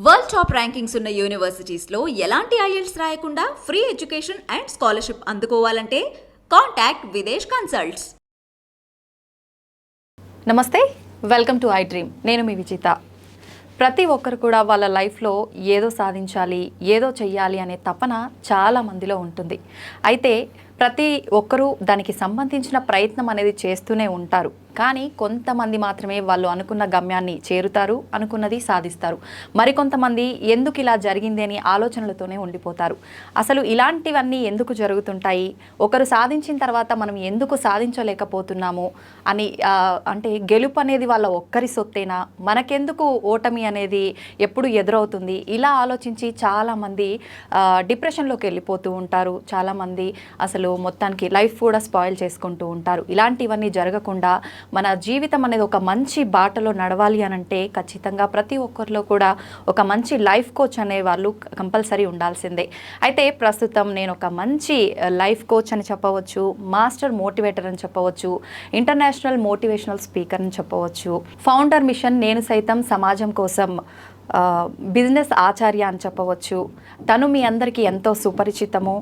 World top rankings ఉన్న యూనివర్సిటీస్లో ఎలాంటి IELTS రాయకుండా ఫ్రీ ఎడ్యుకేషన్ అండ్ స్కాలర్షిప్ అందుకోవాలంటే కాంటాక్ట్ విదేశ్ కన్సల్ట్స్. నమస్తే, వెల్కమ్ టు ఐ డ్రీమ్. నేను మీ విజిత. ప్రతి ఒక్కరు కూడా వాళ్ళ లైఫ్లో ఏదో సాధించాలి, ఏదో చెయ్యాలి అనే తపన చాలా మందిలో ఉంటుంది. అయితే ప్రతి ఒక్కరూ దానికి సంబంధించిన ప్రయత్నం అనేది చేస్తూనే ఉంటారు. కానీ కొంతమంది మాత్రమే వాళ్ళు అనుకున్న గమ్యాన్ని చేరుతారు, అనుకున్నది సాధిస్తారు. మరికొంతమంది ఎందుకు ఇలా జరిగింది అని ఆలోచనలతోనే ఉండిపోతారు. అసలు ఇలాంటివన్నీ ఎందుకు జరుగుతుంటాయి, ఒకరు సాధించిన తర్వాత మనం ఎందుకు సాధించలేకపోతున్నాము అని, అంటే గెలుపు అనేది వాళ్ళ ఒక్కరి సొత్తేనా, మనకెందుకు ఓటమి అనేది ఎప్పుడు ఎదురవుతుంది, ఇలా ఆలోచించి చాలామంది డిప్రెషన్లోకి వెళ్ళిపోతూ ఉంటారు. చాలామంది అసలు మొత్తానికి లైఫ్ కూడా స్పాయిల్ చేసుకుంటూ ఉంటారు. ఇలాంటివన్నీ జరగకుండా మన జీవితం అనేది ఒక మంచి బాటలో నడవాలి అనంటే ఖచ్చితంగా ప్రతి ఒక్కరిలో కూడా ఒక మంచి లైఫ్ కోచ్ అనే వాళ్ళు కంపల్సరీ ఉండాల్సిందే. అయితే ప్రస్తుతం నేను ఒక మంచి లైఫ్ కోచ్ అని చెప్పవచ్చు, మాస్టర్ మోటివేటర్ అని చెప్పవచ్చు, ఇంటర్నేషనల్ మోటివేషనల్ స్పీకర్ అని చెప్పవచ్చు, ఫౌండర్ మిషన్ నేను సైతం సమాజం కోసం బిజినెస్ ఆచార్య అని చెప్పవచ్చు. తను మీ అందరికీ ఎంతో సుపరిచితము,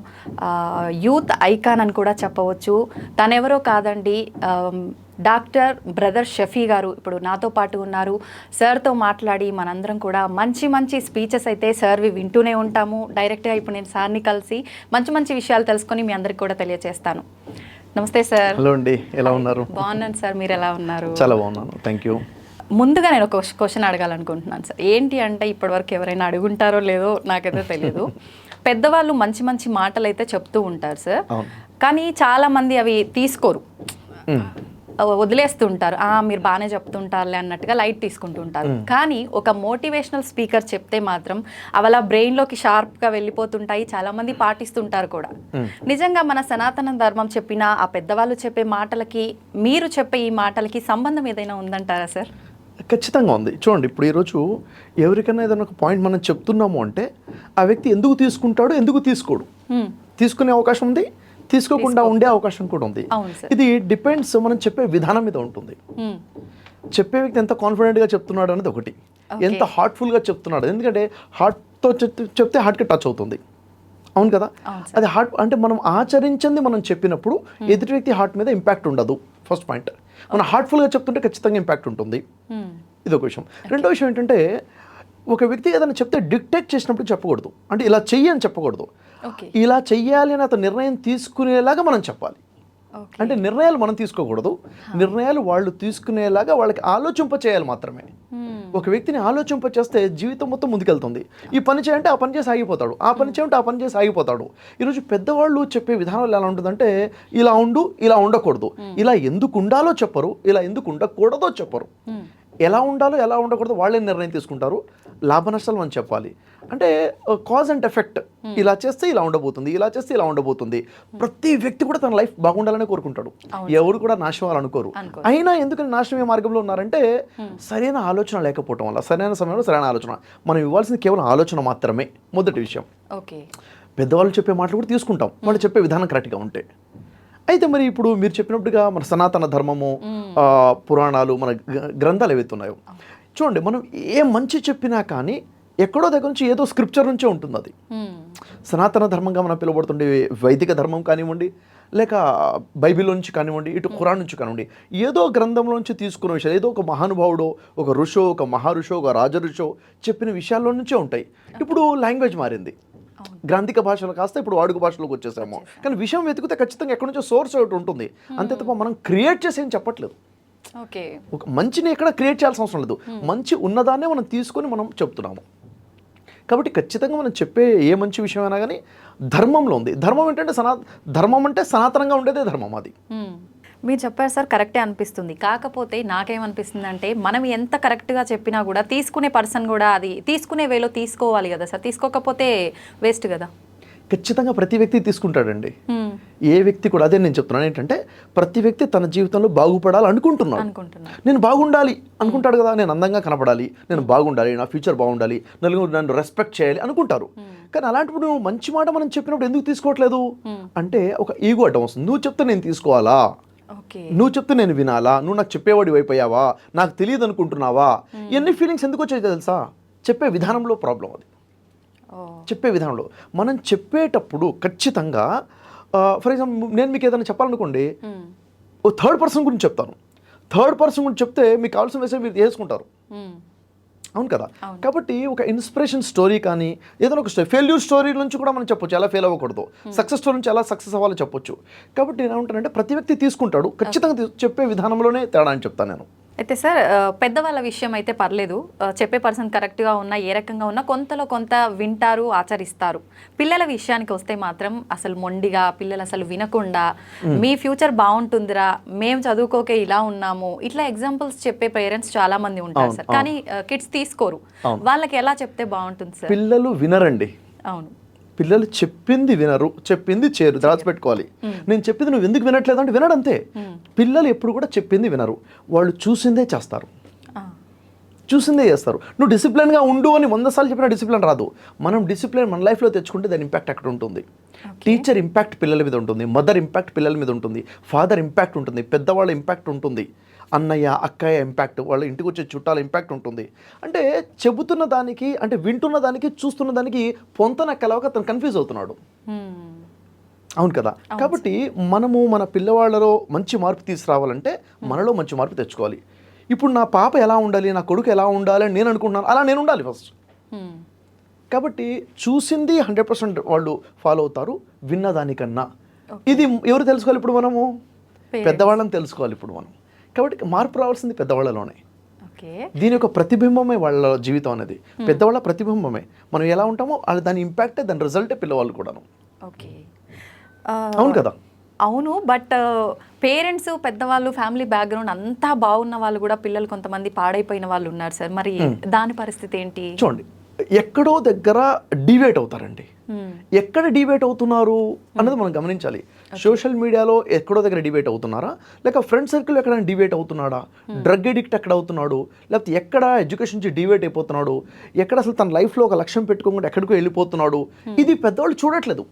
యూత్ ఐకాన్ అని కూడా చెప్పవచ్చు. తనెవరో కాదండి, డాక్టర్ బ్రదర్ షఫీ గారు ఇప్పుడు నాతో పాటు ఉన్నారు. సార్తో మాట్లాడి మనందరం కూడా మంచి మంచి స్పీచెస్ అయితే సార్వి వింటూనే ఉంటాము. డైరెక్ట్గా ఇప్పుడు నేను సార్ని కలిసి మంచి మంచి విషయాలు తెలుసుకొని మీ అందరికి కూడా తెలియజేస్తాను. నమస్తే సార్. హలో అండి, ఎలా ఉన్నారు? బాగున్నాను సార్, మీరు ఎలా ఉన్నారు? చాలా బాగున్నాను, థ్యాంక్ యూ. ముందుగా నేను ఒక క్వశ్చన్ అడగాలనుకుంటున్నాను సార్. ఏంటి అంటే, ఇప్పటివరకు ఎవరైనా అడుగుంటారో లేదో నాకైతే తెలియదు. పెద్దవాళ్ళు మంచి మంచి మాటలు అయితే చెప్తూ ఉంటారు సార్, కానీ చాలామంది అవి తీసుకోరు, వదిలేస్తుంటారు. మీరు బాగానే చెప్తుంటారులే అన్నట్టుగా లైట్ తీసుకుంటూ ఉంటారు. కానీ ఒక మోటివేషనల్ స్పీకర్ చెప్తే మాత్రం అవి అలా బ్రెయిన్లోకి షార్ప్గా వెళ్ళిపోతుంటాయి. చాలామంది పాటిస్తుంటారు కూడా. నిజంగా మన సనాతన ధర్మం చెప్పిన ఆ పెద్దవాళ్ళు చెప్పే మాటలకి మీరు చెప్పే ఈ మాటలకి సంబంధం ఏదైనా ఉందంటారా సార్? ఖచ్చితంగా ఉంది. చూడండి, ఇప్పుడు ఈరోజు ఎవరికైనా ఏదైనా ఒక పాయింట్ మనం చెప్తున్నాము అంటే ఆ వ్యక్తి ఎందుకు తీసుకుంటాడు, ఎందుకు తీసుకోడు, తీసుకునే అవకాశం ఉంది, తీసుకోకుండా ఉండే అవకాశం కూడా ఉంది. ఇది డిపెండ్స్ మనం చెప్పే విధానం మీద ఉంటుంది. చెప్పే వ్యక్తి ఎంత కాన్ఫిడెంట్గా చెప్తున్నాడు అనేది ఒకటి, ఎంత హార్ట్ఫుల్గా చెప్తున్నాడు. ఎందుకంటే హార్ట్తో చెప్తే హార్ట్కి టచ్ అవుతుంది, అవును కదా. అది హార్ట్ అంటే మనం ఆచరించింది మనం చెప్పినప్పుడు ఎదుటి వ్యక్తి హార్ట్ మీద ఇంపాక్ట్ ఉండదు. ఫస్ట్ పాయింట్, మనం హార్ట్ఫుల్గా చెప్తుంటే ఖచ్చితంగా ఇంపాక్ట్ ఉంటుంది. ఇది ఒక విషయం. రెండో విషయం ఏంటంటే, ఒక వ్యక్తి ఏదైనా చెప్తే డిక్టేట్ చేసినప్పుడు చెప్పకూడదు. అంటే ఇలా చెయ్యి అని చెప్పకూడదు, ఇలా చెయ్యాలి అని అతను నిర్ణయం తీసుకునేలాగా మనం చెప్పాలి. అంటే నిర్ణయాలు మనం తీసుకోకూడదు, నిర్ణయాలు వాళ్ళు తీసుకునేలాగా వాళ్ళకి ఆలోచింప చేయాలి మాత్రమే. ఒక వ్యక్తిని ఆలోచింప చేస్తే జీవితం మొత్తం ముందుకెళ్తుంది. ఈ పని చేయంటే ఆ పని చేసి ఆగిపోతాడు, ఆ పని చేయంటే ఆ పని చేసి ఆగిపోతాడు. ఈరోజు పెద్దవాళ్ళు చెప్పే విధానాలు ఎలా ఉంటుందంటే, ఇలా ఉండు, ఇలా ఉండకూడదు, ఇలా ఎందుకు ఉండాలో చెప్పరు, ఇలా ఎందుకు ఉండకూడదో చెప్పరు. ఎలా ఉండాలో ఎలా ఉండకూడదు వాళ్ళే నిర్ణయం తీసుకుంటారు. లాభ నష్టాలు మనం చెప్పాలి. అంటే కాజ్ అండ్ ఎఫెక్ట్, ఇలా చేస్తే ఇలా ఉండబోతుంది, ఇలా చేస్తే ఇలా ఉండబోతుంది. ప్రతి వ్యక్తి కూడా తన లైఫ్ బాగుండాలని కోరుకుంటాడు, ఎవరు కూడా నాశనం అనుకోరు. అయినా ఎందుకని నాశనమే మార్గంలో ఉన్నారంటే, సరైన ఆలోచన లేకపోవటం వల్ల. సరైన సమయంలో సరైన ఆలోచన. మనం ఇవ్వాల్సింది కేవలం ఆలోచన మాత్రమే, మొదటి విషయం. పెద్దవాళ్ళు చెప్పే మాటలు కూడా తీసుకుంటాం, వాళ్ళు చెప్పే విధానం కరెక్ట్గా ఉంటే. అయితే మరి ఇప్పుడు మీరు చెప్పినట్టుగా మన సనాతన ధర్మము, పురాణాలు, మన గ్రంథాలు ఏవైతే ఉన్నాయో చూడండి, మనం ఏ మంచి చెప్పినా కానీ ఎక్కడో దగ్గర నుంచి ఏదో స్క్రిప్చర్ నుంచే ఉంటుంది. అది సనాతన ధర్మంగా మనం పిలువబడుతుండే వైదిక ధర్మం కానివ్వండి, లేక బైబిల్ నుంచి కానివ్వండి, ఇటు ఖురాన్ నుంచి కానివ్వండి, ఏదో గ్రంథంలోంచి తీసుకున్న విషయాలు, ఏదో ఒక మహానుభావుడో, ఒక ఋషో, ఒక మహారుషో, ఒక రాజఋషో చెప్పిన విషయాల్లో నుంచే ఉంటాయి. ఇప్పుడు లాంగ్వేజ్ మారింది, గ్రాంధిక భాషలు కాస్త ఇప్పుడు వాడుక భాషలోకి వచ్చేసాము. కానీ విషయం వెతికితే ఖచ్చితంగా ఎక్కడి నుంచో సోర్స్ ఒకటి ఉంటుంది. అంతే తప్ప మనం క్రియేట్ చేసి ఏం చెప్పట్లేదు. ఒక మంచిని ఎక్కడ క్రియేట్ చేయాల్సిన అవసరం లేదు, మంచి ఉన్నదాన్నే మనం తీసుకొని మనం చెప్తున్నాము. కాబట్టి ఖచ్చితంగా మనం చెప్పే ఏ మంచి విషయమైనా కానీ ధర్మంలో ఉంది. ధర్మం ఏంటంటే ధర్మం అంటే సనాతనంగా ఉండేదే ధర్మం. అది మీరు చెప్పారు సార్, కరెక్టే అనిపిస్తుంది. కాకపోతే నాకేమనిపిస్తుంది అంటే, మనం ఎంత కరెక్ట్గా చెప్పినా కూడా తీసుకునే పర్సన్ కూడా అది తీసుకునే వేలో తీసుకోవాలి కదా సార్. తీసుకోకపోతే వేస్ట్ కదా. ఖచ్చితంగా ప్రతి వ్యక్తి తీసుకుంటాడండి. ఏ వ్యక్తి కూడా, అదే నేను చెప్తున్నాను ఏంటంటే, ప్రతి వ్యక్తి తన జీవితంలో బాగుపడాలి అనుకుంటున్నాడు. నేను బాగుండాలి అనుకుంటాడు కదా, నేను అందంగా కనపడాలి, నేను బాగుండాలి, నా ఫ్యూచర్ బాగుండాలి, నలుగురు నన్ను రెస్పెక్ట్ చేయాలి అనుకుంటారు. కానీ అలాంటప్పుడు నువ్వు మంచి మాట మనం చెప్పినప్పుడు ఎందుకు తీసుకోవట్లేదు అంటే, ఒక ఈగో అడ్డం వస్తుంది. నువ్వు చెప్తే నేను తీసుకోవాలా, నువ్వు చెప్తే నేను వినాలా, నువ్వు నాకు చెప్పేవాడి అయిపోయావా, నాకు తెలియదు అనుకుంటున్నావా, ఎన్ని ఫీలింగ్స్ ఎందుకు వచ్చాయి తెలుసా? చెప్పే విధానంలో ప్రాబ్లం అది. చెప్పే విధానంలో మనం చెప్పేటప్పుడు ఖచ్చితంగా ఫర్ ఎగ్జాంపుల్ నేను మీకు ఏదైనా చెప్పాలనుకోండి, ఓ థర్డ్ పర్సన్ గురించి చెప్తాను. థర్డ్ పర్సన్ గురించి చెప్తే మీకు కావాల్సిన మెసేజ్ మీరు చేసుకుంటారు. అవును కదా. కాబట్టి ఒక ఇన్స్పిరేషన్ స్టోరీ కానీ ఏదైనా ఒక స్టోరీ, ఫెయిల్యూర్ స్టోరీ నుంచి కూడా మనం చెప్పొచ్చు ఎలా ఫెయిల్ అవ్వకూడదు, సక్సెస్ స్టోరీ నుంచి ఎలా సక్సెస్ అవ్వాలో చెప్పొచ్చు. కాబట్టి నేను ఏమంటానంటే ప్రతి వ్యక్తి తీసుకుంటాడు, ఖచ్చితంగా చెప్పే విధానంలోనే తేడా అని చెప్తాను నేను. అయితే సార్, పెద్దవాళ్ళ విషయం అయితే పర్లేదు, చెప్పే పర్సన్ కరెక్ట్గా ఉన్నా ఏ రకంగా ఉన్నా కొంతలో కొంత వింటారు, ఆచరిస్తారు. పిల్లల విషయానికి వస్తే మాత్రం అసలు మొండిగా, పిల్లలు అసలు వినకుండా మీ ఫ్యూచర్ బాగుంటుందిరా, మేము చదువుకోకే ఇలా ఉన్నాము, ఇట్లా ఎగ్జాంపుల్స్ చెప్పే పేరెంట్స్ చాలా మంది ఉంటారు సార్. కానీ కిడ్స్ తీసుకోరు. వాళ్ళకి ఎలా చెప్తే బాగుంటుంది సార్? పిల్లలు వినరండి. అవును, పిల్లలు చెప్పింది వినరు, చెప్పింది చేరు దాచిపెట్టుకోవాలి. నేను చెప్పింది నువ్వు ఎందుకు వినట్లేదు అంటే వినడంతే. పిల్లలు ఎప్పుడు కూడా చెప్పింది వినరు, వాళ్ళు చూసిందే చేస్తారు, చూసిందే చేస్తారు. నువ్వు డిసిప్లిన్గా ఉండు అని 100 సార్లు చెప్పినా డిసిప్లిన్ రాదు. మనం డిసిప్లిన్ మన లైఫ్లో తెచ్చుకుంటే దాని ఇంపాక్ట్ అక్కడ ఉంటుంది. టీచర్ ఇంపాక్ట్ పిల్లల మీద ఉంటుంది, మదర్ ఇంపాక్ట్ పిల్లల మీద ఉంటుంది, ఫాదర్ ఇంపాక్ట్ ఉంటుంది, పెద్దవాళ్ళ ఇంపాక్ట్ ఉంటుంది, అన్నయ్య అక్కయ్య ఇంపాక్ట్, వాళ్ళ ఇంటికి వచ్చే చుట్టాల ఇంపాక్ట్ ఉంటుంది. అంటే చెబుతున్న దానికి, అంటే వింటున్న దానికి, చూస్తున్న దానికి పొంతన కలవక అతను కన్ఫ్యూజ్ అవుతున్నాడు. అవును కదా. కాబట్టి మనము మన పిల్లవాళ్ళలో మంచి మార్పు తీసుకురావాలంటే మనలో మంచి మార్పు తెచ్చుకోవాలి. ఇప్పుడు నా పాప ఎలా ఉండాలి, నా కొడుకు ఎలా ఉండాలి అని నేను అనుకుంటున్నాను, అలా నేను ఉండాలి ఫస్ట్. కాబట్టి చూసింది 100% వాళ్ళు ఫాలో అవుతారు, విన్నదానికన్నా. ఇది ఎవరు తెలుసుకోవాలి ఇప్పుడు? మనము పెద్దవాళ్ళని తెలుసుకోవాలి ఇప్పుడు మనం. కాబట్టి మార్పు రావాల్సింది పెద్దవాళ్ళలోనే. దీని యొక్క ప్రతిబింబమే వాళ్ళ జీవితం అనేది, పెద్దవాళ్ళ ప్రతిబింబమే. మనం ఎలా ఉంటామో దాని ఇంపాక్టే, దాని రిజల్టే పిల్లవాళ్ళు కూడాను. ఓకే, అవును కదా. అవును. బట్ పేరెంట్స్, పెద్దవాళ్ళు, ఫ్యామిలీ బ్యాక్గ్రౌండ్ అంతా బాగున్న వాళ్ళు కూడా పిల్లలు కొంతమంది పాడైపోయిన వాళ్ళు ఉన్నారు సార్. మరి దాని పరిస్థితి ఏంటి? చూడండి, ఎక్కడో దగ్గర డివేట్ అవుతారండి. ఎక్కడ డివేట్ అవుతున్నారు అన్నది మనం గమనించాలి. సోషల్ మీడియాలో ఎక్కడో దగ్గర డివేట్ అవుతున్నారా, లేక ఫ్రెండ్ సర్కిల్ ఎక్కడైనా డివేట్ అవుతున్నాడా, డ్రగ్ ఎడిక్ట్ ఎక్కడ అవుతున్నాడు, లేకపోతే ఎక్కడ ఎడ్యుకేషన్ నుంచి డివేట్ అయిపోతున్నాడు, ఎక్కడ అసలు తన లైఫ్లో ఒక లక్ష్యం పెట్టుకోకుండా ఎక్కడికో వెళ్ళిపోతున్నాడు, ఇది పెద్దవాళ్ళు చూడట్లేదు.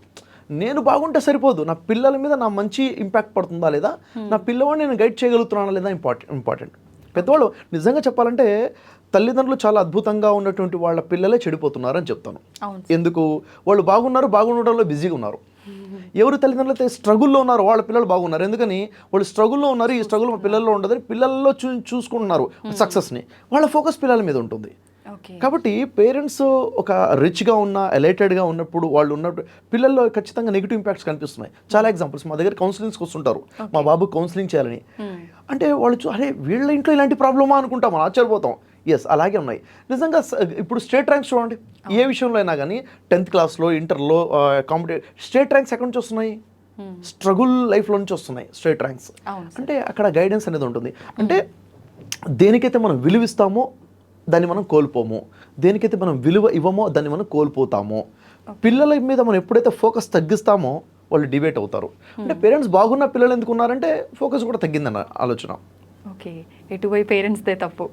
నేను బాగుంటే సరిపోదు, నా పిల్లల మీద నా మంచి ఇంపాక్ట్ పడుతుందా లేదా, నా పిల్లవాడిని నేను గైడ్ చేయగలుగుతున్నానా లేదా ఇంపార్టెంట్. పెద్దవాళ్ళు నిజంగా చెప్పాలంటే తల్లిదండ్రులు చాలా అద్భుతంగా ఉన్నటువంటి వాళ్ళ పిల్లలే చెడిపోతున్నారు అని చెప్తాను. ఎందుకు? వాళ్ళు బాగుండడంలో బిజీగా ఉన్నారు. ఎవరు తల్లిదండ్రులు అయితే స్ట్రగుల్లో ఉన్నారు వాళ్ళ పిల్లలు బాగున్నారు. ఎందుకని? వాళ్ళు స్ట్రగుల్లో ఉన్నారు, ఈ స్ట్రగుల్ మా పిల్లల్లో ఉండదని పిల్లల్లో చూసుకుంటున్నారు సక్సెస్ని. వాళ్ళ ఫోకస్ పిల్లల మీద ఉంటుంది. కాబట్టి పేరెంట్స్ ఒక రిచ్గా ఉన్న, ఎలైటెడ్గా ఉన్నప్పుడు, వాళ్ళు ఉన్నప్పుడు పిల్లల్లో ఖచ్చితంగా నెగిటివ్ ఇంపాక్ట్స్ కనిపిస్తున్నాయి. చాలా ఎగ్జాంపుల్స్, మా దగ్గర కౌన్సిలింగ్స్కి వస్తుంటారు, మా బాబు కౌన్సిలింగ్ చేయాలని. అంటే వాళ్ళు అరే వీళ్ళ ఇంట్లో ఇలాంటి ప్రాబ్లమా అనుకుంటాం, మనం ఆశ్చర్యపోతాం. ఎస్, అలాగే ఉన్నాయి నిజంగా. ఇప్పుడు స్టేట్ ర్యాంక్స్ చూడండి, ఏ విషయంలో అయినా కానీ 10th క్లాస్లో, ఇంటర్లో, స్టేట్ ర్యాంక్స్ ఎక్కడి నుంచి వస్తున్నాయి? స్ట్రగుల్ లైఫ్లో నుంచి వస్తున్నాయి స్టేట్ ర్యాంక్స్. అంటే అక్కడ గైడెన్స్ అనేది ఉంటుంది. అంటే దేనికైతే మనం విలువిస్తామో దాన్ని మనం కోల్పోము, దేనికైతే మనం విలువ ఇవ్వమో దాన్ని మనం కోల్పోతాము. పిల్లల మీద మనం ఎప్పుడైతే ఫోకస్ తగ్గిస్తామో వాళ్ళు డిబేట్ అవుతారు. అంటే పేరెంట్స్ బాగున్న పిల్లలు ఎందుకు ఉన్నారంటే ఫోకస్ కూడా తగ్గిందన్న ఆలోచన. ఓకే, ఎటువైపు పేరెంట్స్దే తప్పు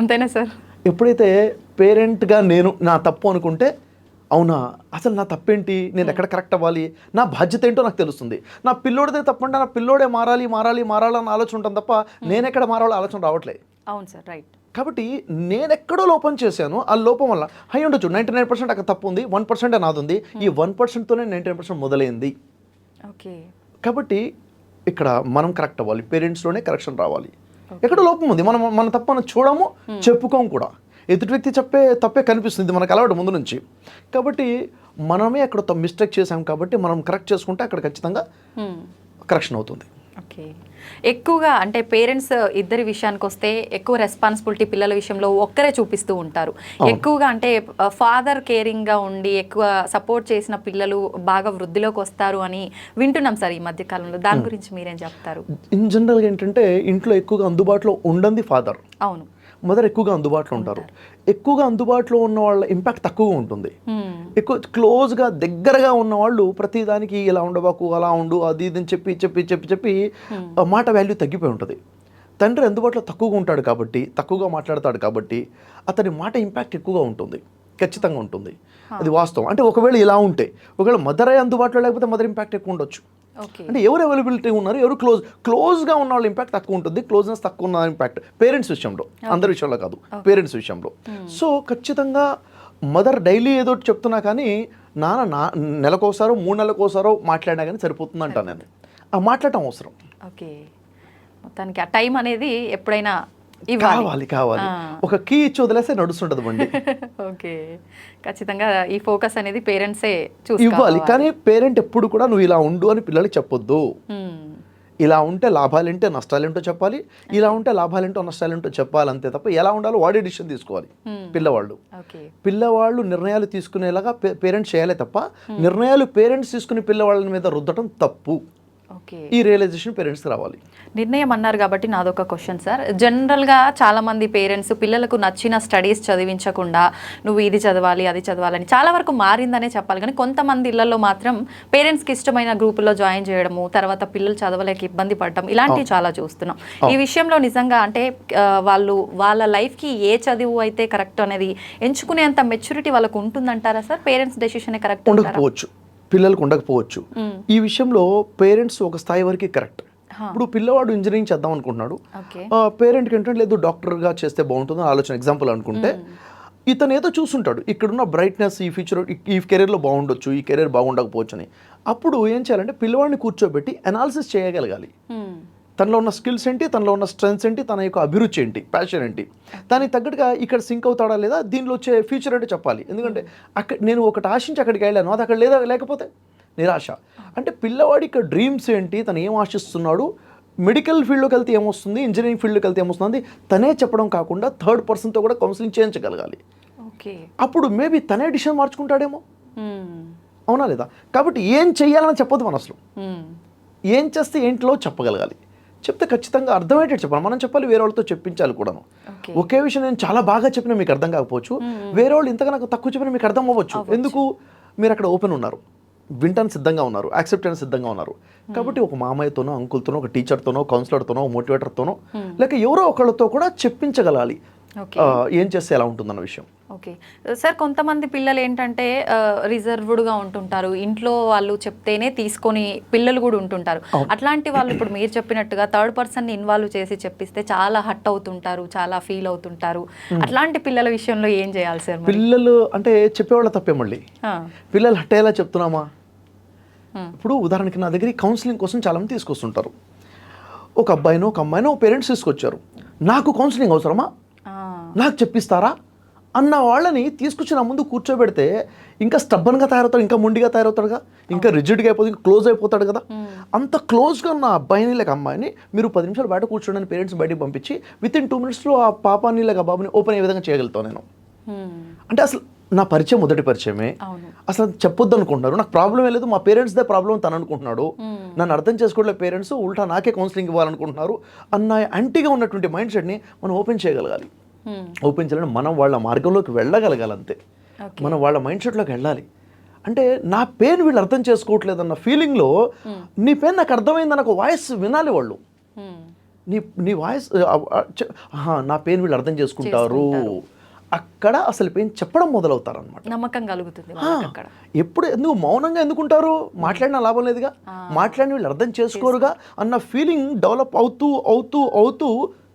అంతేనా సార్? ఎప్పుడైతే పేరెంట్గా నేను నా తప్పు అనుకుంటే, అవునా అసలు నా తప్పేంటి, నేను ఎక్కడ కరెక్ట్ అవ్వాలి, నా బాధ్యత ఏంటో నాకు తెలుస్తుంది. నా పిల్లోడిదే తప్పంటే నా పిల్లోడే మారాలని ఆలోచన ఉంటుంది తప్ప నేనెక్కడ మారాలో ఆలోచన రావట్లేదు. అవును సార్, రైట్. కాబట్టి నేనెక్కడో లోపం చేశాను, ఆ లోపం వల్ల హై ఉండొచ్చు, 99% అక్కడ తప్పు ఉంది, 1% నాది ఉంది. ఈ 1%తోనే 99% మొదలైంది. ఓకే, కాబట్టి ఇక్కడ మనం కరెక్ట్ అవ్వాలి, పేరెంట్స్లోనే కరెక్షన్ రావాలి. ఎక్కడ లోపం ఉంది, మన తప్పు మనం చూడము, చెప్పుకోము కూడా. ఎదుటి వ్యక్తి తప్పే కనిపిస్తుంది మనకు అలవాటు ముందు నుంచి. కాబట్టి మనమే అక్కడ మిస్టేక్ చేసాం కాబట్టి మనం కరెక్ట్ చేసుకుంటే అక్కడ ఖచ్చితంగా కరెక్షన్ అవుతుంది. ఓకే, ఎక్కువగా అంటే పేరెంట్స్ ఇద్దరి విషయానికి వస్తే ఎక్కువ రెస్పాన్సిబిలిటీ పిల్లల విషయంలో ఒక్కరే చూపిస్తూ ఉంటారు. ఎక్కువగా అంటే ఫాదర్ కేరింగ్గా ఉండి ఎక్కువ సపోర్ట్ చేసిన పిల్లలు బాగా వృద్ధిలోకి వస్తారు అని వింటున్నాం సార్ ఈ మధ్య కాలంలో. దాని గురించి మీరేం చెప్తారు? ఇన్ జనరల్గా ఏంటంటే ఇంట్లో ఎక్కువగా అందుబాటులో ఉండండి ఫాదర్. అవును, మదర్ ఎక్కువగా అందుబాటులో ఉంటారు. ఎక్కువగా అందుబాటులో ఉన్న వాళ్ళ ఇంపాక్ట్ తక్కువగా ఉంటుంది. ఎక్కువ క్లోజ్గా దగ్గరగా ఉన్న వాళ్ళు ప్రతిదానికి ఇలా ఉండబాకు, అలా ఉండు, అది ఇది అని చెప్పి మాట వాల్యూ తగ్గిపోయి ఉంటుంది. తండ్రి అందుబాటులో తక్కువగా ఉంటాడు కాబట్టి, తక్కువగా మాట్లాడతాడు కాబట్టి అతని మాట ఇంపాక్ట్ ఎక్కువగా ఉంటుంది, ఖచ్చితంగా ఉంటుంది. అది వాస్తవం. అంటే ఒకవేళ ఇలా ఉంటే, ఒకవేళ మదర్ అందుబాటులో లేకపోతే మదర్ ఇంపాక్ట్ ఎక్కువ ఉండొచ్చు. ఓకే. అంటే ఎవరు అవైలబిలిటీ ఉన్నారు, ఎవరు క్లోజ్గా ఉన్న వాళ్ళ ఇంపాక్ట్ తక్కువ ఉంటుంది, క్లోజ్నెస్ తక్కువ ఉన్న ఇంపాక్ట్ పేరెంట్స్ విషయంలో, అందరి విషయంలో కాదు, పేరెంట్స్ విషయంలో. సో ఖచ్చితంగా మదర్ డైలీ ఏదో ఒకటి చెప్తున్నా కానీ నాన్న నెలకోసారో 3 నెలలకోసారో మాట్లాడినా కానీ సరిపోతుంది అంటాను నేను. ఆ మాట్లాడటం అవసరం. ఓకే, మొత్తానికి ఆ టైం అనేది ఎప్పుడైనా కావాలి. ఒక కీ ఇచ్చి వదిలేస్తే నడుస్తుంటది బండి. ఓకే, ఖచ్చితంగా ఈ ఫోకస్ అనేది పేరెంట్సే ఇవ్వాలి. కానీ పేరెంట్ ఎప్పుడు కూడా నువ్వు ఇలా ఉండు అని పిల్లలకి చెప్పొద్దు. ఇలా ఉంటే లాభాలేంటో నష్టాలేంటో చెప్పాలి, ఇలా ఉంటే లాభాలేంటో నష్టాలేంటో చెప్పాలి, అంతే తప్ప ఎలా ఉండాలో వాడే డిసిషన్ తీసుకోవాలి. పిల్లవాళ్ళు నిర్ణయాలు తీసుకునేలాగా పేరెంట్స్ చేయాలి తప్ప నిర్ణయాలు పేరెంట్స్ తీసుకుని పిల్లవాళ్ళ మీద రుద్దటం తప్పు. ఈ రియలైజేషన్ పేరెంట్స్కి రావాలి. నిర్ణయం అన్నారు కాబట్టి నాదొక క్వశ్చన్ సార్. జనరల్గా చాలామంది పేరెంట్స్ పిల్లలకు నచ్చిన స్టడీస్ చదివించకుండా నువ్వు ఇది చదవాలి అది చదవాలని చాలా వరకు మారిందనే చెప్పాలి. కానీ కొంతమంది ఇళ్లలో మాత్రం పేరెంట్స్కి ఇష్టమైన గ్రూపుల్లో జాయిన్ చేయడము, తర్వాత పిల్లలు చదవలేక ఇబ్బంది పడటం, ఇలాంటివి చాలా చూస్తున్నాం. ఈ విషయంలో నిజంగా అంటే వాళ్ళు వాళ్ళ లైఫ్కి ఏ చదువు అయితే కరెక్ట్ అనేది ఎంచుకునేంత మెచ్యూరిటీ వాళ్ళకు ఉంటుందంటారా సార్? పేరెంట్స్ డెసిషన్ కరెక్ట్ ఉండకపోవచ్చు, పిల్లలకు ఉండకపోవచ్చు. ఈ విషయంలో పేరెంట్స్ ఒక స్థాయి వరకు కరెక్ట్. ఇప్పుడు పిల్లవాడు ఇంజనీరింగ్ చేద్దాం అనుకుంటున్నాడు, పేరెంట్కి ఏంటంటే లేదు డాక్టర్గా చేస్తే బాగుంటుంది ఆలోచన. ఎగ్జాంపుల్ అనుకుంటే ఇతను ఏదో చూస్తుంటాడు, ఇక్కడున్న బ్రైట్నెస్ ఈ ఫ్యూచర్ ఈ కెరీర్లో బాగుండొచ్చు, ఈ కెరీర్ బాగుండకపోవచ్చు అని. అప్పుడు ఏం చేయాలంటే పిల్లవాడిని కూర్చోబెట్టి అనాలిసిస్ చేయగలగాలి. తనలో ఉన్న స్కిల్స్ ఏంటి, తనలో ఉన్న స్ట్రెంగ్స్ ఏంటి, తన యొక్క అభిరుచి ఏంటి, ప్యాషన్ ఏంటి, దానికి తగ్గట్టుగా ఇక్కడ సింక్ అవుతాడా లేదా, దీనిలో వచ్చే ఫ్యూచర్ అంటే చెప్పాలి. ఎందుకంటే నేను ఒకటి ఆశించి అక్కడికి వెళ్ళాను, అది అక్కడ లేదా, లేకపోతే నిరాశ. అంటే పిల్లవాడి ఇక్కడ డ్రీమ్స్ ఏంటి, తను ఏం ఆశిస్తున్నాడు, మెడికల్ ఫీల్డ్లోకి వెళ్తే ఏమొస్తుంది, ఇంజనీరింగ్ ఫీల్డ్లోకి వెళ్తే ఏమొస్తుంది తనే చెప్పడం కాకుండా థర్డ్ పర్సన్తో కూడా కౌన్సిలింగ్ చేయించగలగాలి. అప్పుడు మేబీ తనే డిసిషన్ మార్చుకుంటాడేమో, అవునా లేదా? కాబట్టి ఏం చెయ్యాలని చెప్పొద్దు మన అసలు, ఏం చేస్తే ఏంటిలో చెప్పగలగాలి. చెప్తే ఖచ్చితంగా అర్థమయ్యేటట్టు చెప్పాలి. మనం చెప్పాలి, వేరే వాళ్ళతో చెప్పించాలి కూడాను. ఒకే విషయం నేను చాలా బాగా చెప్పినా మీకు అర్థం కాకపోవచ్చు, వేరే వాళ్ళు ఇంతగా నాకు తక్కువ చెప్పినా మీకు అర్థం అవ్వచ్చు. ఎందుకు? మీరు అక్కడ ఓపెన్ ఉన్నారు, వింటానికి సిద్ధంగా ఉన్నారు, యాక్సెప్ట్ చేయడానికి సిద్ధంగా ఉన్నారు. కాబట్టి ఒక మామయ్యతోనో, అంకుల్తోనో, ఒక టీచర్తోనో, కౌన్సిలర్తోనో, మోటివేటర్తోనో, లేక ఎవరో ఒకళ్ళతో కూడా చెప్పించగలాలి ఏం చేస్తే ఎలా ఉంటుందన్న విషయం. ఓకే సార్, కొంతమంది పిల్లలు ఏంటంటే రిజర్వ్డ్గా ఉంటుంటారు, ఇంట్లో వాళ్ళు చెప్తేనే తీసుకొని పిల్లలు కూడా ఉంటుంటారు. అట్లాంటి వాళ్ళు ఇప్పుడు మీరు చెప్పినట్టుగా థర్డ్ పర్సన్ ఇన్వాల్వ్ చేసి చెప్పిస్తే చాలా హట్ అవుతుంటారు, చాలా ఫీల్ అవుతుంటారు. అట్లాంటి పిల్లల విషయంలో ఏం చేయాలి సార్? పిల్లలు అంటే చెప్పేవాళ్ళ తప్పే, మళ్ళీ పిల్లలు హట్ అయ్యేలా చెప్తున్నామా? ఇప్పుడు ఉదాహరణకి నా దగ్గర కౌన్సిలింగ్ కోసం చాలామంది తీసుకొస్తుంటారు. ఒక అబ్బాయినో ఒక అమ్మాయినో పేరెంట్స్ తీసుకొచ్చారు, నాకు కౌన్సిలింగ్ అవసరమా, నాకు చెప్పిస్తారా అన్న వాళ్ళని తీసుకొచ్చి నా ముందు కూర్చోబెడితే ఇంకా స్టబ్బన్గా తయారవుతాడు, ఇంకా మొండిగా తయారవుతాడుగా, ఇంకా రిజిడ్గా అయిపోతుంది, ఇంకా క్లోజ్ అయిపోతాడు కదా. అంత క్లోజ్గా ఉన్న అబ్బాయిని లేక అమ్మాయిని మీరు 10 నిమిషాలు బయట కూర్చోండి పేరెంట్స్ బయటకు పంపించి వితిన్ 2 minutesలో ఆ పాపాన్ని లేక బాబుని ఓపెన్ అయ్యే విధంగా చేయగలుగుతాను నేను. అంటే అసలు నా పరిచయం మొదటి పరిచయమే, అసలు చెప్పొద్దు అనుకుంటున్నారు, నాకు ప్రాబ్లం లేదు, మా పేరెంట్స్దే ప్రాబ్లం తను అనుకుంటున్నాడు, నన్ను అర్థం చేసుకోవట్లేదు పేరెంట్స్, ఉల్టా నాకే కౌన్సిలింగ్ ఇవ్వాలనుకుంటున్నారు అన్న యాంటీగా ఉన్నటువంటి మైండ్ సెట్ని మనం ఓపెన్ చేయగలగాలి. ఓపెన్ చేయాలంటే మనం వాళ్ళ మార్గంలోకి వెళ్ళగలగాలి, అంతే. మనం వాళ్ళ మైండ్ సెట్లోకి వెళ్ళాలి. అంటే నా పెయిన్ వీళ్ళు అర్థం చేసుకోవట్లేదు అన్న ఫీలింగ్లో నీ పెయిన్ నాకు అర్థమైంది నాకు వాయిస్ వినాలి వాళ్ళు. నీ వాయిస్ నా పెయిన్ వీళ్ళు అర్థం చేసుకుంటారు, అక్కడ అసలు పెయిన్ చెప్పడం మొదలవుతారు అనమాట. నమ్మకం కలుగుతుంది. ఎప్పుడు ఎందుకు మౌనంగా ఎందుకుంటారు, మాట్లాడినా లాభం లేదుగా, మాట్లాడిన వీళ్ళు అర్థం చేసుకోరుగా అన్న ఫీలింగ్ డెవలప్ అవుతూ అవుతూ అవుతూ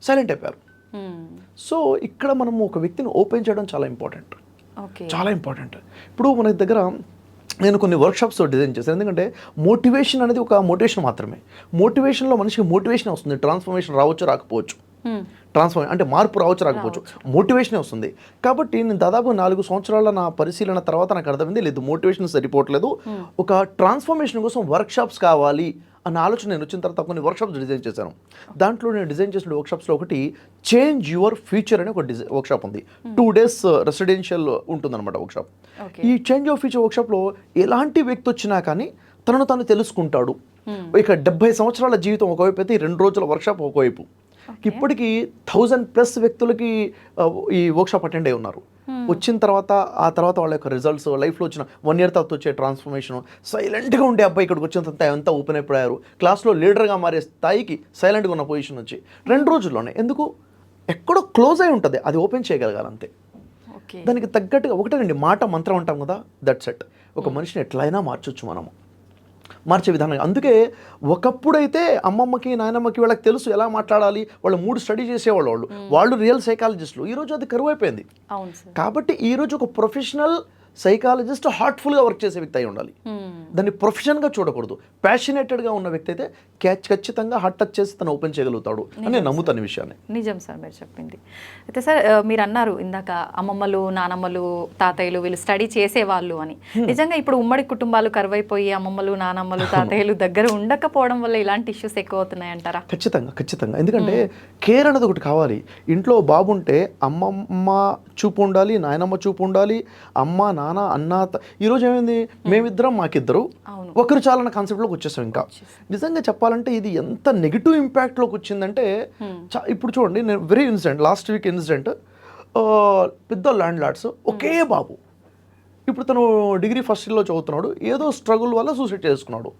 సైలెంట్ అయిపోయారు. సో ఇక్కడ మనం ఒక వ్యక్తిని ఓపెన్ చేయడం చాలా ఇంపార్టెంట్, చాలా ఇంపార్టెంట్. ఇప్పుడు మన దగ్గర నేను కొన్ని వర్క్షాప్స్ డిజైన్ చేశాను. ఎందుకంటే మోటివేషన్ అనేది ఒక మోటివేషన్ మాత్రమే. మోటివేషన్లో మనిషికి మోటివేషన్ వస్తుంది, ట్రాన్స్ఫర్మేషన్ రావచ్చు రాకపోవచ్చు, అంటే మార్పు రావచ్చు రాకపోవచ్చు, మోటివేషనే వస్తుంది. కాబట్టి నేను దాదాపు 4 సంవత్సరాల నా పరిశీలన తర్వాత నాకు అర్థమైంది లేదు మోటివేషన్ సరిపోవట్లేదు, ఒక ట్రాన్స్ఫర్మేషన్ కోసం వర్క్షాప్స్ కావాలి అన్న ఆలోచన నేను వచ్చిన తర్వాత కొన్ని వర్క్షాప్స్ డిజైన్ చేశాను. దాంట్లో నేను డిజైన్ చేసిన వర్క్షాప్స్లో ఒకటి చేంజ్ యువర్ ఫ్యూచర్ అనే ఒక వర్క్షాప్ ఉంది. 2 days రెసిడెన్షియల్ ఉంటుందన్నమాట వర్క్షాప్. ఈ చేంజ్ యువర్ ఫ్యూచర్ వర్క్షాప్లో ఎలాంటి వ్యక్తి వచ్చినా కానీ తనను తాను తెలుసుకుంటాడు. ఇక 70 సంవత్సరాల జీవితం ఒకవైపు అయితే 2 రోజుల వర్క్షాప్ ఒకవైపు. ఇప్పటికీ 1000+ వ్యక్తులకి ఈ వర్క్షాప్ అటెండ్ అయి ఉన్నారు. వచ్చిన తర్వాత ఆ తర్వాత వాళ్ళ యొక్క రిజల్ట్స్, లైఫ్లో వచ్చిన 1 year తర్వాత వచ్చే ట్రాన్స్ఫర్మేషన్, సైలెంట్గా ఉండే అబ్బాయి ఇక్కడికి వచ్చిన తర్వాత ఎంత ఓపెన్ అయిపోయారు, క్లాస్లో లీడర్గా మారే స్థాయికి సైలెంట్గా ఉన్న పొజిషన్ వచ్చి 2 రోజుల్లోనే. ఎందుకు? ఎక్కడో క్లోజ్ అయి ఉంటుంది, అది ఓపెన్ చేయగలగాలంతే. దానికి తగ్గట్టుగా ఒకటేనండి, మాట మంత్రం అంటాం కదా, దట్స్ ఇట్. ఒక మనిషిని ఎట్లయినా మార్చొచ్చు మనము. మార్చే విధానం. అందుకే ఒకప్పుడైతే అమ్మమ్మకి నాయనమ్మకి వాళ్ళకి తెలుసు ఎలా మాట్లాడాలి, వాళ్ళు 3 స్టడీ చేసేవాళ్ళు, వాళ్ళు రియల్ సైకాలజిస్టులు. ఈరోజు అది కరువైపోయింది. అవును సార్. కాబట్టి ఈరోజు ఒక ప్రొఫెషనల్ సైకాలజిస్ట్ హార్ట్ఫుల్గా వర్క్ చేసే వ్యక్తి అయి ఉండాలి. దాన్ని ప్రొఫెషన్గా చూడకూడదు. ప్యాషనేటెడ్గా ఉన్న వ్యక్తి అయితే ఖచ్చితంగా హార్ట్ టచ్ చేసి తను ఓపెన్ చేయగలుగుతాడు అని నేను నమ్ముతాను విషయాన్ని. నిజం సార్ మీరు చెప్పింది. అయితే సార్ మీరు అన్నారు ఇందాక అమ్మమ్మలు నానమ్మలు తాతయ్యలు వీళ్ళు స్టడీ చేసేవాళ్ళు అని. నిజంగా ఇప్పుడు ఉమ్మడి కుటుంబాలు కరువైపోయి అమ్మమ్మలు నానమ్మలు తాతయ్యలు దగ్గర ఉండకపోవడం వల్ల ఇలాంటి ఇష్యూస్ ఎక్కువ అవుతున్నాయి అంటారా? ఖచ్చితంగా. ఎందుకంటే కేర్ అనేది ఒకటి కావాలి. ఇంట్లో బాబుంటే అమ్మమ్మ చూపు ఉండాలి, నాయనమ్మ చూపు ఉండాలి, అమ్మ నాన్న అన్న. ఈరోజు ఏమైంది, మేమిద్దరం మాకిద్దరు ఒకరు చాలన్న కాన్సెప్ట్లోకి వచ్చేసాం. ఇంకా నిజంగా చెప్పాలంటే ఇది ఎంత నెగిటివ్ ఇంపాక్ట్లోకి వచ్చిందంటే ఇప్పుడు చూడండి, నేను very incident, last week incident, పెద్ద ల్యాండ్ లార్డ్స్ ఒకే బాబు. ఇప్పుడు తను డిగ్రీ ఫస్ట్ ఇయర్లో చదువుతున్నాడు, ఏదో స్ట్రగుల్ వల్ల సూసైడ్ చేసుకున్నాడు.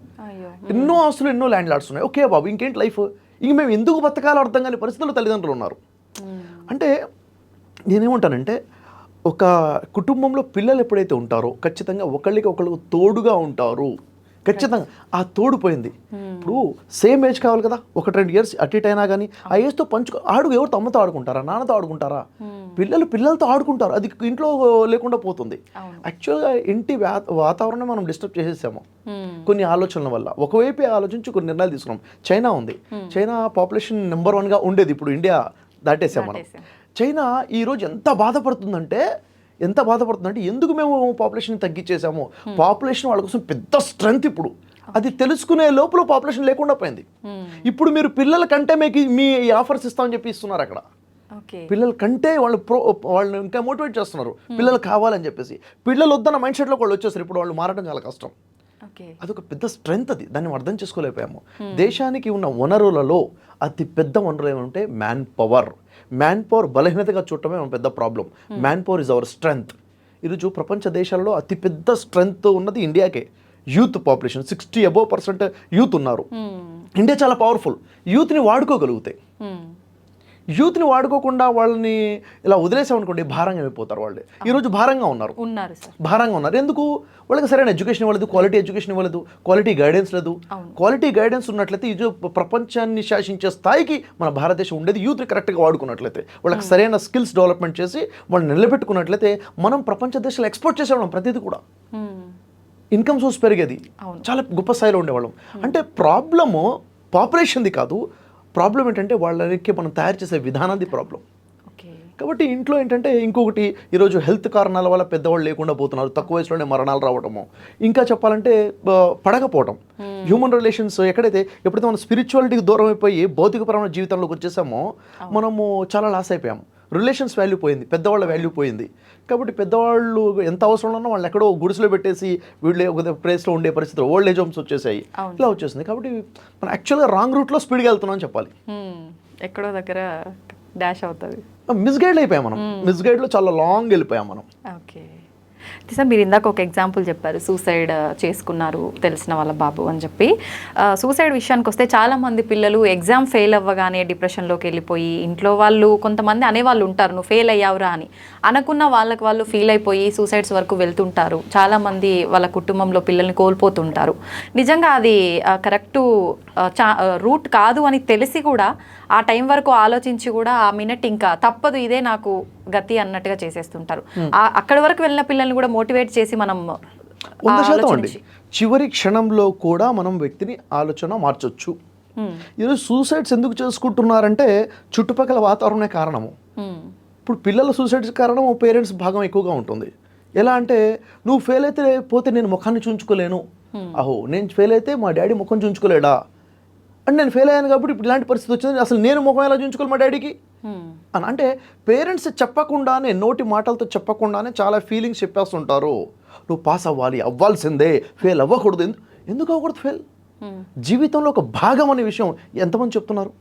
ఎన్నో ఆస్తులు ఎన్నో ల్యాండ్ లార్డ్స్ ఉన్నాయి, ఒకే బాబు. ఇంకేంటి లైఫ్, ఇంక మేము ఎందుకు బతకాలో అర్థం కాని పరిస్థితుల్లో తల్లిదండ్రులు ఉన్నారు. అంటే నేనేమంటానంటే ఒక కుటుంబంలో పిల్లలు ఎప్పుడైతే ఉంటారో ఖచ్చితంగా ఒకళ్ళకి ఒకళ్ళు తోడుగా ఉంటారు. ఖచ్చితంగా ఆ తోడు పోయింది. ఇప్పుడు సేమ్ ఏజ్ కావాలి కదా, 1-2 ఇయర్స్ అటు ఇటు అయినా కానీ ఆ ఏజ్తో ఎవరితో అమ్మతో ఆడుకుంటారా, నాన్నతో ఆడుకుంటారా? పిల్లలతో ఆడుకుంటారు. అది ఇంట్లో లేకుండా పోతుంది. యాక్చువల్గా ఇంటి వాతావరణం మనం డిస్టర్బ్ చేసేసాము కొన్ని ఆలోచనల వల్ల. ఒకవైపు ఆలోచించి కొన్ని నిర్ణయాలు తీసుకున్నాం. చైనా ఉంది, చైనా పాపులేషన్ నెంబర్ 1గా ఉండేది, ఇప్పుడు ఇండియా దాటేసాం మనం. చైనా ఈరోజు ఎంత బాధపడుతుందంటే ఎందుకు మేము పాపులేషన్ తగ్గించేసాము. పాపులేషన్ వాళ్ళ కోసం పెద్ద స్ట్రెంగ్త్. ఇప్పుడు అది తెలుసుకునే లోపల పాపులేషన్ లేకుండా పోయింది. ఇప్పుడు మీరు పిల్లల కంటే మీ ఆఫర్స్ ఇస్తామని చెప్పి ఇస్తున్నారు అక్కడ. పిల్లల కంటే వాళ్ళు ఇంకా మోటివేట్ చేస్తున్నారు, పిల్లలు కావాలని చెప్పేసి. పిల్లలు వద్దన్న మైండ్ సెట్లో వాళ్ళు వచ్చేస్తారు. ఇప్పుడు వాళ్ళు మారడం చాలా కష్టం. అదొక పెద్ద స్ట్రెంగ్త్. అది దాన్ని అర్థం చేసుకోలేకపోయాము. దేశానికి ఉన్న వనరులలో అతి పెద్ద వనరు ఏమంటే మ్యాన్ పవర్ బలహీనతగా చూడటమే పెద్ద problem. Man power is our strength. ఈరోజు ప్రపంచ దేశాల్లో అతిపెద్ద స్ట్రెంగ్త్ ఉన్నది ఇండియాకే. యూత్ పాపులేషన్ 60% యూత్ ఉన్నారు. ఇండియా చాలా పవర్ఫుల్. యూత్ని వాడుకోగలుగుతాయి. యూత్ని వాడుకోకుండా వాళ్ళని ఇలా వదిలేసామనుకోండి, భారంగా అయిపోతారు. వాళ్ళు ఈరోజు భారంగా ఉన్నారు. ఎందుకు? వాళ్ళకి సరైన ఎడ్యుకేషన్ ఇవ్వలేదు, క్వాలిటీ ఎడ్యుకేషన్ ఇవ్వలేదు, క్వాలిటీ గైడెన్స్ లేదు. క్వాలిటీ గైడెన్స్ ఉన్నట్లయితే ఈ ప్రపంచాన్ని శాసించే స్థాయికి మన భారతదేశం ఉండేది. యూత్ని కరెక్ట్గా వాడుకున్నట్లయితే, వాళ్ళకి సరైన స్కిల్స్ డెవలప్మెంట్ చేసి వాళ్ళు నిలబెట్టుకున్నట్లయితే మనం ప్రపంచ దేశాలు ఎక్స్పోర్ట్ చేసేవాళ్ళం. ప్రతిదీ కూడా ఇన్కమ్ సోర్స్ పెరిగేది, చాలా గొప్ప స్థాయిలో ఉండేవాళ్ళం. అంటే ప్రాబ్లము పాపులేషన్ది కాదు, ప్రాబ్లం ఏంటంటే వాళ్ళకి మనం తయారు చేసే విధానాన్ని ప్రాబ్లం. కాబట్టి ఇంట్లో ఏంటంటే ఇంకొకటి, ఈరోజు హెల్త్ కారణాల వల్ల పెద్దవాళ్ళు లేకుండా పోతున్నారు, తక్కువ వయసులోనే మరణాలు రావడము. ఇంకా చెప్పాలంటే పడకపోవడం. హ్యూమన్ రిలేషన్స్ ఎప్పుడైతే మనం స్పిరిచువాలిటీకి దూరం అయిపోయి భౌతికపరమైన జీవితంలోకి వచ్చేసామో మనము చాలా లాస్ అయిపోయాము. రిలేషన్స్ వాల్యూ పోయింది, పెద్దవాళ్ళ వాల్యూ పోయింది. కాబట్టి పెద్దవాళ్ళు ఎంత అవసరం ఉన్నా వాళ్ళని ఎక్కడో గుడిసెలో పెట్టేసి వీళ్ళు ఒక ప్లేస్లో ఉండే పరిస్థితులు, ఓల్డ్ ఏజ్ హోమ్స్ వచ్చేసాయి, ఇలా వచ్చేసింది. కాబట్టి మనం యాక్చువల్గా రాంగ్ రూట్లో స్పీడ్గా వెళ్తున్నాం అని చెప్పాలి. ఎక్కడో దగ్గర డాష్ అవుతుంది. మిస్గైడ్ అయిపోయాం మనం. మిస్గైడ్లో చాలా లాంగ్ వెళ్ళిపోయాం మనం. ఓకే సార్, మీరు ఇందాక ఒక ఎగ్జాంపుల్ చెప్పారు, సూసైడ్ చేసుకున్నారు తెలిసిన వాళ్ళ బాబు అని చెప్పి. సూసైడ్ విషయానికి వస్తే చాలామంది పిల్లలు ఎగ్జామ్ ఫెయిల్ అవ్వగానే డిప్రెషన్లోకి వెళ్ళిపోయి, ఇంట్లో వాళ్ళు కొంతమంది అనేవాళ్ళు ఉంటారు నువ్వు ఫెయిల్ అయ్యావురా అని. అనుకున్న వాళ్ళకి వాళ్ళు ఫీల్ అయిపోయి సూసైడ్స్ వరకు వెళ్తుంటారు. చాలామంది వాళ్ళ కుటుంబంలో పిల్లల్ని కోల్పోతుంటారు. నిజంగా అది కరెక్టు రూట్ కాదు అని తెలిసి కూడా ఆ టైం వరకు ఆలోచించి కూడా ఆ మినిట్ ఇంకా తప్పదు ఇదే నాకు గతి అన్నట్టుగా చేసేస్తుంటారు. అక్కడి వరకు వెళ్ళిన పిల్లల్ని కూడా మోటివేట్ చేసి మనం 100% అండి, చివరి క్షణంలో కూడా మనం వ్యక్తిని ఆలోచన మార్చొచ్చు. ఈరోజు సూసైడ్స్ ఎందుకు చేసుకుంటున్నారంటే చుట్టుపక్కల వాతావరణమే కారణము. ఇప్పుడు పిల్లల సూసైడ్స్ కారణం పేరెంట్స్ భాగం ఎక్కువగా ఉంటుంది. ఎలా అంటే, నువ్వు ఫెయిల్ అయితే పోతే నేను ముఖాన్ని చూంచుకోలేను, అహో నేను ఫెయిల్ అయితే మా డాడీ ముఖం చూంచుకోలేడా, అంటే నేను ఫెయిల్ అయ్యాను కాబట్టి ఇప్పుడు ఇలాంటి పరిస్థితి వచ్చింది, అసలు నేను ముఖం ఎలా చూంచుకోవాలి మా డాడీకి అని. అంటే పేరెంట్స్ చెప్పకుండానే, నోటి మాటలతో చెప్పకుండానే చాలా ఫీలింగ్స్ చెప్పేస్తుంటారు. నువ్వు పాస్ అవ్వాల్సిందే, ఫెయిల్ అవ్వకూడదు. ఎందుకు అవ్వకూడదు ఫెయిల్? జీవితంలో ఒక భాగం అనే విషయం ఎంతమంది చెప్తున్నారు?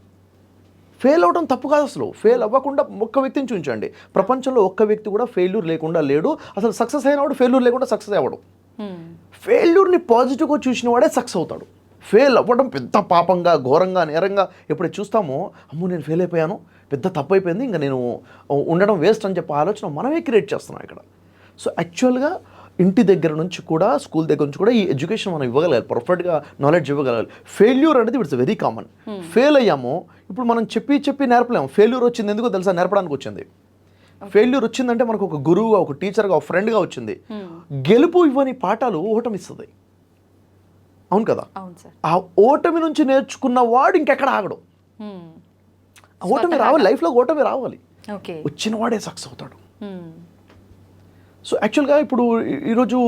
ఫెయిల్ అవ్వడం తప్పు కాదు. అసలు ఫెయిల్ అవ్వకుండా ఒక్క వ్యక్తిని చూపించండి. ప్రపంచంలో ఒక్క వ్యక్తి కూడా ఫెయిల్యూర్ లేకుండా లేడు. అసలు సక్సెస్ అయినవాడు ఫెయిల్యూర్ లేకుండా సక్సెస్ అవ్వడు. ఫెయిల్యూర్ని పాజిటివ్గా చూసిన వాడే సక్సెస్ అవుతాడు. ఫెయిల్ అవ్వడం పెద్ద పాపంగా, ఘోరంగా, నేరంగా ఎప్పుడైతే చూస్తామో, అమ్మో నేను ఫెయిల్ అయిపోయాను, పెద్ద తప్పు అయిపోయింది, ఇంకా నేను ఉండడం వేస్ట్ అని చెప్పి ఆలోచన మనమే క్రియేట్ చేస్తున్నాం ఇక్కడ. సో యాక్చువల్గా ఇంటి దగ్గర నుంచి కూడా స్కూల్ దగ్గర నుంచి కూడా ఈ ఎడ్యుకేషన్ మనం ఇవ్వగలగాలి, పర్ఫెక్ట్గా నాలెడ్జ్ ఇవ్వగలగాలి. ఫెయిల్యూర్ అనేది ఇట్స్ వెరీ కామన్. ఫెయిల్ అయ్యాము, ఇప్పుడు మనం చెప్పి నేర్పలేము. ఫెయిల్యూర్ వచ్చింది ఎందుకో తెలుసా? నేర్పడానికి వచ్చింది. ఫెయిల్యూర్ వచ్చిందంటే మనకు ఒక గురువుగా, ఒక టీచర్గా, ఒక ఫ్రెండ్గా వచ్చింది. గెలుపు ఇవ్వని పాఠాలు ఓటమి ఇస్తుంది. అవును కదా? ఆ ఓటమి నుంచి నేర్చుకున్న వాడు ఇంకెక్కడ ఆగడు. ఓటమి రావాలి, లైఫ్లో ఓటమి రావాలి, వచ్చిన వాడే సక్సెస్ అవుతాడు. సో యాక్చువల్గా ఇప్పుడు ఈరోజు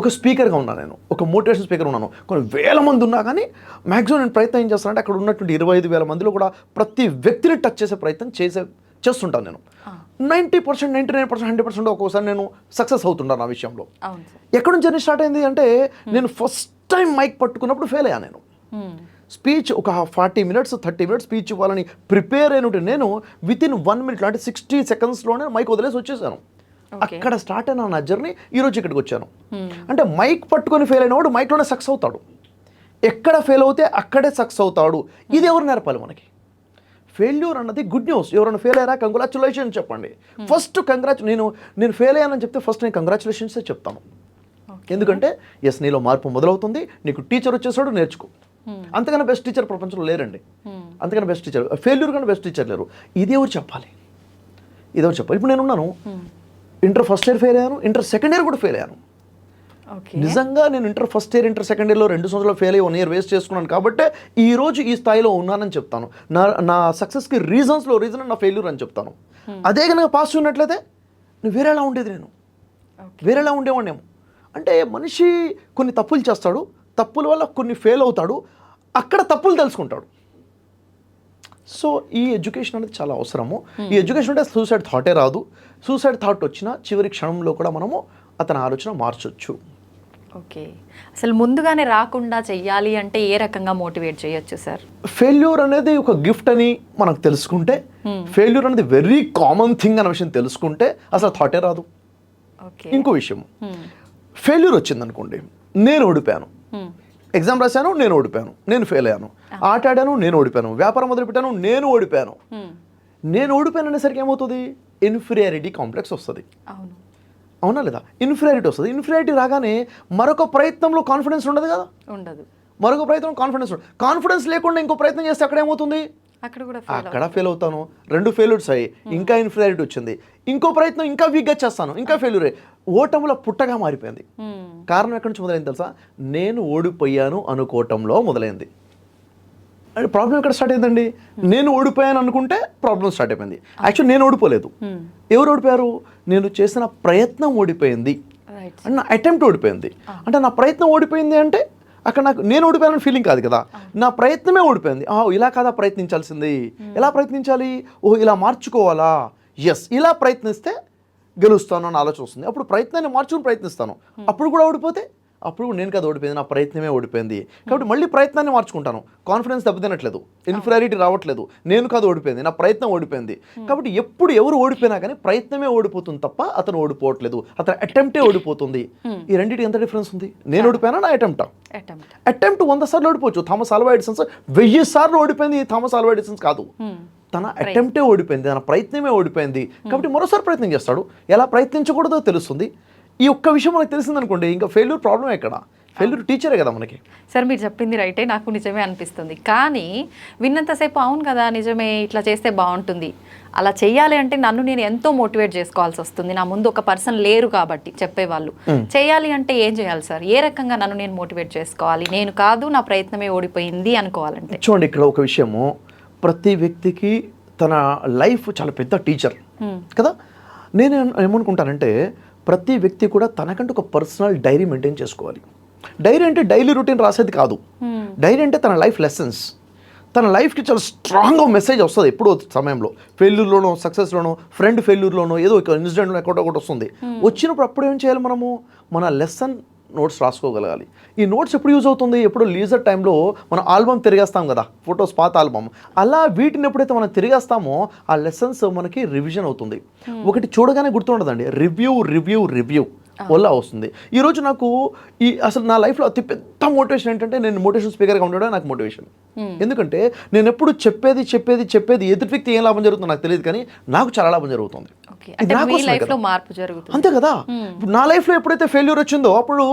ఒక స్పీకర్గా ఉన్నాను, నేను ఒక మోటివేషన్ స్పీకర్ ఉన్నాను. కొన్ని వేల మంది ఉన్నా కానీ మ్యాక్సిమం నేను ప్రయత్నం ఏం చేస్తానంటే అక్కడ ఉన్నటువంటి 25,000 మందిలో కూడా ప్రతి వ్యక్తిని టచ్ చేసే ప్రయత్నం చేస్తుంటాను నేను. 90%, 99%, 100% ఒక్కోసారి నేను సక్సెస్ అవుతుంటాను ఆ విషయంలో. ఎక్కడి నుంచి జర్నీ స్టార్ట్ అయింది అంటే నేను ఫస్ట్ టైం మైక్ పట్టుకున్నప్పుడు ఫెయిల్ అయ్యాను నేను. స్పీచ్ ఒక 40 minutes 30 minutes స్పీచ్ ఇవ్వాలని ప్రిపేర్ అయినట్టు నేను వితిన్ 1 minute అంటే 60 secondsలోనే మైక్ వదిలేసి వచ్చేసాను. అక్కడ స్టార్ట్ అయిన నా జర్నీ ఈరోజు ఇక్కడికి వచ్చాను. అంటే మైక్ పట్టుకొని ఫెయిల్ అయినవాడు మైక్లోనే సక్సెస్ అవుతాడు. ఎక్కడ ఫెయిల్ అవుతే అక్కడే సక్సెస్ అవుతాడు. ఇది ఎవరు నేర్పాలి మనకి? ఫెయిల్యూర్ అన్నది గుడ్ న్యూస్. ఎవరైనా ఫెయిల్ అయ్యారా కంగ్రాచులేషన్స్ చెప్పండి. ఫస్ట్ నేను ఫెయిల్ అయ్యానని చెప్తే ఫస్ట్ నేను కంగ్రాచులేషన్సే చెప్తాను. ఎందుకంటే ఎస్ నీలో మార్పు మొదలవుతుంది, నీకు టీచర్ వచ్చేసాడు, నేర్చుకో. అంతకన్నా బెస్ట్ టీచర్ ప్రపంచంలో లేరండి. అంతకన్నా బెస్ట్ టీచర్, ఫెయిల్యూర్ కన్నా బెస్ట్ టీచర్ లేరు. ఇది ఎవరు చెప్పాలి? ఇప్పుడు నేనున్నాను, ఇంటర్ ఫస్ట్ ఇయర్ ఫెయిల్ అయ్యాను, ఇంటర్ సెకండ్ ఇయర్ కూడా ఫెయిల్ అయ్యాను. నిజంగా నేను inter first year, inter second ఇయర్లో 2 సంవత్సరాలు ఫెయిల్ అయ్యి 1 year వేస్ట్ చేసుకున్నాను కాబట్టి ఈ రోజు ఈ స్థాయిలో ఉన్నానని చెప్తాను. నా సక్సెస్కి రీజన్ నా ఫెయిల్యూర్ అని చెప్తాను. అదే కనుక పాస్ ఉన్నట్లయితే నువ్వు వేరేలా ఉండేది, నేను వేరేలా ఉండేవాడినేమో. అంటే మనిషి కొన్ని తప్పులు చేస్తాడు, తప్పుల వల్ల కొన్ని ఫెయిల్ అవుతాడు, అక్కడ తప్పులు తెలుసుకుంటాడు. సో ఈ ఎడ్యుకేషన్ అనేది చాలా అవసరము. ఈ ఎడ్యుకేషన్ అంటే సూసైడ్ థాటే రాదు. సూసైడ్ థాట్ వచ్చిన చివరి క్షణంలో కూడా మనము అతని ఆలోచన మార్చొచ్చు. ఓకే, అసలు ముందుగానే రాకుండా చెయ్యాలి అంటే ఏ రకంగా మోటివేట్ చేయొచ్చు సార్? ఫెయిల్యూర్ అనేది ఒక గిఫ్ట్ అని మనకు తెలుసుకుంటే, ఫెయిల్యూర్ అనేది వెరీ కామన్ థింగ్ అనే విషయం తెలుసుకుంటే అసలు థాటే రాదు. ఇంకో విషయం, ఫెయిల్యూర్ వచ్చింది అనుకోండి, నేను ఓడిపోయాను, ఎగ్జామ్ రాశాను, నేను ఓడిపోయాను, నేను ఫెయిల్ అయ్యాను, ఆట ఆడాను, నేను ఓడిపోయాను, వ్యాపారం మొదలుపెట్టాను, నేను ఓడిపోయాను. నేను ఓడిపోయాను అనేసరికి ఏమవుతుంది? ఇన్ఫీరియారిటీ కాంప్లెక్స్ వస్తుంది. అవునా లేదా? ఇన్ఫీరియారిటీ వస్తుంది. ఇన్ఫీరియారిటీ రాగానే మరొక ప్రయత్నంలో కాన్ఫిడెన్స్ ఉండదు కదా, ఉండదు. మరొక ప్రయత్నం కాన్ఫిడెన్స్ లేకుండా ఇంకో ప్రయత్నం చేస్తే అక్కడ ఏమవుతుంది? అక్కడ ఫెయిల్ అవుతాను. 2 ఫెయిల్యూర్స్ అయ్యి ఇంకా ఇన్ఫీరియారిటీ వచ్చింది. ఇంకో ప్రయత్నం ఇంకా వీక్గా చేస్తాను, ఇంకా ఫెయిల్యూర్ అయ్యి ఓటముల పుట్టగా మారిపోయింది. కారణం ఎక్కడి నుంచి మొదలైంది తెలుసా? నేను ఓడిపోయాను అనుకోవటంలో మొదలైంది. అంటే ప్రాబ్లం ఎక్కడ స్టార్ట్ అయిందండి? నేను ఓడిపోయాను అనుకుంటే ప్రాబ్లం స్టార్ట్ అయిపోయింది. యాక్చువల్లీ నేను ఓడిపోలేదు. ఎవరు ఓడిపోయారు? నేను చేసిన ప్రయత్నం ఓడిపోయింది, అంటే నా అటెంప్ట్ ఓడిపోయింది. అంటే నా ప్రయత్నం ఓడిపోయింది అంటే అక్కడ నేను ఓడిపోయానని ఫీలింగ్ కాదు కదా, నా ప్రయత్నమే ఓడిపోయింది. ఇలా కాదా ప్రయత్నించాల్సింది? ఎలా ప్రయత్నించాలి? ఇలా మార్చుకోవాలా? ఎస్, ఇలా ప్రయత్నిస్తే గెలుస్తాను అని ఆలోచన వస్తుంది. అప్పుడు ప్రయత్నాన్ని మార్చుకుని ప్రయత్నిస్తాను. అప్పుడు కూడా ఓడిపోతే అప్పుడు నేను కదా ఓడిపోయింది, నా ప్రయత్నమే ఓడిపోయింది. కాబట్టి మళ్ళీ ప్రయత్నాన్ని మార్చుకుంటాను. కాన్ఫిడెన్స్ దెబ్బతినట్లేదు, ఇన్ఫీరియారిటీ రావట్లేదు, నేను కాదు ఓడిపోయింది, నా ప్రయత్నం ఓడిపోయింది. కాబట్టి ఎప్పుడు ఎవరు ఓడిపోయినా కానీ ప్రయత్నమే ఓడిపోతుంది తప్ప అతను ఓడిపోవట్లేదు, అతను అటెంప్టే ఓడిపోతుంది. ఈ రెండింటికి ఎంత డిఫరెన్స్ ఉంది? నేను ఓడిపోయినా, నా అటెంప్ట్ 100 సార్లు ఓడిపోవచ్చు. థామస్ ఆల్వా ఎడిసన్ 1000 సార్లు ఓడిపోయింది. థామస్ ఆల్వా ఎడిసన్ కాదు, తన అటెంప్టే ఓడిపోయింది, తన ప్రయత్నమే ఓడిపోయింది. కాబట్టి మరోసారి ప్రయత్నం చేస్తాడు. ఎలా ప్రయత్నించకూడదో తెలుస్తుంది. ఈ ఒక్క విషయం మనకు తెలిసిందనుకోండి, ఇంకా ఫెయిల్యూర్ ప్రాబ్లం ఎక్కడ? ఫెయిల్యూర్ టీచరే కదా మనకి. సార్ మీరు చెప్పింది రైటే, నాకు నిజమే అనిపిస్తుంది. కానీ విన్నంతసేపు అవును కదా నిజమే, ఇట్లా చేస్తే బాగుంటుంది, అలా చేయాలి అంటే నన్ను నేను ఎంతో మోటివేట్ చేసుకోవాల్సి వస్తుంది. నా ముందు ఒక పర్సన్ లేరు కాబట్టి చెప్పేవాళ్ళు. చేయాలి అంటే ఏం చేయాలి సార్? ఏ రకంగా నన్ను నేను మోటివేట్ చేసుకోవాలి? నేను కాదు, నా ప్రయత్నమే ఓడిపోయింది అనుకోవాలంటే? చూడండి, ఇక్కడ ఒక విషయము, ప్రతి వ్యక్తికి తన లైఫ్ చాలా పెద్ద టీచర్ కదా. నేను ఏమనుకుంటానంటే ప్రతి వ్యక్తి కూడా తనకంటూ ఒక పర్సనల్ డైరీ మెయింటైన్ చేసుకోవాలి. డైరీ అంటే డైలీ రొటీన్ రాసేది కాదు. డైరీ అంటే తన లైఫ్ లెసన్స్, తన లైఫ్కి చాలా స్ట్రాంగ్గా మెసేజ్ వస్తుంది ఎప్పుడో సమయంలో. ఫెయిల్యూర్లోనో, సక్సెస్లోనో, ఫ్రెండ్ ఫెయిల్యూర్లోనో, ఏదో ఒక ఇన్సిడెంట్లో ఒకటి వస్తుంది. వచ్చినప్పుడు అప్పుడు ఏం చేయాలి? మనము మన లెసన్ నోట్స్ రాసుకోగలగాలి. ఈ నోట్స్ ఎప్పుడు యూజ్ అవుతుంది? ఎప్పుడు లీజర్ టైంలో మనం ఆల్బమ్ తిరిగేస్తాం కదా, ఫొటోస్, పాత ఆల్బమ్. అలా వీటిని ఎప్పుడైతే మనం తిరిగేస్తామో ఆ లెసన్స్ మనకి రివిజన్ అవుతుంది. ఒకటి చూడగానే గుర్తుండదండి, రివ్యూ వల్ల వస్తుంది. ఈరోజు నాకు అసలు నా లైఫ్లో అతి పెద్ద మోటివేషన్ ఏంటంటే నేను మోటివేషన్ స్పీకర్గా ఉండడం నాకు మోటివేషన్. ఎందుకంటే నేను ఎప్పుడు చెప్పేది ఎదుటి వ్యక్తి ఏం లాభం జరుగుతుందో నాకు తెలియదు, కానీ నాకు చాలా లాభం జరుగుతుంది. ఓకే. ఇది అంటే నా మీ కోసమే లైఫ్ కదా. లో మార్పు జరుగుతుంది. అంతే కదా. ఇప్పుడు నా లైఫ్లో ఎప్పుడైతే ఫెయిల్యూర్ వచ్చిందో అప్పుడు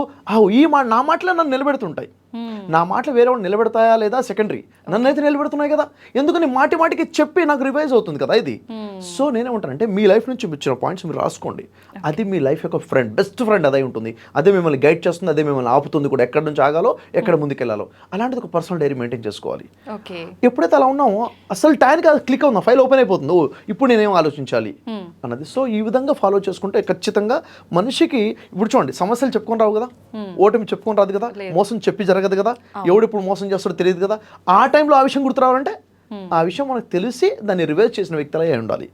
నా మాటలే నన్ను నిలబెడుతుంటాయి. నా మాటలు వేరే వాడు నిలబెడతాయా లేదా సెకండరీ, నన్నైతే నిలబెడుతున్నాయి కదా. ఎందుకని మాటికి చెప్పి నాకు రివైజ్ అవుతుంది కదా ఇది. సో నేనేమంటానంటే మీ లైఫ్ నుంచి ఇచ్చిన పాయింట్స్ మీరు రాసుకోండి. అది మీ లైఫ్ యొక్క ఫ్రెండ్, బెస్ట్ ఫ్రెండ్ అదే ఉంటుంది. అదే మిమ్మల్ని గైడ్ చేస్తుంది, అదే మిమ్మల్ని ఆపుతుంది కూడా, ఎక్కడి నుంచి ఆగాలో ఎక్కడ ముందుకెళ్ళాలో. అలాంటిది ఒక పర్సనల్ డైరీ మెయింటైన్ చేసుకోవాలి. ఓకే. ఎప్పుడైతే అలా ఉన్నామో అసలు టైంకి అది క్లిక్ అవుతుంది, ఫైల్ ఓపెన్ అయిపోతుంది. ఇప్పుడు నేనేం ఆలోచించాలి అన్నది. సో ఈ విధంగా ఫాలో చేసుకుంటే ఖచ్చితంగా మనిషికి ఇప్పుడు చూడండి, సమస్యలు చెప్పుకొని రావు కదా, ఓటమి చెప్పుకొని రాదు కదా, మోసం చెప్పి జరగదు కదా, ఎవడు ఇప్పుడు మోసం చేస్తాడో తెలియదు కదా. ఆ టైంలో ఆ విషయం గుర్తు రావాలంటే ఆ విషయం మనకు తెలిసి దాన్ని రివైజ్ చేసిన వ్యక్తులే ఉండాలి.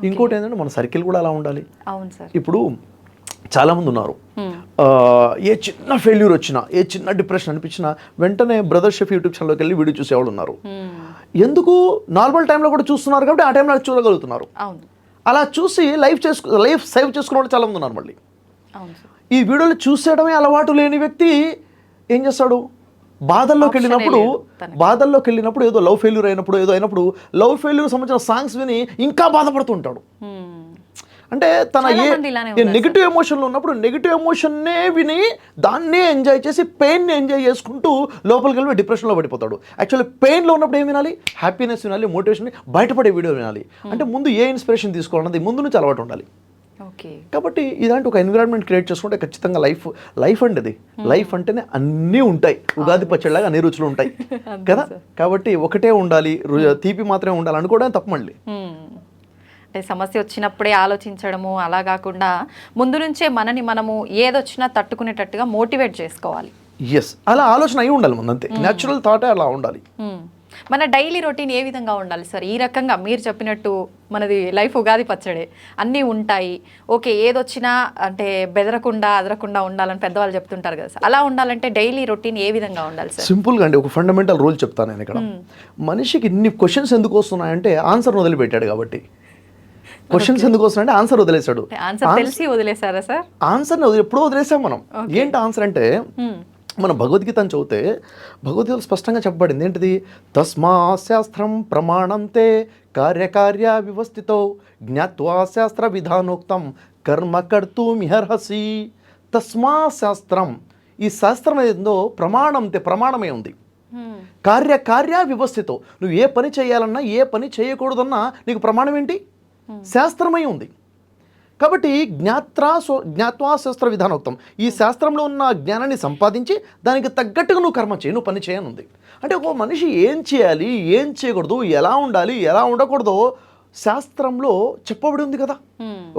ఇంకోటి ఏంటంటే మన సర్కిల్ కూడా అలా ఉండాలి. అవును సార్. ఇప్పుడు చాలామంది ఉన్నారు, ఏ చిన్న ఫెయిల్యూర్ వచ్చినా, ఏ చిన్న డిప్రెషన్ అనిపించినా వెంటనే బ్రదర్ షెఫ్ యూట్యూబ్ ఛానల్కి వెళ్ళి వీడియో చూసేవాళ్ళు ఉన్నారు. ఎందుకు నార్మల్ టైంలో కూడా చూస్తున్నారు కాబట్టి ఆ టైంలో చూడగలుగుతున్నారు. అలా చూసి లైఫ్ సేవ్ చేసుకున్న వాళ్ళు చాలామంది ఉన్నారు. మళ్ళీ ఈ వీడియోలు చూసేయడమే అలవాటు లేని వ్యక్తి ఏం చేస్తాడు, బాధల్లోకి వెళ్ళినప్పుడు ఏదో లవ్ ఫెయిల్యూర్ అయినప్పుడు ఏదో అయినప్పుడు లవ్ ఫెయిల్యూర్ సంబంధించిన సాంగ్స్ విని ఇంకా బాధపడుతూ ఉంటాడు. అంటే తన నెగిటివ్ ఎమోషన్లో ఉన్నప్పుడు నెగిటివ్ ఎమోషన్నే విని దాన్నే ఎంజాయ్ చేసి పెయిన్ని ఎంజాయ్ చేసుకుంటూ లోపలికి వెళ్ళి డిప్రెషన్లో పడిపోతాడు. యాక్చువల్లీ పెయిన్లో ఉన్నప్పుడు ఏం వినాలి, హ్యాపీనెస్ వినాలి, మోటివేషన్, బయటపడే వీడియో వినాలి. అంటే ముందు ఏ ఇన్స్పిరేషన్ తీసుకోవాలన్నది ముందు నుంచి అలవాటు ఉండాలి. కాబట్టి ఇలాంటి ఒక ఎన్విరాన్మెంట్ క్రియేట్ చేసుకుంటే ఖచ్చితంగా లైఫ్ అండి. అది లైఫ్ అంటేనే అన్నీ ఉంటాయి, ఉగాది పచ్చడిలాగా అన్ని రుచులు ఉంటాయి కదా. కాబట్టి ఒకటే ఉండాలి, తీపి మాత్రమే ఉండాలి అనుకోవడం తప్పు. మళ్ళీ అంటే సమస్య వచ్చినప్పుడే ఆలోచించడము అలా కాకుండా ముందు నుంచే మనము ఏదొచ్చినా తట్టుకునేటట్టుగా మోటివేట్ చేసుకోవాలి. ఎస్, అలా ఆలోచన అయి ఉండాలి మన, అంతే. న్యాచురల్ థాటే అలా ఉండాలి. మన డైలీ రొటీన్ ఏ విధంగా ఉండాలి సార్? ఈ రకంగా మీరు చెప్పినట్టు మనది లైఫ్ ఉగాది పచ్చడే, అన్నీ ఉంటాయి. ఓకే, ఏదొచ్చినా అంటే బెదరకుండా అదరకుండా ఉండాలని పెద్దవాళ్ళు చెప్తుంటారు కదా సార్. అలా ఉండాలంటే డైలీ రొటీన్ ఏ విధంగా ఉండాలి సార్? సింపుల్గా అండి, ఒక ఫండమెంటల్ రూల్ చెప్తాను నేను ఇక్కడ. మనిషికి ఇన్ని క్వశ్చన్స్ ఎందుకు వస్తున్నాయంటే ఆన్సర్ వదిలిపెట్టాడు కాబట్టి. క్వశ్చన్స్ ఎందుకు వస్తున్నాయంటే ఆన్సర్ వదిలేశాడు. ఆన్సర్ తెలిసి వదిలేసారా సార్? ఆన్సర్ని ఎప్పుడో వదిలేసాం మనం. ఏంటి ఆన్సర్ అంటే, మన భగవద్గీతను చదివితే భగవద్గీత స్పష్టంగా చెప్పబడింది ఏంటిది, తస్మా శాస్త్రం ప్రమాణంతే కార్యకార్య వ్యవస్థితో జ్ఞాత్వా శాస్త్ర విధానోక్తం కర్మ కర్తుమిహర్హసి. తస్మా శాస్త్రం, ఈ శాస్త్రం ఏదో ప్రమాణంతే, ప్రమాణమే ఉంది. కార్యకార్య వ్యవస్థితో, నువ్వు ఏ పని చేయాలన్నా ఏ పని చేయకూడదన్నా నీకు ప్రమాణం ఏంటి, శాస్త్రమై ఉంది. కాబట్టి జ్ఞాత్వా శాస్త్ర విధానోక్తం, ఈ శాస్త్రంలో ఉన్న జ్ఞానాన్ని సంపాదించి దానికి తగ్గట్టుగా నువ్వు కర్మ చేయి, నువ్వు పని చేయనుంది. అంటే ఒక మనిషి ఏం చేయాలి, ఏం చేయకూడదు, ఎలా ఉండాలి, ఎలా ఉండకూడదో శాస్త్రంలో చెప్పబడి ఉంది కదా,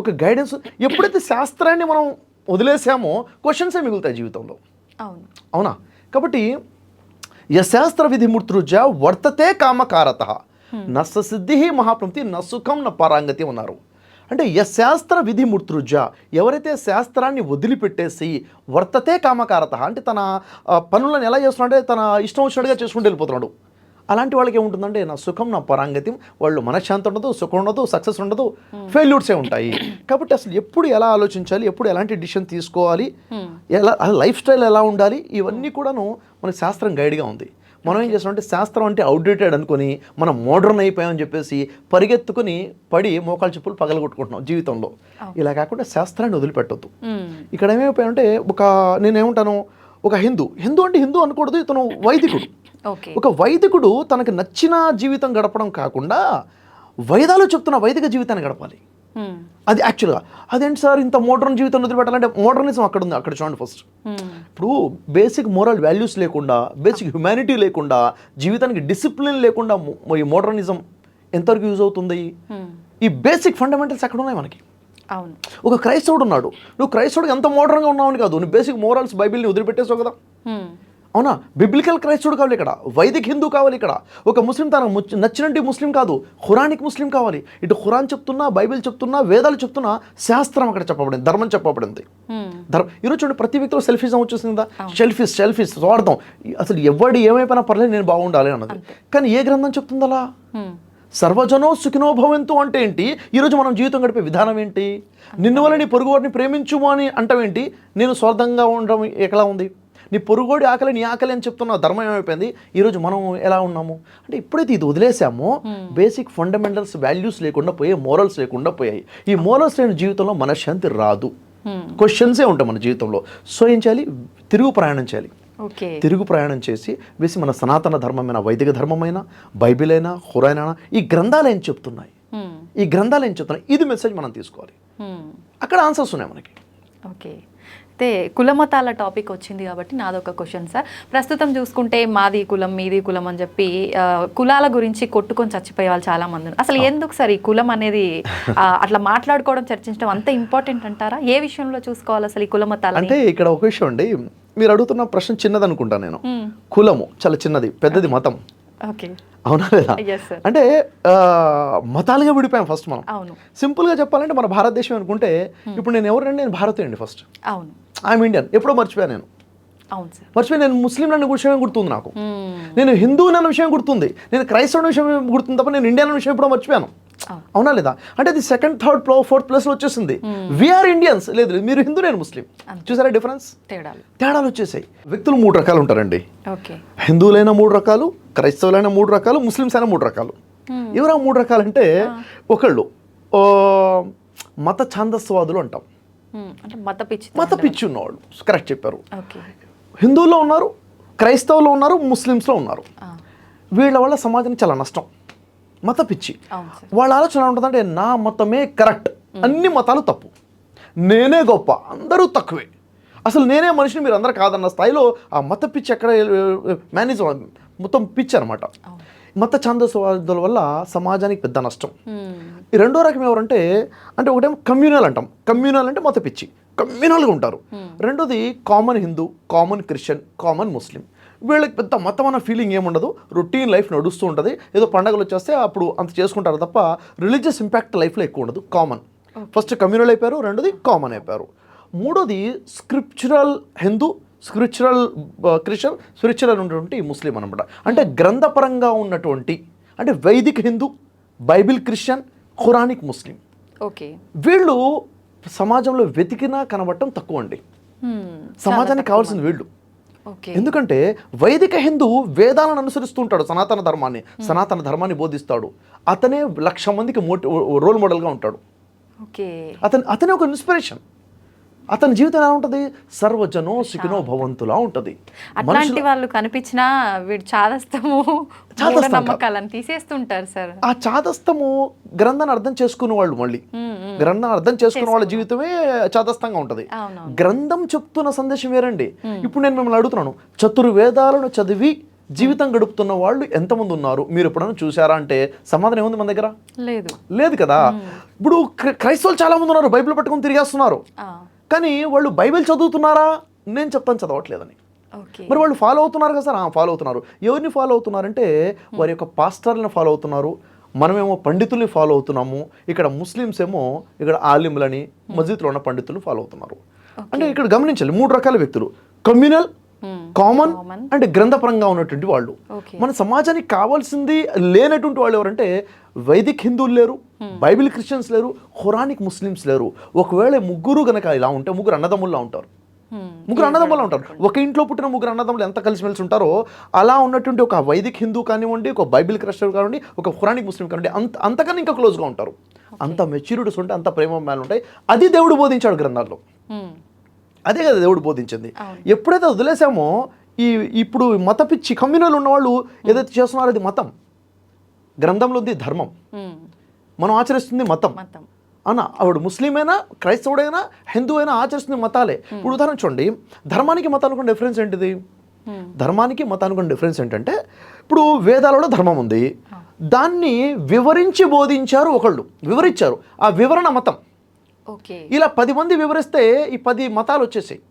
ఒక గైడెన్స్. ఎప్పుడైతే శాస్త్రాన్ని మనం వదిలేసామో క్వశ్చన్సే మిగులుతాయి జీవితంలో. అవునా? కాబట్టి యశాస్త్ర విధిమూర్తృజ వర్తతే కామకారత నస్స సిద్ధి మహాప్రమతి నసుఖం న పరాంగతి ఉన్నారు. అంటే యశాస్త్ర విధిమూర్తృజ, ఎవరైతే శాస్త్రాన్ని వదిలిపెట్టేసి వర్తతే కామకారత, అంటే తన పనులను ఎలా చేస్తున్నాడంటే తన ఇష్టం వచ్చినట్టుగా చేసుకుంటూ వెళ్ళిపోతున్నాడు, అలాంటి వాళ్ళకి ఏముంటుందంటే నా సుఖం నా పరాంగతి, వాళ్ళు మనశ్శాంతి ఉండదు, సుఖం ఉండదు, సక్సెస్ ఉండదు, ఫెయిల్యూర్సే ఉంటాయి. కాబట్టి అసలు ఎప్పుడు ఎలా ఆలోచించాలి, ఎప్పుడు ఎలాంటి డిసిషన్ తీసుకోవాలి, ఎలా లైఫ్ స్టైల్ ఎలా ఉండాలి, ఇవన్నీ కూడాను మన శాస్త్రం గైడ్గా ఉంది. మనం ఏం చేస్తామంటే శాస్త్రం అంటే అవుట్డేటెడ్ అనుకొని మనం మోడర్న్ అయిపోయామని చెప్పేసి పరిగెత్తుకుని పడి మోకాలు చెప్పులు పగలగొట్టుకుంటున్నాం జీవితంలో. ఇలా కాకుండా శాస్త్రాన్ని వదిలిపెట్టొద్దు. ఇక్కడ ఏమైపోయాయంటే నేనేమంటాను, ఒక హిందూ అంటే హిందూ అనకూడదు, ఇతను వైదికుడు. ఒక వైదికుడు తనకు నచ్చిన జీవితం గడపడం కాకుండా వైదాలు చెప్తున్న వైదిక జీవితాన్ని గడపాలి. అది యాక్చువల్గా అదేంటి సార్ ఇంత మోడర్న్ జీవితం వదిలిపెట్టాలంటే, మోడర్నిజం అక్కడ ఉంది. అక్కడ చూడండి, ఫస్ట్ ఇప్పుడు బేసిక్ మోరల్ వాల్యూస్ లేకుండా, బేసిక్ హ్యుమానిటీ లేకుండా, జీవితానికి డిసిప్లిన్ లేకుండా ఈ మోడర్నిజం ఎంతవరకు యూజ్ అవుతుంది? ఈ బేసిక్ ఫండమెంటల్స్ ఎక్కడ ఉన్నాయి మనకి? ఒక క్రైస్తవుడు ఉన్నాడు, నువ్వు క్రైస్తవుడికి ఎంత మోడర్న్గా ఉన్నావని కాదు, నువ్వు బేసిక్ మోరల్స్ బైబిల్ని వదిలిపెట్టేసావు కదా. అవునా? బిబ్లికల్ క్రైస్తవుడు కావాలి ఇక్కడ, వైదిక్ హిందూ కావాలి ఇక్కడ. ఒక ముస్లిం తనకు నచ్చినట్టు ముస్లిం కాదు, ఖురానిక్ ముస్లిం కావాలి. ఇటు ఖురాన్ చెప్తున్నా, బైబిల్ చెప్తున్నా, వేదాలు చెప్తున్నా, శాస్త్రం అక్కడ చెప్పబడింది, ధర్మం చెప్పబడింది. ఈరోజు చూడండి, ప్రతి వ్యక్తిలో సెల్ఫిజం వచ్చేసిందా, సెల్ఫిష్ స్వార్థం. అసలు ఎవడు ఏమైపోయినా పర్లేదు, నేను బాగుండాలి అన్నది. కానీ ఏ గ్రంథం చెప్తుంది అలా? సర్వజనో సుఖినో భవంతు అంటే ఏంటి? ఈరోజు మనం జీవితం గడిపే విధానం ఏంటి? నిన్ను వల్ల నీ పొరుగువారిని ప్రేమించుము అని అంటావేంటి? నేను స్వార్థంగా ఉండడం ఎట్లా ఉంది? నీ పొరుగోడి ఆకలి నీ ఆకలి అని చెప్తున్న ధర్మం ఏమైపోయింది. ఈరోజు మనం ఎలా ఉన్నాము అంటే ఎప్పుడైతే ఇది వదిలేసామో బేసిక్ ఫండమెంటల్స్ వాల్యూస్ లేకుండా పోయాయి, మోరల్స్ లేకుండా పోయాయి. ఈ మోరల్స్ లేని జీవితంలో మనశ్శాంతి రాదు, క్వశ్చన్సే ఉంటాయి మన జీవితంలో. సో ఏం చేయాలి, తిరుగు ప్రయాణం చేయాలి. తిరుగు ప్రయాణం చేసి వేసి మన సనాతన ధర్మమైన, వైదిక ధర్మమైన, బైబిల్ అయినా, ఖురాన్ అయినా ఈ గ్రంథాలు ఏం చెప్తున్నాయి, ఈ గ్రంథాలు ఏం చెప్తున్నాయి, ఇది మెసేజ్ మనం తీసుకోవాలి. అక్కడ ఆన్సర్స్ ఉన్నాయి మనకి. ఓకే, అయితే కులమతాల టాపిక్ వచ్చింది కాబట్టి నాదొక క్వశ్చన్ సార్. ప్రస్తుతం చూసుకుంటే మాది కులం మీది కులం అని చెప్పి కులాల గురించి కొట్టుకొని చచ్చిపోయే వాళ్ళు చాలా మంది ఉన్నారు. అసలు ఎందుకు సార్ ఈ కులం అనేది అట్లా మాట్లాడుకోవడం, చర్చించడం అంత ఇంపార్టెంట్ అంటారా? ఏ విషయంలో చూసుకోవాలి అసలు ఈ కులమతాలు? అంటే ఇక్కడ ఒక విషయం అండి, మీరు అడుగుతున్న ప్రశ్న చిన్నది అనుకుంటా నేను. కులము చాలా చిన్నది, పెద్దది మతం. ఓకే, అవునా లేదా? అంటే మతాలుగా విడిపోయాం ఫస్ట్ మనం. సింపుల్గా చెప్పాలంటే మన భారతదేశం అనుకుంటే ఇప్పుడు నేను ఎవరండి, నేను భారతీయుడిని ఫస్ట్. అవును, ఐఎమ్ ఇండియన్. ఎప్పుడో మర్చిపోయాను నేను. అవును సార్, మర్చిపోయి నేను ముస్లిం అన్న విషయం గుర్తుంది నాకు, నేను హిందూ అన్న విషయం గుర్తుంది, నేను క్రైస్తవుని విషయం గుర్తుంది తప్ప నేను ఇండియన్ అన్న విషయం ఎప్పుడో మర్చిపోయాను. అవునా లేదా? అంటే అది సెకండ్, థర్డ్, ఫోర్త్ ప్లేస్లో వచ్చేసింది. We're Indians. లేదు మీరు హిందూ, నేను ముస్లిం. చూసారా డిఫరెన్స్? తేడాలు వచ్చేసాయి. వ్యక్తులు 3 రకాలు ఉంటారండి. హిందువులైన 3 రకాలు, క్రైస్తవులైన 3 రకాలు, ముస్లిమ్స్ అయినా 3 రకాలు. ఎవరా 3 రకాలు అంటే, ఒకళ్ళు మత ఛాందస్వాదులు అంటాం, మత పిచ్చి ఉన్నవాళ్ళు. కరెక్ట్ చెప్పారు. హిందువుల్లో ఉన్నారు, క్రైస్తవులు ఉన్నారు, ముస్లిమ్స్లో ఉన్నారు. వీళ్ళ వల్ల సమాజానికి చాలా నష్టం. మత పిచ్చి. వాళ్ళ ఆలోచన ఎలా ఉంటుందంటే, నా మతమే కరెక్ట్, అన్ని మతాలు తప్పు, నేనే గొప్ప, అందరూ తక్కువే, అసలు నేనే మనిషిని మీరు అందరూ కాదన్న స్థాయిలో ఆ మత పిచ్చి ఎక్కడ మేనేజ్ మొత్తం పిచ్చి అనమాట. మత ఛాందస్వాదుల వల్ల సమాజానికి పెద్ద నష్టం. ఈ రెండో రకం ఎవరంటే, అంటే ఒకటేమో కమ్యూనల్ అంటాం. కమ్యూనల్ అంటే మత పిచ్చి, కమ్యూనల్గా ఉంటారు. రెండోది common Hindu, common Christian, common Muslim. వీళ్ళకి పెద్ద మతం అన్న ఫీలింగ్ ఏముండదు, రొటీన్ లైఫ్ నడుస్తూ ఉంటుంది. ఏదో పండుగలు వచ్చేస్తే అప్పుడు అంత చేసుకుంటారు తప్ప రిలీజియస్ ఇంపాక్ట్ లైఫ్లో ఎక్కువ ఉండదు. కామన్. ఫస్ట్ కమ్యూనల్ అయిపోయారు, రెండోది కామన్ అయిపోయారు. మూడోది scriptural Hindu, spiritual Christian, spiritual ఉన్నటువంటి ముస్లిం అనమాట. అంటే గ్రంథపరంగా ఉన్నటువంటి, అంటే వైదిక హిందూ, బైబిల్ క్రిస్టియన్, ఖురానిక్ ముస్లిం. ఓకే, వీళ్ళు సమాజంలో వెతికినా కనబడటం తక్కువ అండి. సమాజానికి కావాల్సింది వీళ్ళు. ఎందుకంటే వైదిక హిందూ వేదాలను అనుసరిస్తూ ఉంటాడు, సనాతన ధర్మాన్ని బోధిస్తాడు. అతనే 1,00,000 మందికి రోల్ మోడల్గా ఉంటాడు. అతనే ఒక ఇన్స్పిరేషన్. అతని జీవితం ఎలా ఉంటుంది, సర్వజనో సుఖినో భవంతులా ఉంటుంది. అట్లాంటి వాళ్ళు కనిపించినా వీడు చాదస్తము నమ్మకాలను తీసేస్తుంటారు సార్. ఆ చాదస్తము గ్రంథాన్ని అర్థం చేసుకున్న వాళ్ళు, మళ్ళీ గ్రంథాన్ని అర్థం చేసుకున్న వాళ్ళ జీవితమే చాదస్తంగా ఉంటుంది. గ్రంథం చెప్తున్న సందేశం వేరండి. ఇప్పుడు నేను మిమ్మల్ని అడుగుతున్నాను, చతుర్వేదాలను చదివి జీవితం గడుపుతున్న వాళ్ళు ఎంతమంది ఉన్నారు, మీరు ఎప్పుడైనా చూసారా అంటే సమాధానం ఏముంది మన దగ్గర? లేదు కదా. ఇప్పుడు క్రైస్తవులు చాలా మంది ఉన్నారు, బైబిల్ పట్టుకొని తిరిగేస్తున్నారు. కానీ వాళ్ళు బైబిల్ చదువుతున్నారా? నేను చెప్తాను చదవట్లేదని. మరి వాళ్ళు ఫాలో అవుతున్నారు కదా సార్? ఫాలో అవుతున్నారు. ఎవరిని ఫాలో అవుతున్నారంటే వారి యొక్క పాస్టర్లను ఫాలో అవుతున్నారు. మనమేమో పండితుల్ని ఫాలో అవుతున్నాము. ఇక్కడ ముస్లిమ్స్ ఏమో ఇక్కడ ఆలింలని, మస్జిద్లో ఉన్న పండితులను ఫాలో అవుతున్నారు. అంటే ఇక్కడ గమనించాలి, 3 రకాల వ్యక్తులు: కమ్యూనల్, కామన్, అంటే గ్రంథపరంగా ఉన్నటువంటి వాళ్ళు. మన సమాజానికి కావాల్సింది లేనటువంటి వాళ్ళు ఎవరంటే వైదిక్ హిందువులు లేరు, బైబిల్ క్రిస్టియన్స్ లేరు, ఖురానిక్ ముస్లిమ్స్ లేరు. ఒకవేళ ముగ్గురు గనక ఇలా ఉంటే ముగ్గురు అన్నదమ్ముల్లా ఉంటారు. ఒక ఇంట్లో పుట్టిన 3 అన్నదమ్ములు ఎంత కలిసిమెలిసి ఉంటారో అలా ఉన్నటువంటి ఒక వైదిక్ హిందూ కానివ్వండి, ఒక బైబిల్ క్రిస్టియన్ కానివ్వండి, ఒక ఖురానిక్ ముస్లిం కానివ్వండి, అంతకన్నా ఇంకా క్లోజ్గా ఉంటారు. అంత మెచ్యూరిటీస్ ఉంటాయి, అంత ప్రేమ ఉంటాయి. అది దేవుడు బోధించాడు గ్రంథాల్లో. అదే కదా దేవుడు బోధించింది. ఎప్పుడైతే వదిలేసామో ఇప్పుడు మత పిచ్చి కమ్యూనల్ ఉన్నవాళ్ళు ఏదైతే చేస్తున్నారో అది మతం. గ్రంథంలో ఉంది ధర్మం, మనం ఆచరిస్తుంది మతం. అన్న ఆవిడ ముస్లిం అయినా, క్రైస్తవుడైనా, హిందూ అయినా ఆచరిస్తుంది మతాలే. ఇప్పుడు ఉదాహరణ చూడండి, ధర్మానికి మతానికి ఉన్న డిఫరెన్స్ ఏంటిది? ధర్మానికి మతానికి ఉన్న డిఫరెన్స్ ఏంటంటే, ఇప్పుడు వేదాలలో ధర్మం ఉంది, దాన్ని వివరించి బోధించారు ఒకళ్ళు, వివరించారు. ఆ వివరణ మతం. ఇలా 10 మంది వివరిస్తే ఈ 10 మతాలు వచ్చేసాయి.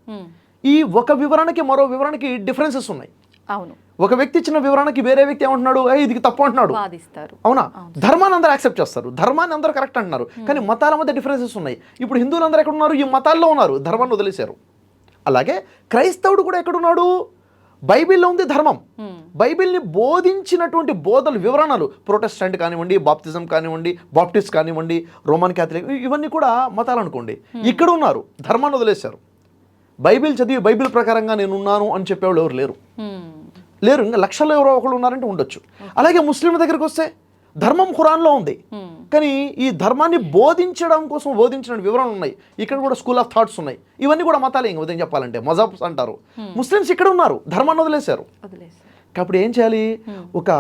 ఈ ఒక వివరణకి మరో వివరణకి డిఫరెన్సెస్ ఉన్నాయి. ఒక వ్యక్తి ఇచ్చిన వివరణకి వేరే వ్యక్తి ఏమంటున్నాడు, ఇది తప్పు అంటున్నాడు. అవునా? ధర్మాన్ని అందరూ యాక్సెప్ట్ చేస్తారు, ధర్మాన్ని అందరూ కరెక్ట్ అంటున్నారు. కానీ మతాల మధ్య డిఫరెన్సెస్ ఉన్నాయి. ఇప్పుడు హిందువులు అందరూ ఎక్కడ ఉన్నారు? ఈ మతాల్లో ఉన్నారు, ధర్మాన్ని వదిలేశారు. అలాగే క్రైస్తవుడు కూడా ఎక్కడున్నాడు? బైబిల్లో ఉంది ధర్మం. బైబిల్ని బోధించినటువంటి బోధలు, వివరణలు, ప్రొటెస్టెంట్ కానివ్వండి, బాప్తిజం కానివ్వండి, బాప్టిస్ట్ కానివ్వండి, రోమన్ క్యాథలిక్, ఇవన్నీ కూడా మతాలు అనుకోండి. ఇక్కడ ఉన్నారు, ధర్మాన్ని వదిలేశారు. బైబిల్ చదివి బైబిల్ ప్రకారంగా నేను ఉన్నాను అని చెప్పేవాళ్ళు ఎవరు లేరు. లేరు. ఇంకా లక్షల్లో ఎవరో ఒకళ్ళు ఉన్నారంటే ఉండొచ్చు. అలాగే ముస్లింల దగ్గరికి వస్తే ధర్మం ఖురాన్లో ఉంది, కానీ ఈ ధర్మాన్ని బోధించడం కోసం బోధించిన వివరణలు ఉన్నాయి. ఇక్కడ కూడా స్కూల్ ఆఫ్ థాట్స్ ఉన్నాయి. ఇవన్నీ కూడా మతాలే, ఇంకా ఉదయం చెప్పాలంటే మజాబ్స్ అంటారు. ముస్లిమ్స్ ఇక్కడ ఉన్నారు, ధర్మాన్ని వదిలేశారు. కాబట్టి ఏం చేయాలి? ఒక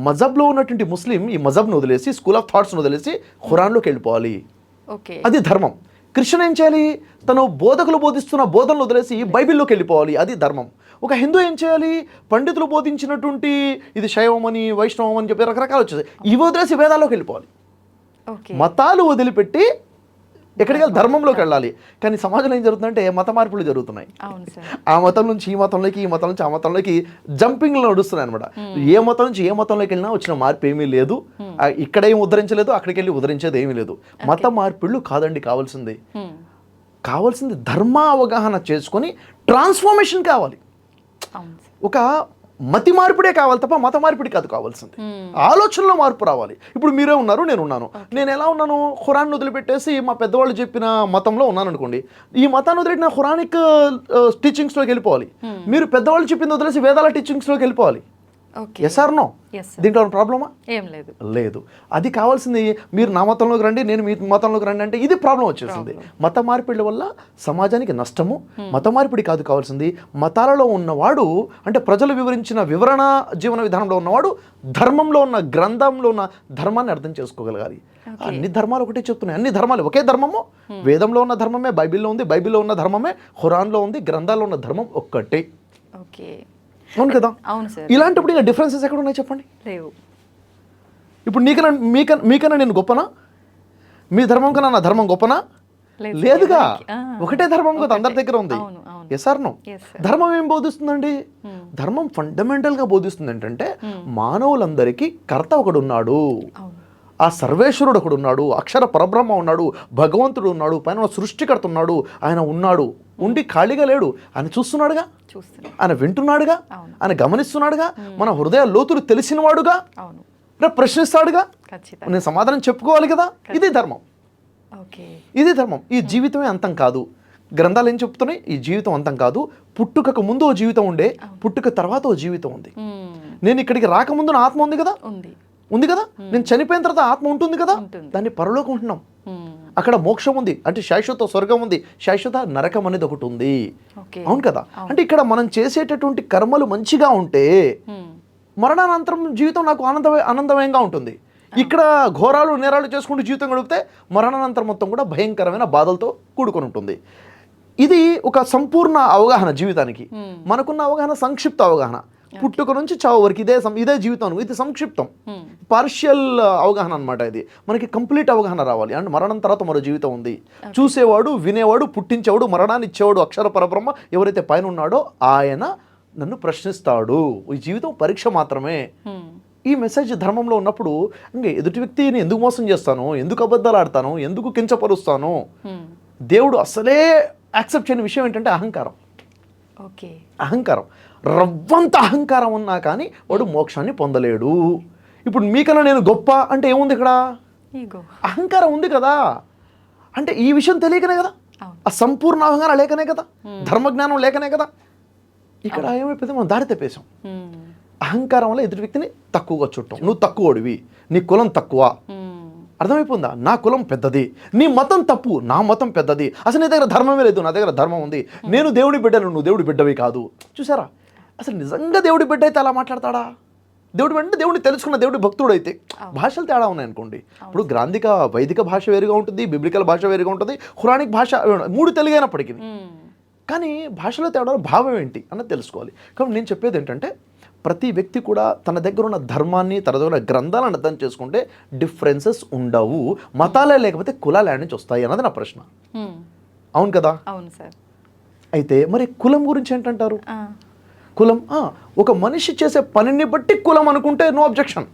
మజబ్లో ఉన్నటువంటి ముస్లిం ఈ మజబ్ను వదిలేసి, స్కూల్ ఆఫ్ థాట్స్ను వదిలేసి ఖురాన్లోకి వెళ్ళిపోవాలి. అది ధర్మం. క్రిస్టియన్ ఏం చేయాలి? తను బోధకులు బోధిస్తున్న బోధనలు వదిలేసి బైబిల్లోకి వెళ్ళిపోవాలి. అది ధర్మం. ఒక హిందూ ఏం చేయాలి? పండితులు బోధించినటువంటి ఇది శైవం అని, వైష్ణవం అని చెప్పి రకరకాలు వచ్చేది, ఇవి వదిలేసి వేదాల్లోకి వెళ్ళిపోవాలి. మతాలు వదిలిపెట్టి ఎక్కడికి వెళ్ళి ధర్మంలోకి వెళ్ళాలి. కానీ సమాజంలో ఏం జరుగుతుందంటే మత మార్పులు జరుగుతున్నాయి. ఆ మతం నుంచి ఈ మతంలోకి, ఈ మతం నుంచి ఆ మతంలోకి జంపింగ్లు నడుస్తున్నాయి అనమాట. ఏ మతం నుంచి ఏ మతంలోకి వెళ్ళినా వచ్చిన మార్పు ఏమీ లేదు. ఇక్కడ ఏం ఉద్ధరించలేదు, అక్కడికి వెళ్ళి ఉద్ధరించేది ఏమీ లేదు. మత మార్పుళ్ళు కాదండి కావాల్సింది. కావాల్సింది ధర్మ అవగాహన చేసుకొని ట్రాన్స్ఫర్మేషన్ కావాలి. ఒక మతి మార్పిడే కావాలి తప్ప మత మార్పిడి కాదు కావాల్సింది. ఆలోచనలో మార్పు రావాలి. ఇప్పుడు మీరే ఉన్నారు, నేను ఉన్నాను. నేను ఎలా ఉన్నాను? ఖురాన్ వదిలిపెట్టేసి మా పెద్దవాళ్ళు చెప్పిన మతంలో ఉన్నాను అనుకోండి. ఈ మతాన్ని వదిలిపెట్టిన ఖురానిక్ టీచింగ్స్లోకి వెళ్ళిపోవాలి. మీరు పెద్దవాళ్ళు చెప్పింది వదిలేసి వేదాల టీచింగ్స్లోకి వెళ్ళిపోవాలి. Yes or no? దీంట్లో ప్రాబ్లమా? ఏం లేదు. లేదు. అది కావాల్సింది. మీరు నా మతంలోకి రండి, నేను మీ మతంలోకి రండి అంటే ఇది ప్రాబ్లం వచ్చేసింది. మత మార్పిడి వల్ల సమాజానికి నష్టము. మత మార్పిడి కాదు కావాల్సింది. మతాలలో ఉన్నవాడు అంటే ప్రజలు వివరించిన వివరణ జీవన విధానంలో ఉన్నవాడు ధర్మంలో ఉన్న గ్రంథంలో ఉన్న ధర్మాన్ని అర్థం చేసుకోగలగాలి. అన్ని ధర్మాలు ఒకటే చెప్తున్నాయి. అన్ని ధర్మాలు ఒకే ధర్మము. వేదంలో ఉన్న ధర్మమే బైబిల్లో ఉంది, బైబిల్లో ఉన్న ధర్మమే ఖురాన్లో ఉంది, గ్రంథాల్లో ఉన్న ధర్మం ఒక్కటే. అవును కదా? అవును సార్. ఇలాంటప్పుడు ఇంకా డిఫరెన్సెస్ ఎక్కడ ఉన్నాయి చెప్పండి? లేవు. ఇప్పుడు మీకన్నా నేను గొప్పనా? మీ ధర్మం కన్నా నా ధర్మం గొప్పనా? లేదుగా. ఒకటే ధర్మం కదా అందరి దగ్గర ఉంది. Yes or no? ధర్మం ఏం బోధిస్తుందండి? ధర్మం ఫండమెంటల్గా బోధిస్తుంది ఏంటంటే మానవులందరికీ కర్త ఒకడు ఉన్నాడు, ఆ సర్వేశ్వరుడు ఒకడు ఉన్నాడు, అక్షర పరబ్రహ్మ ఉన్నాడు, భగవంతుడు ఉన్నాడు, పైన సృష్టికర్త ఉన్నాడు. ఆయన ఉన్నాడు, ఉండి ఖాళీగా లేడు. ఆయన చూస్తున్నాడుగా, ఆయన వింటున్నాడుగా, ఆయన గమనిస్తున్నాడుగా, మన హృదయ లోతులు తెలిసినవాడుగా, ప్రశ్నిస్తాడుగా. నేను సమాధానం చెప్పుకోవాలి కదా. ఇది ధర్మం. ఇది ధర్మం. ఈ జీవితమే అంతం కాదు. గ్రంథాలు ఏం చెప్తున్నాయి? ఈ జీవితం అంతం కాదు. పుట్టుకకు ముందు ఓ జీవితం ఉండే, పుట్టుక తర్వాత ఓ జీవితం ఉంది. నేను ఇక్కడికి రాకముందు నా ఆత్మ ఉంది కదా, ఉంది కదా. నేను చనిపోయిన తర్వాత ఆత్మ ఉంటుంది కదా, దాన్ని పరలోకం ఉంటున్నాం. అక్కడ మోక్షం ఉంది, అంటే శాశ్వత స్వర్గం ఉంది, శాశ్వత నరకం అనేది ఒకటి ఉంది. అవును కదా? అంటే ఇక్కడ మనం చేసేటటువంటి కర్మలు మంచిగా ఉంటే మరణానంతరం జీవితం నాకు ఆనందమయంగా ఉంటుంది. ఇక్కడ ఘోరాలు నేరాలు చేసుకుంటూ జీవితం గడిపితే మరణానంతరం మొత్తం కూడా భయంకరమైన బాధలతో కూడుకొని ఉంటుంది. ఇది ఒక సంపూర్ణ అవగాహన జీవితానికి. మనకున్న అవగాహన సంక్షిప్త అవగాహన. పుట్టుక నుంచి చావు వరకు ఇదే జీవితం. ఇది సంక్షిప్తం, పార్షియల్ అవగాహన అనమాట. ఇది మనకి కంప్లీట్ అవగాహన రావాలి. అండ్ మరణం తర్వాత మరో జీవితం ఉంది. చూసేవాడు, వినేవాడు, పుట్టించేవాడు, మరణాన్ని ఇచ్చేవాడు అక్షర పరబ్రహ్మ ఎవరైతే పైన ఉన్నాడో ఆయన నన్ను ప్రశ్నిస్తాడు. ఈ జీవితం పరీక్ష మాత్రమే. ఈ మెసేజ్ ధర్మంలో ఉన్నప్పుడు ఇంకా ఎదుటి వ్యక్తిని ఎందుకు మోసం చేస్తాను, ఎందుకు అబద్ధాలు ఆడతాను, ఎందుకు కించపరుస్తాను? దేవుడు అసలే యాక్సెప్ట్ చేయని విషయం ఏంటంటే అహంకారం. అహంకారం, రవ్వంత అహంకారం ఉన్నా కానీ వాడు మోక్షాన్ని పొందలేడు. ఇప్పుడు మీకన్నా నేను గొప్ప అంటే ఏముంది ఇక్కడ? అహంకారం ఉంది కదా. అంటే ఈ విషయం తెలియకనే కదా, ఆ సంపూర్ణ అవగాహన లేకనే కదా, ధర్మజ్ఞానం లేకనే కదా. ఇక్కడ ఏమైపోతే మనం దారి తెప్పేశాం. అహంకారం వల్ల ఎదుటి వ్యక్తిని తక్కువగా చుట్టాం. నువ్వు తక్కువడివి, నీ కులం తక్కువ. అర్థమైపోయిందా? నా కులం పెద్దది, నీ మతం తప్పు, నా మతం పెద్దది, అసలు నీ దగ్గర ధర్మమే లేదు, నా దగ్గర ధర్మం ఉంది, నేను దేవుడి బిడ్డను, నువ్వు దేవుడి బిడ్డవి కాదు. చూసారా? అసలు నిజంగా దేవుడి బిడ్డ అయితే అలా మాట్లాడతాడా? దేవుడి అంటే దేవుడిని తెలుసుకున్న దేవుడి భక్తుడు అయితే. భాషలు తేడా ఉన్నాయనుకోండి. ఇప్పుడు గ్రాంధిక వైదిక భాష వేరుగా ఉంటుంది, బిబ్లికల్ భాష వేరుగా ఉంటుంది, ఖురానిక్ భాష, మూడు తెలుగైనప్పటికీ కానీ భాషలో తేడా భావం ఏంటి అన్నది తెలుసుకోవాలి. కాబట్టి నేను చెప్పేది ఏంటంటే ప్రతి వ్యక్తి కూడా తన దగ్గర ఉన్న ధర్మాన్ని, తన దగ్గర ఉన్న గ్రంథాలను అర్థం చేసుకుంటే డిఫరెన్సెస్ ఉండవు. మతాలే లేకపోతే కులాలు ఏడ నుంచి వస్తాయి అన్నది నా ప్రశ్న. అవును కదా? అవును సార్. అయితే మరి కులం గురించి ఏంటంటారు? కులం ఒక మనిషి చేసే పనిని బట్టి కులం అనుకుంటే నో అబ్జెక్షన్.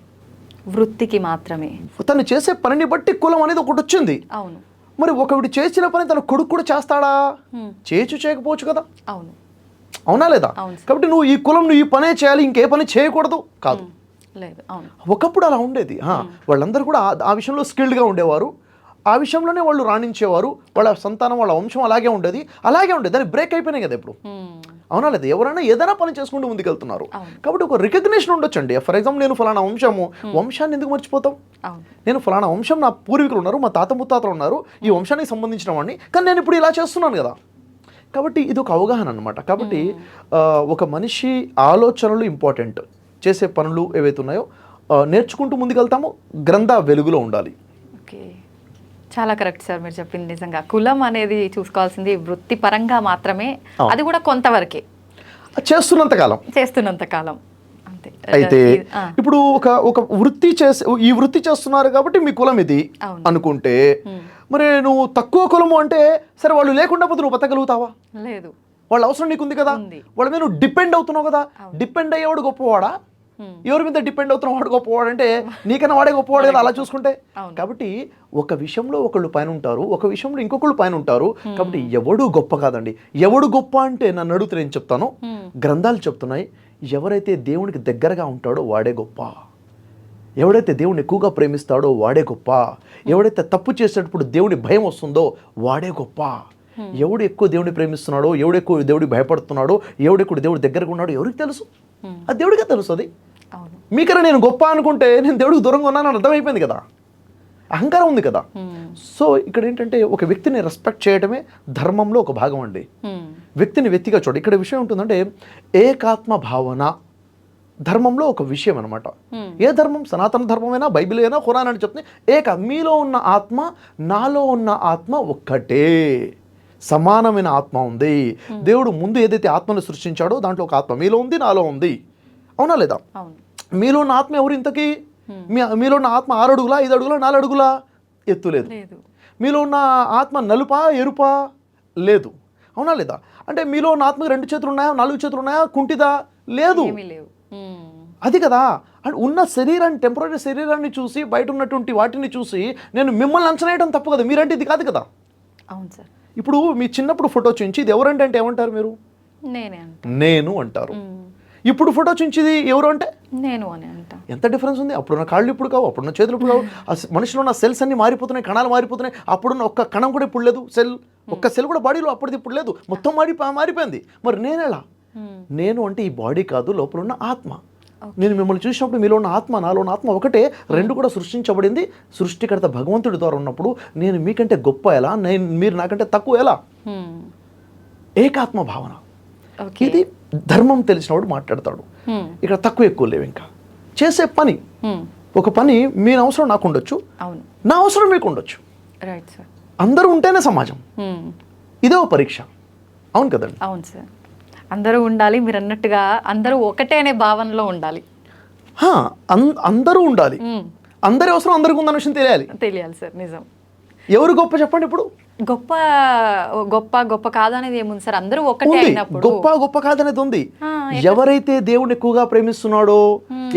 వృత్తికి మాత్రమే. తను చేసే పనిని బట్టి కులం అనేది ఒకటి వచ్చింది. అవును. మరి ఒకవిడు చేసిన పని తన కొడుకు కూడా చేస్తాడా? చేయకపోవచ్చు కదా. అవును. అవునా లేదా? కాబట్టి నువ్వు ఈ కులం, నువ్వు ఈ పనే చేయాలి, ఇంకే పని చేయకూడదు కాదు. ఒకప్పుడు అలా ఉండేది. వాళ్ళందరూ కూడా ఆ విషయంలో స్కిల్డ్గా ఉండేవారు. ఆ విషయంలోనే వాళ్ళు రాణించేవారు, వాళ్ళ సంతానం వాళ్ళ వంశం అలాగే ఉండేది దాన్ని బ్రేక్ అయిపోయినాయి కదా ఇప్పుడు. అవునా లేదా? ఎవరైనా ఏదైనా పని చేసుకుంటూ ముందుకెళ్తున్నారు. కాబట్టి ఒక రికగ్నిషన్ ఉండొచ్చండి. ఫర్ ఎగ్జాంపుల్ నేను ఫలానా వంశాన్ని ఎందుకు మర్చిపోతాం? నేను ఫలానా వంశం, నా పూర్వీకులు ఉన్నారు, మా తాత ముత్తాతలు ఉన్నారు, ఈ వంశానికి సంబంధించిన వాడిని, కానీ నేను ఇప్పుడు ఇలా చేస్తున్నాను కదా. కాబట్టి ఇది ఒక అవగాహన అనమాట. కాబట్టి ఒక మనిషి ఆలోచనలు ఇంపార్టెంట్, చేసే పనులు ఏవైతే ఉన్నాయో నేర్చుకుంటూ ముందుకెళ్తాము, గ్రంథ వెలుగులో ఉండాలి. ఓకే, చాలా కరెక్ట్ సార్ మీరు చెప్పింది. నిజంగా కులం అనేది చూసుకోవాల్సింది వృత్తిపరంగా మాత్రమే, అది కూడా కొంతవరకే, చేస్తున్నంత కాలం అంతే. అయితే ఇప్పుడు ఒక వృత్తి ఈ వృత్తి చేస్తున్నారు కాబట్టి మీ కులం ఇది అనుకుంటే, మరి నువ్వు తక్కువ కులము అంటే సరే, వాళ్ళు లేకుండా పోతే నువ్వు బతకగలుగుతావా? లేదు. వాళ్ళ అవసరం నీకుంది కదా, వాళ్ళ మీద నువ్వు డిపెండ్ అవుతున్నావు కదా. డిపెండ్ అయ్యేవాడు గొప్పవాడా? ఎవరి మీద డిపెండ్ అవుతున్న వాడు గొప్పవాడు అంటే నీకన్నా వాడే గొప్పవాడు కదా అలా చూసుకుంటే. కాబట్టి ఒక విషయంలో ఒకళ్ళు పైన ఉంటారు, ఒక విషయంలో ఇంకొకళ్ళు పైన ఉంటారు. కాబట్టి ఎవడు గొప్ప కాదండి. ఎవడు గొప్ప అంటే నన్ను అడిగితే నేను చెప్తాను, గ్రంథాలు చెప్తున్నాయి, ఎవరైతే దేవునికి దగ్గరగా ఉంటాడో వాడే గొప్ప, ఎవడైతే దేవుడిని ఎక్కువగా ప్రేమిస్తాడో వాడే గొప్ప, ఎవడైతే తప్పు చేసేటప్పుడు దేవుడి భయం వస్తుందో వాడే గొప్ప. ఎవడు ఎక్కువ దేవుడిని ప్రేమిస్తున్నాడో, ఎవడు ఎక్కువ దేవుడికి భయపడుతున్నాడో, ఎవడు ఎక్కువ దేవుడి దగ్గరగా ఉన్నాడో ఎవరికి తెలుసు? అది దేవుడికే తెలుసు. అది మీకన్నా నేను గొప్ప అనుకుంటే నేను దేవుడికి దూరంగా ఉన్నానని అర్థమైపోయింది కదా, అహంకారం ఉంది కదా. సో ఇక్కడ ఏంటంటే ఒక వ్యక్తిని రెస్పెక్ట్ చేయడమే ధర్మంలో ఒక భాగం అండి. వ్యక్తిని వ్యక్తిగా చూడ. ఇక్కడ విషయం ఉంటుందంటే ఏకాత్మ భావన ధర్మంలో ఒక విషయం అనమాట. ఏ ధర్మం? సనాతన ధర్మమైనా, బైబిల్ అయినా, ఖురాన్ అని చెప్తుంది మీలో ఉన్న ఆత్మ నాలో ఉన్న ఆత్మ ఒక్కటే, సమానమైన ఆత్మ ఉంది. దేవుడు ముందు ఏదైతే ఆత్మను సృష్టించాడో దాంట్లో ఒక ఆత్మ మీలో ఉంది, నాలో ఉంది. అవునా లేదా? మీలో ఉన్న ఆత్మ ఎవరు ఇంతకీ? మీలో ఉన్న ఆత్మ 6 అడుగులా, 5 అడుగులా, 4 అడుగులా? ఎత్తులేదు. మీలో ఉన్న ఆత్మ నలుపా, ఎరుపా? లేదు. అవునా లేదా? అంటే మీలో ఉన్న ఆత్మకి 2 చేతులు ఉన్నాయా, 4 చేతులు ఉన్నాయా, కుంటిదా? లేదు. అది కదా. అంటే ఉన్న శరీరాన్ని, టెంపరీ శరీరాన్ని చూసి, బయట ఉన్నటువంటి వాటిని చూసి నేను మిమ్మల్ని అంచనా వేయడం తప్పు కదా. మీరంటే ఇది కాదు కదా. అవును సార్. ఇప్పుడు మీ చిన్నప్పుడు ఫోటో చూపించి ఇది ఎవరంటే అంటే ఏమంటారు మీరు? నేను అంటారు. ఇప్పుడు ఫోటో చూపించింది ఎవరు అంటే నేను అని అంట. ఎంత డిఫరెన్స్ ఉంది? అప్పుడున్న కాళ్ళు ఇప్పుడు కావు, అప్పుడున్న చేతులు ఇప్పుడు కావు. మనిషిలో ఉన్న సెల్స్ అన్ని మారిపోతున్నాయి, కణాలు మారిపోతున్నాయి. అప్పుడున్న ఒక్క కణం కూడా ఇప్పుడు లేదు. ఒక్క సెల్ కూడా బాడీలో అప్పటిది ఇప్పుడు లేదు, మొత్తం మారిపోయింది. మరి నేనెలా? నేను అంటే ఈ బాడీ కాదు, లోపల ఉన్న ఆత్మ. నేను మిమ్మల్ని చూసినప్పుడు మీలో ఉన్న ఆత్మ, నాలో ఉన్న ఆత్మ ఒకటే, రెండు కూడా సృష్టించబడింది సృష్టికర్త భగవంతుడి ద్వారా ఉన్నప్పుడు నేను మీకంటే గొప్ప ఎలా, మీరు నాకంటే తక్కువ ఎలా? ఏకాత్మ భావన. ఇది ధర్మం తెలిసినవాడు మాట్లాడతాడు. ఇక్కడ తక్కువ ఎక్కువ లేవు. ఇంకా చేసే పని, ఒక పని మీ అవసరం నాకు ఉండొచ్చు, నా అవసరం మీకు ఉండొచ్చు. అందరూ ఉంటేనే సమాజం. ఇదే ఒక పరీక్ష. అవును కదండి? అవును సార్. అందరూ ఉండాలి, మీరు అన్నట్టుగా అందరూ ఒకటే అనే భావనలో ఉండాలి. అందరూ ఉండాలి, అందరి అవసరం అందరికీ ఉందన్న విషయం తెలియాలి సార్. నిజం. ఎవరు గొప్ప చెప్పండి? ఇప్పుడు గొప్ప గొప్ప గొప్ప కాదనేది ఏముంది సార్? అందరూ ఒకటే అయినప్పుడు గొప్ప కాదనేది ఉంది. ఎవరైతే దేవుడిని ఎక్కువగా ప్రేమిస్తున్నాడో,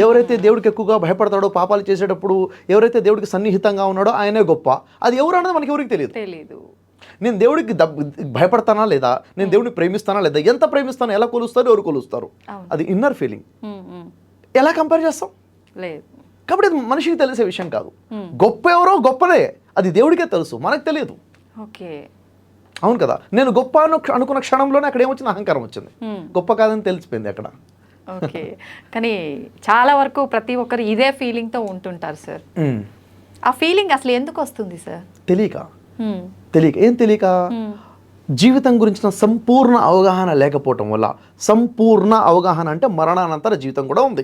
ఎవరైతే దేవుడికి ఎక్కువగా భయపడతాడో, పాపాలు చేసేటప్పుడు ఎవరైతే దేవుడికి సన్నిహితంగా ఉన్నాడో ఆయనే గొప్ప. అది ఎవరు అన్నది మనకి ఎవరికి తెలియదు. నేను దేవుడికి భయపడతానా లేదా, నేను దేవుడిని ప్రేమిస్తానా లేదా, ఎంత ప్రేమిస్తానో, ఎలా కొలుస్తారో, ఎవరు కొలుస్తారు, అది ఇన్నర్ ఫీలింగ్. ఎలా కంపేర్ చేస్తాం? లేదు. కాబట్టి అది మనిషికి తెలిసే విషయం కాదు. గొప్ప ఎవరో గొప్పదే, అది దేవుడికే తెలుసు, మనకు తెలియదు. ఓకే, అవును కదా. నేను గొప్ప అనుకున్న క్షణంలోనే అక్కడ ఏమొచ్చింది? అహంకారం వచ్చింది. గొప్ప కాదని తెలిసిపోయింది అక్కడ. ఓకే, కానీ చాలా వరకు ప్రతి ఒక్కరు ఇదే ఫీలింగ్తో ఉంటుంటారు సార్. ఆ ఫీలింగ్ అసలు ఎందుకు వస్తుంది సార్? తెలియక. ఏం తెలియక? జీవితం గురించిన సంపూర్ణ అవగాహన లేకపోవటం వల్ల. సంపూర్ణ అవగాహన అంటే మరణానంతర జీవితం కూడా ఉంది.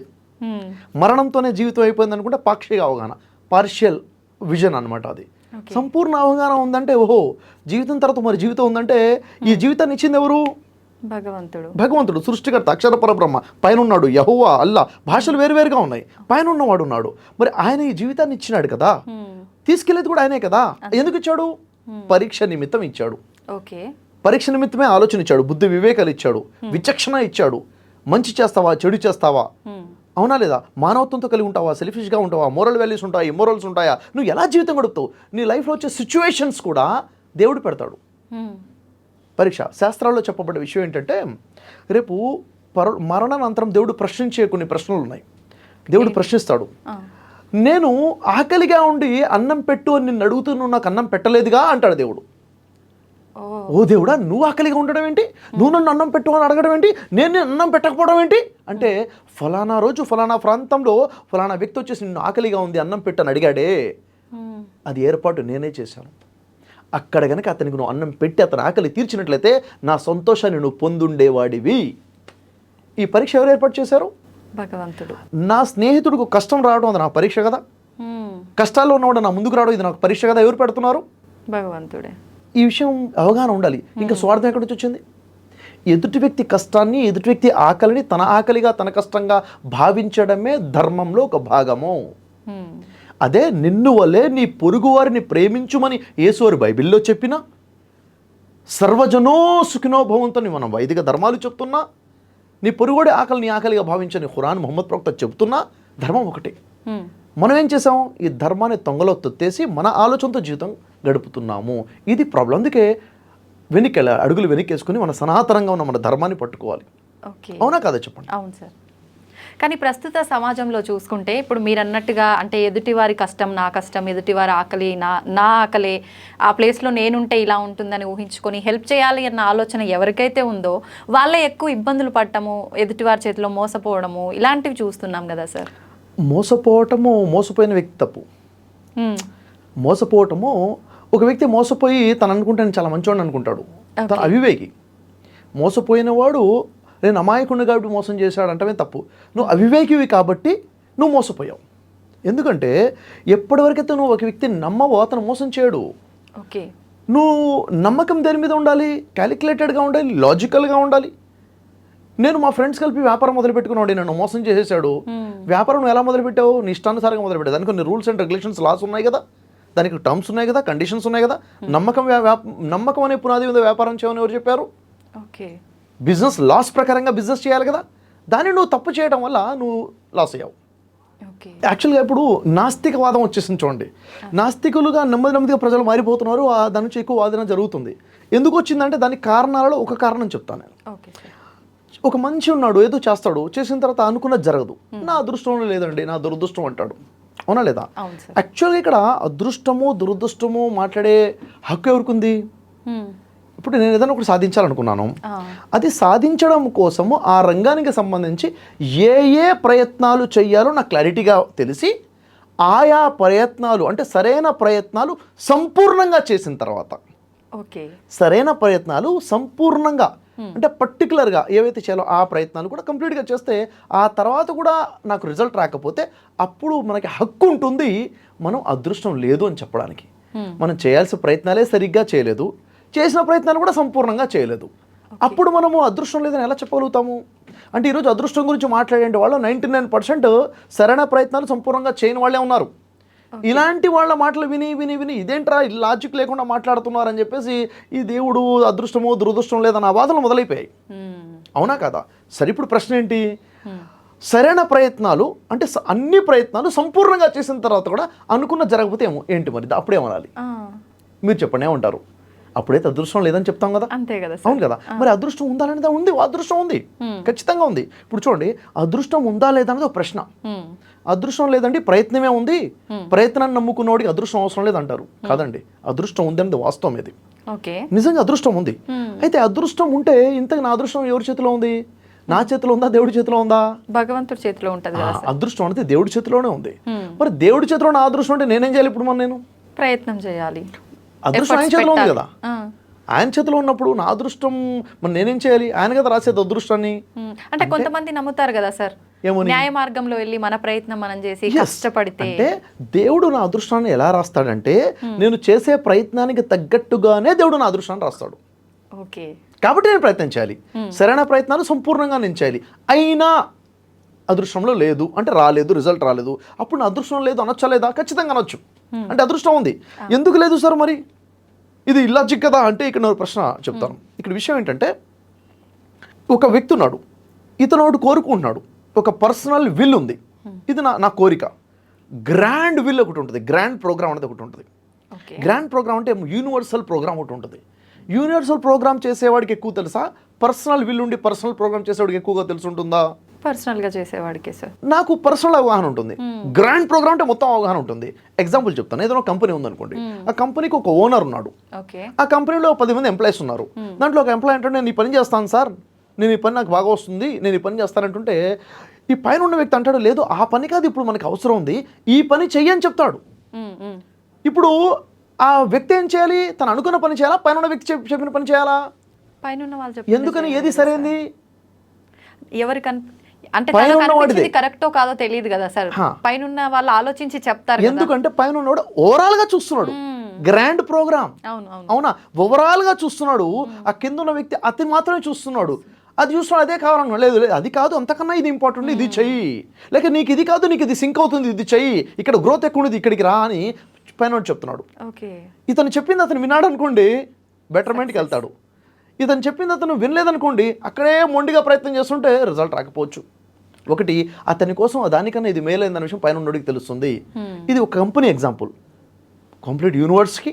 మరణంతోనే జీవితం అయిపోయింది అనుకుంటే పాక్షిక అవగాహన, పార్షియల్ విజన్ అనమాట అది. సంపూర్ణ అవగాహన ఉందంటే ఓహో జీవితం తర్వాత మరి జీవితం ఉందంటే ఈ జీవితాన్ని ఇచ్చింది ఎవరు? భగవంతుడు సృష్టికర్త, అక్షర పరబ్రహ్మ. పైన ఉన్నాడు యెహోవా, అల్లా. భాషలు వేరువేరుగా ఉన్నాయి, పైన ఉన్నవాడు ఉన్నాడు. మరి ఆయన ఈ జీవితాన్ని ఇచ్చినాడు కదా, తీసుకెళ్లేది కూడా ఆయనే కదా. ఎందుకు ఇచ్చాడు? పరీక్ష నిమిత్తం ఇచ్చాడు. పరీక్ష నిమిత్తమే ఆలోచన ఇచ్చాడు, బుద్ధి వివేకాలు ఇచ్చాడు, విచక్షణ ఇచ్చాడు. మంచి చేస్తావా, చెడు చేస్తావా, అవునా లేదా, మానవత్వంతో కలిగి ఉంటావా, సెల్ఫిష్గా ఉంటావా, మోరల్ వాల్యూస్ ఉంటాయా, ఇమ్మోరల్స్ ఉంటాయా, నువ్వు ఎలా జీవితం గడుపుతావు, నీ లైఫ్లో వచ్చే సిచ్యువేషన్స్ కూడా దేవుడు పెడతాడు. పరీక్ష. శాస్త్రాల్లో చెప్పబడ్డ విషయం ఏంటంటే రేపు మరణానంతరం దేవుడు ప్రశ్నించే కొన్ని ప్రశ్నలు ఉన్నాయి. దేవుడు ప్రశ్నిస్తాడు. నేను ఆకలిగా ఉండి అన్నం పెట్టు అని నిన్ను అడుగుతూ నువ్వు నాకు అన్నం పెట్టలేదుగా అంటాడు దేవుడు. ఓ దేవుడా, నువ్వు ఆకలిగా ఉండడం ఏంటి, నువ్వు నన్ను అన్నం పెట్టు అని అడగడం ఏంటి, నేను అన్నం పెట్టకపోవడం ఏంటి అంటే, ఫలానా రోజు ఫలానా ప్రాంతంలో ఫలానా వ్యక్తి వచ్చేసి నిన్ను ఆకలిగా ఉంది అన్నం పెట్టు అని అడిగాడే, అది ఏర్పాటు నేనే చేశాను. అక్కడ కనుక అతనికి నువ్వు అన్నం పెట్టి అతని ఆకలి తీర్చినట్లయితే నా సంతోషాన్ని నువ్వు పొందుండేవాడివి. ఈ పరీక్ష ఎవరు ఏర్పాటు చేశారు? భగవంతుడు. నా స్నేహితుడికి కష్టం రావడం అది నా పరీక్ష కదా, కష్టాల్లో ఉన్నవాడు నా ముందుకు రావడం ఇది నాకు పరీక్ష కదా. ఎవరు పెడుతున్నారు? భగవంతుడే. ఈ విషయం అవగాహన ఉండాలి. ఇంకా స్వార్థం ఎక్కడి నుంచి వచ్చింది? ఎదుటి వ్యక్తి కష్టాన్ని, ఎదుటి వ్యక్తి ఆకలిని తన ఆకలిగా తన కష్టంగా భావించడమే ధర్మంలో ఒక భాగము. అదే నిన్ను వలే నీ పొరుగు వారిని ప్రేమించుమని యేసువారు బైబిల్లో చెప్పినా, సర్వజనో సుఖినో భవంతుని మనం వైదిక ధర్మాలు చెప్తున్నా, నీ పొరుగుడి ఆకలి నీ ఆకలిగా భావించని ఖురాన్ ముహమ్మద్ ప్రవక్త చెబుతున్నా, ధర్మం ఒకటే. మనం ఏం చేసాం? ఈ ధర్మాన్ని తొంగలో తొత్తేసి మన ఆలోచనతో జీవితం గడుపుతున్నాము. ఇది ప్రాబ్లం. అందుకే అడుగులు వెనక్కేసుకుని మన సనాతనంగా ఉన్న మన ధర్మాన్ని పట్టుకోవాలి. ఓకే, అవునా కాదా చెప్పండి? అవును సార్. కానీ ప్రస్తుత సమాజంలో చూసుకుంటే ఇప్పుడు మీరు అన్నట్టుగా అంటే ఎదుటివారి కష్టం నా కష్టం, ఎదుటివారి ఆకలి నా ఆకలే, ఆ ప్లేస్లో నేనుంటే ఇలా ఉంటుందని ఊహించుకొని హెల్ప్ చేయాలి అన్న ఆలోచన ఎవరికైతే ఉందో వాళ్ళే ఎక్కువ ఇబ్బందులు పడటము, ఎదుటివారి చేతిలో మోసపోవడము, ఇలాంటివి చూస్తున్నాం కదా సార్. మోసపోయిన వ్యక్తి తప్పు. మోసపోవటము, ఒక వ్యక్తి మోసపోయి తను అనుకుంటే నేను చాలా మంచివాడిని అనుకుంటాడు, తను అవివేకి. మోసపోయిన వాడు నేను అమాయకుడిని కాబట్టి మోసం చేశాడు అంటమే తప్పు. నువ్వు అవివేకివి కాబట్టి నువ్వు మోసపోయావు. ఎందుకంటే ఎప్పటివరకైతే నువ్వు ఒక వ్యక్తిని నమ్మవో అతను మోసం చేయడు. ఓకే, నువ్వు నమ్మకం దేని మీద ఉండాలి? క్యాలిక్యులేటెడ్గా ఉండాలి, లాజికల్గా ఉండాలి. నేను మా ఫ్రెండ్స్ కలిపి వ్యాపారం మొదలుపెట్టుకున్నాడు, నన్ను మోసం చేసేసాడు. వ్యాపారం నువ్వు ఎలా మొదలుపెట్టావు? నీ ఇష్టానుసారంగా మొదలుపెట్టావు. దానికి కొన్ని రూల్స్ అండ్ రెగ్యులేషన్స్, లాస్ ఉన్నాయి కదా, దానికి టర్మ్స్ ఉన్నాయి కదా, కండిషన్స్ ఉన్నాయి కదా. నమ్మకం అనే పునాది మీద వ్యాపారం చేయమని ఎవరు చెప్పారు? ఓకే, బిజినెస్ లాస్ ప్రకారంగా బిజినెస్ చేయాలి కదా. దాన్ని నువ్వు తప్పు చేయడం వల్ల నువ్వు లాస్ అయ్యావు. యాక్చువల్గా ఇప్పుడు నాస్తికవాదం వచ్చేసింది చూడండి. నాస్తికులుగా నెమ్మదిగా ప్రజలు మారిపోతున్నారు. దాని నుంచి ఎక్కువ వాదన జరుగుతుంది. ఎందుకు వచ్చిందంటే దానికి కారణాలలో ఒక కారణం చెప్తాను నేను. ఒక మనిషి ఉన్నాడు, ఏదో చేస్తాడు, చేసిన తర్వాత అనుకున్నది జరగదు. నా అదృష్టంలో లేదండి, నా దురదృష్టం అంటాడు. అవునా లేదా? యాక్చువల్గా ఇక్కడ అదృష్టము దురదృష్టము మాట్లాడే హక్కు ఎవరికి ఉంది? ఇప్పుడు నేను ఏదైనా ఒకటి సాధించాలనుకున్నాను, అది సాధించడం కోసము ఆ రంగానికి సంబంధించి ఏ ప్రయత్నాలు చేయాలో నాకు క్లారిటీగా తెలిసి ఆయా ప్రయత్నాలు అంటే సరైన ప్రయత్నాలు సంపూర్ణంగా చేసిన తర్వాత, సరైన ప్రయత్నాలు సంపూర్ణంగా అంటే పర్టికులర్గా ఏవైతే చేయాలో ఆ ప్రయత్నాలు కూడా కంప్లీట్గా చేస్తే ఆ తర్వాత కూడా నాకు రిజల్ట్ రాకపోతే అప్పుడు మనకి హక్కు ఉంటుంది మనం అదృష్టం లేదు అని చెప్పడానికి. మనం చేయాల్సిన ప్రయత్నాలే సరిగ్గా చేయలేదు, చేసిన ప్రయత్నాలు కూడా సంపూర్ణంగా చేయలేదు, అప్పుడు మనము అదృష్టం లేదని ఎలా చెప్పగలుగుతాము? అంటే ఈరోజు అదృష్టం గురించి మాట్లాడే వాళ్ళు 99% సరైన ప్రయత్నాలు సంపూర్ణంగా చేయని వాళ్ళే ఉన్నారు. ఇలాంటి వాళ్ళ మాటలు విని ఇదేంట్రా లాజిక్ లేకుండా మాట్లాడుతున్నారు అని చెప్పేసి ఈ దేవుడు అదృష్టమో దురదృష్టం లేదన్న వాదనలు మొదలైపోయాయి. అవునా కదా? సరే, ఇప్పుడు ప్రశ్న ఏంటి? సరైన ప్రయత్నాలు అంటే అన్ని ప్రయత్నాలు సంపూర్ణంగా చేసిన తర్వాత కూడా అనుకున్న జరగకపోతే ఏంటి మరి అప్పుడేమనాలి? మీరు చెప్పండి, ఏమంటారు? అప్పుడైతే అదృష్టం లేదని చెప్తాం కదా. అంతే కదా. అవును కదా. మరి అదృష్టం ఉందా లేదా? ఉంది, అదృష్టం ఉంది, ఖచ్చితంగా ఉంది. ఇప్పుడు చూడండి, అదృష్టం ఉందా లేదా అనేది ఒక ప్రశ్న. అదృష్టం లేదండి, ప్రయత్నమే ఉంది, ప్రయత్నాన్ని నమ్ముకున్నవాడికి అదృష్టం అవసరం లేదంటారు. కాదండి, అదృష్టం ఉంది అనేది వాస్తవం. ఇది నిజంగా అదృష్టం ఉంది. అయితే అదృష్టం ఉంటే ఇంతకు నా అదృష్టం ఎవరి చేతిలో ఉంది? నా చేతిలో ఉందా, దేవుడి చేతిలో ఉందా? భగవంతుడి చేతిలో ఉంటుంది. అదృష్టం అంటే దేవుడి చేతిలోనే ఉంది. మరి దేవుడి చేతిలో నా అదృష్టం అంటే నేనేం చేయాలి? ఇప్పుడు నేను ప్రయత్నం చేయాలి. అదృష్టం ఆయన చేతిలో ఉంది కదా. ఆయన చేతిలో ఉన్నప్పుడు నా అదృష్టం మరి నేనేం చేయాలి? ఆయన కదా రాసేది అదృష్టాన్ని. అంటే కొంతమంది నమ్ముతారు కదా సార్, న్యాయ మార్గంలో వెళ్ళి మన ప్రయత్నం మనం చేసి కష్టపడితే. అంటే దేవుడు నా అదృష్టాన్ని ఎలా రాస్తాడంటే నేను చేసే ప్రయత్నానికి తగ్గట్టుగానే దేవుడు నా అదృష్టాన్ని రాస్తాడు. ఓకే, కాబట్టి నేను ప్రయత్నం చేయాలి, సరైన ప్రయత్నాలు సంపూర్ణంగా నేను చేయాలి. అయినా అదృష్టంలో లేదు అంటే రాలేదు, రిజల్ట్ రాలేదు, అప్పుడు నా అదృష్టం లేదు అనొచ్చా లేదా? ఖచ్చితంగా అనొచ్చు. అంటే అదృష్టం ఉంది. ఎందుకు లేదు సార్ మరి? ఇది ఇల్లాజిక్ కదా అంటే ఇక్కడ నేను ప్రశ్న చెప్తాను. ఇక్కడ విషయం ఏంటంటే, ఒక వ్యక్తి ఉన్నాడు, ఇతను ఒకటి కోరుకుంటున్నాడు, ఒక పర్సనల్ విల్ ఉంది, ఇది నా కోరిక. గ్రాండ్ విల్ ఒకటి ఉంటుంది, గ్రాండ్ ప్రోగ్రామ్ అనేది ఒకటి ఉంటుంది. గ్రాండ్ ప్రోగ్రామ్ అంటే యూనివర్సల్ ప్రోగ్రామ్ ఒకటి ఉంటుంది. యూనివర్సల్ ప్రోగ్రామ్ చేసేవాడికి ఎక్కువ తెలుసా? పర్సనల్ విల్ ఉండి పర్సనల్ ప్రోగ్రామ్ చేసేవాడికి ఎక్కువగా తెలుసుంటుందా? పర్సనల్గా చేసేవాడికి సార్ నాకు పర్సనల్ అవగాహన ఉంటుంది, గ్రాండ్ ప్రోగ్రామ్ అంటే మొత్తం అవగాహన ఉంటుంది. ఎగ్జాంపుల్ చెప్తాను, ఏదైనా కంపెనీ ఉందనుకోండి, ఆ కంపెనీకి ఒక ఓనర్ ఉన్నాడు, ఓకే ఆ కంపెనీలో 10 మంది ఎంప్లాయీస్ ఉన్నారు. దాంట్లో ఒక ఎంప్లాయీ అంటే నేను ఈ పని చేస్తాను సార్, నేను ఈ పని నాకు బాగా వస్తుంది, నేను ఈ పని చేస్తానంటుంటే ఈ పైన ఉన్న వ్యక్తి అంటాడు లేదు ఆ పని కాదు ఇప్పుడు మనకు అవసరం ఉంది, ఈ పని చెయ్యని చెప్తాడు. ఇప్పుడు ఆ వ్యక్తి ఏం చేయాలి? తను అనుకున్న పని చేయాలా, పైన ఉన్న వ్యక్తి చెప్పిన పని చేయాలా? పైన ఉన్న వాళ్ళు ఎందుకని ఏది సరైంది? ఎవరికి అంటే తనకు కరెక్టో కాదో తెలియదు కదా సార్, పైన ఉన్న వాళ్ళు ఆలోచించి చెప్తారు. ఎందుకంటే పైన ఉన్నవాడు ఓవరాల్ గా చూస్తున్నాడు, గ్రాండ్ ప్రోగ్రామ్ అవునా, ఓవరాల్ గా చూస్తున్నాడు. ఆ కింద ఉన్న వ్యక్తి అతి మాత్రమే చూస్తున్నాడు, అది చూస్తున్నాడు అదే కావాలన్నా, లేదు లేదు అది కాదు అంతకన్నా ఇది ఇంపార్టెంట్, ఇది చెయ్యి, లేక నీకు ఇది కాదు నీకు ఇది సింక్ అవుతుంది, ఇది చెయ్యి, ఇక్కడ గ్రోత్ ఎక్కువ ఉంది ఇక్కడికి రా అని పైన చెప్తున్నాడు. ఇతను చెప్పింది అతను విన్నాడు అనుకోండి, బెటర్మెంట్కి వెళ్తాడు. ఇతను చెప్పింది అతను వినలేదనుకోండి, అక్కడే మొండిగా ప్రయత్నం చేస్తుంటే రిజల్ట్ రాకపోవచ్చు. ఒకటి అతని కోసం దానికన్నా ఇది మేలైందన్న విషయం పైన ఉన్నోడికి తెలుస్తుంది. ఇది ఒక కంపెనీ ఎగ్జాంపుల్. కంప్లీట్ యూనివర్స్కి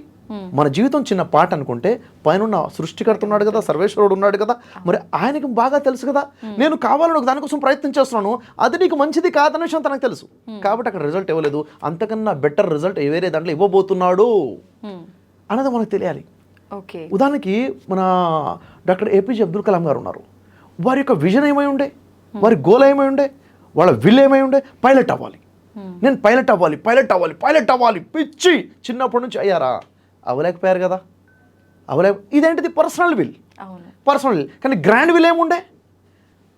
మన జీవితం చిన్న పాట అనుకుంటే పైన సృష్టికర్త ఉన్నాడు కదా, సర్వేశ్వరుడు ఉన్నాడు కదా, మరి ఆయనకి బాగా తెలుసు కదా, నేను కావాలని ఒక దానికోసం ప్రయత్నం చేస్తున్నాను, అది నీకు మంచిది కాదన్న విషయం తనకు తెలుసు. కాబట్టి అక్కడ రిజల్ట్ ఇవ్వలేదు, అంతకన్నా బెటర్ రిజల్ట్ వేరే దాంట్లో ఇవ్వబోతున్నాడు అన్నది మనకు తెలియాలి. ఉదాహరణకి మన డాక్టర్ ఏపీజే అబ్దుల్ కలాం గారు ఉన్నారు. వారి యొక్క విజన్ ఏమై ఉండే, వారి గోల్ ఏమై ఉండే, వాళ్ళ విల్ ఏమై ఉండే, పైలట్ అవ్వాలి, నేను పైలట్ అవ్వాలి పైలట్ అవ్వాలి పైలట్ అవ్వాలి పిచ్చి చిన్నప్పటి నుంచి అయ్యారా? అవ్వలేకపోయారు కదా, ఇదేంటిది పర్సనల్ విల్, పర్సనల్ విల్. కానీ గ్రాండ్ విల్ ఏముండే,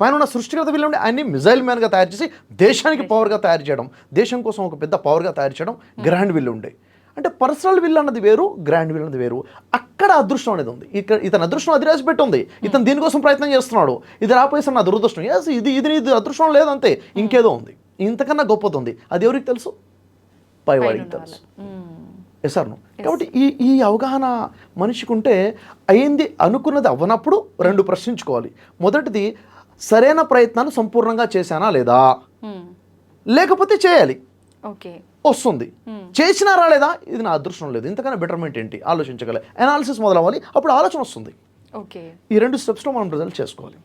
పైన ఉన్న సృష్టికర్త విల్ ఉండే, ఆయన్ని మిజైల్ మ్యాన్గా తయారు చేసి దేశానికి పవర్గా తయారు చేయడం, దేశం కోసం ఒక పెద్ద పవర్గా తయారు చేయడం గ్రాండ్ విల్ ఉండే. అంటే పర్సనల్ విల్ అన్నది వేరు, గ్రాండ్ విల్ అన్నది వేరు. అక్కడ అదృష్టం అనేది ఉంది. ఇక్కడ ఇతని అదృష్టం అది రాసి పెట్టుంది, ఇతను దీనికోసం ప్రయత్నం చేస్తున్నాడు, ఇది రాపోయేసి నా దురదృష్టం, ఇది అదృష్టం లేదంతే, ఇంకేదో ఉంది, ఇంతకన్నా గొప్పది ఉంది. అది ఎవరికి తెలుసు? పైవాడికి తెలుసు. ఎసార్ను. కాబట్టి ఈ అవగాహన మనిషికి ఉంటే అయింది అనుకున్నది అవ్వనప్పుడు రెండు ప్రశ్నించుకోవాలి. మొదటిది, సరైన ప్రయత్నాన్ని సంపూర్ణంగా చేశానా లేదా, లేకపోతే చేయాలి, వస్తుంది, చేసినా రాలేదా, ఇది నా అదృష్టం లేదు, ఇంతకన్నా బెటర్మెంట్ ఏంటి ఆలోచించగల అనాలిసిస్ మొదలవ్వాలి, అప్పుడు ఆలోచన వస్తుంది. ఈ 2 స్టెప్స్లో మనం రిజల్ట్ చేసుకోవాలి.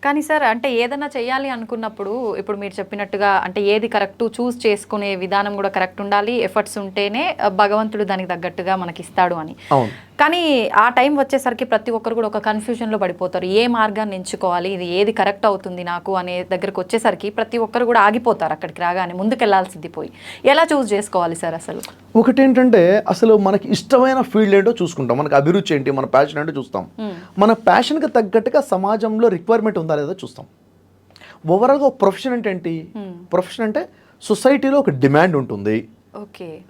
కానీ సార్ అంటే ఏదైనా చేయాలి అనుకున్నప్పుడు ఇప్పుడు మీరు చెప్పినట్టుగా అంటే ఏది కరెక్ట్ చూస్ చేసుకునే విధానం కూడా కరెక్ట్ ఉండాలి, ఎఫర్ట్స్ ఉంటేనే భగవంతుడు దానికి తగ్గట్టుగా మనకి ఇస్తాడు అని. కానీ ఆ టైం వచ్చేసరికి ప్రతి ఒక్కరు కూడా ఒక కన్ఫ్యూజన్లో పడిపోతారు, ఏ మార్గాన్ని ఎంచుకోవాలి, ఇది ఏది కరెక్ట్ అవుతుంది నాకు అనే దగ్గరకు వచ్చేసరికి ప్రతి ఒక్కరు కూడా ఆగిపోతారు, అక్కడికి రాగానే ముందుకెళ్లాల్సింది పోయి. ఎలా చూస్ చేసుకోవాలి సార్? అసలు ఒకటి ఏంటంటే, అసలు మనకి ఇష్టమైన ఫీల్డ్ ఏంటో చూసుకుంటాం, మనకి అభిరుచి ఏంటి, మన ప్యాషన్ ఏంటో చూస్తాం, మన ప్యాషన్కి తగ్గట్టుగా సమాజంలో రిక్వైర్మెంట్ ఉందా లేదా చూస్తాం. ఓవరాల్గా ప్రొఫెషన్ అంటే ఏంటి? ప్రొఫెషన్ అంటే సొసైటీలో ఒక డిమాండ్ ఉంటుంది,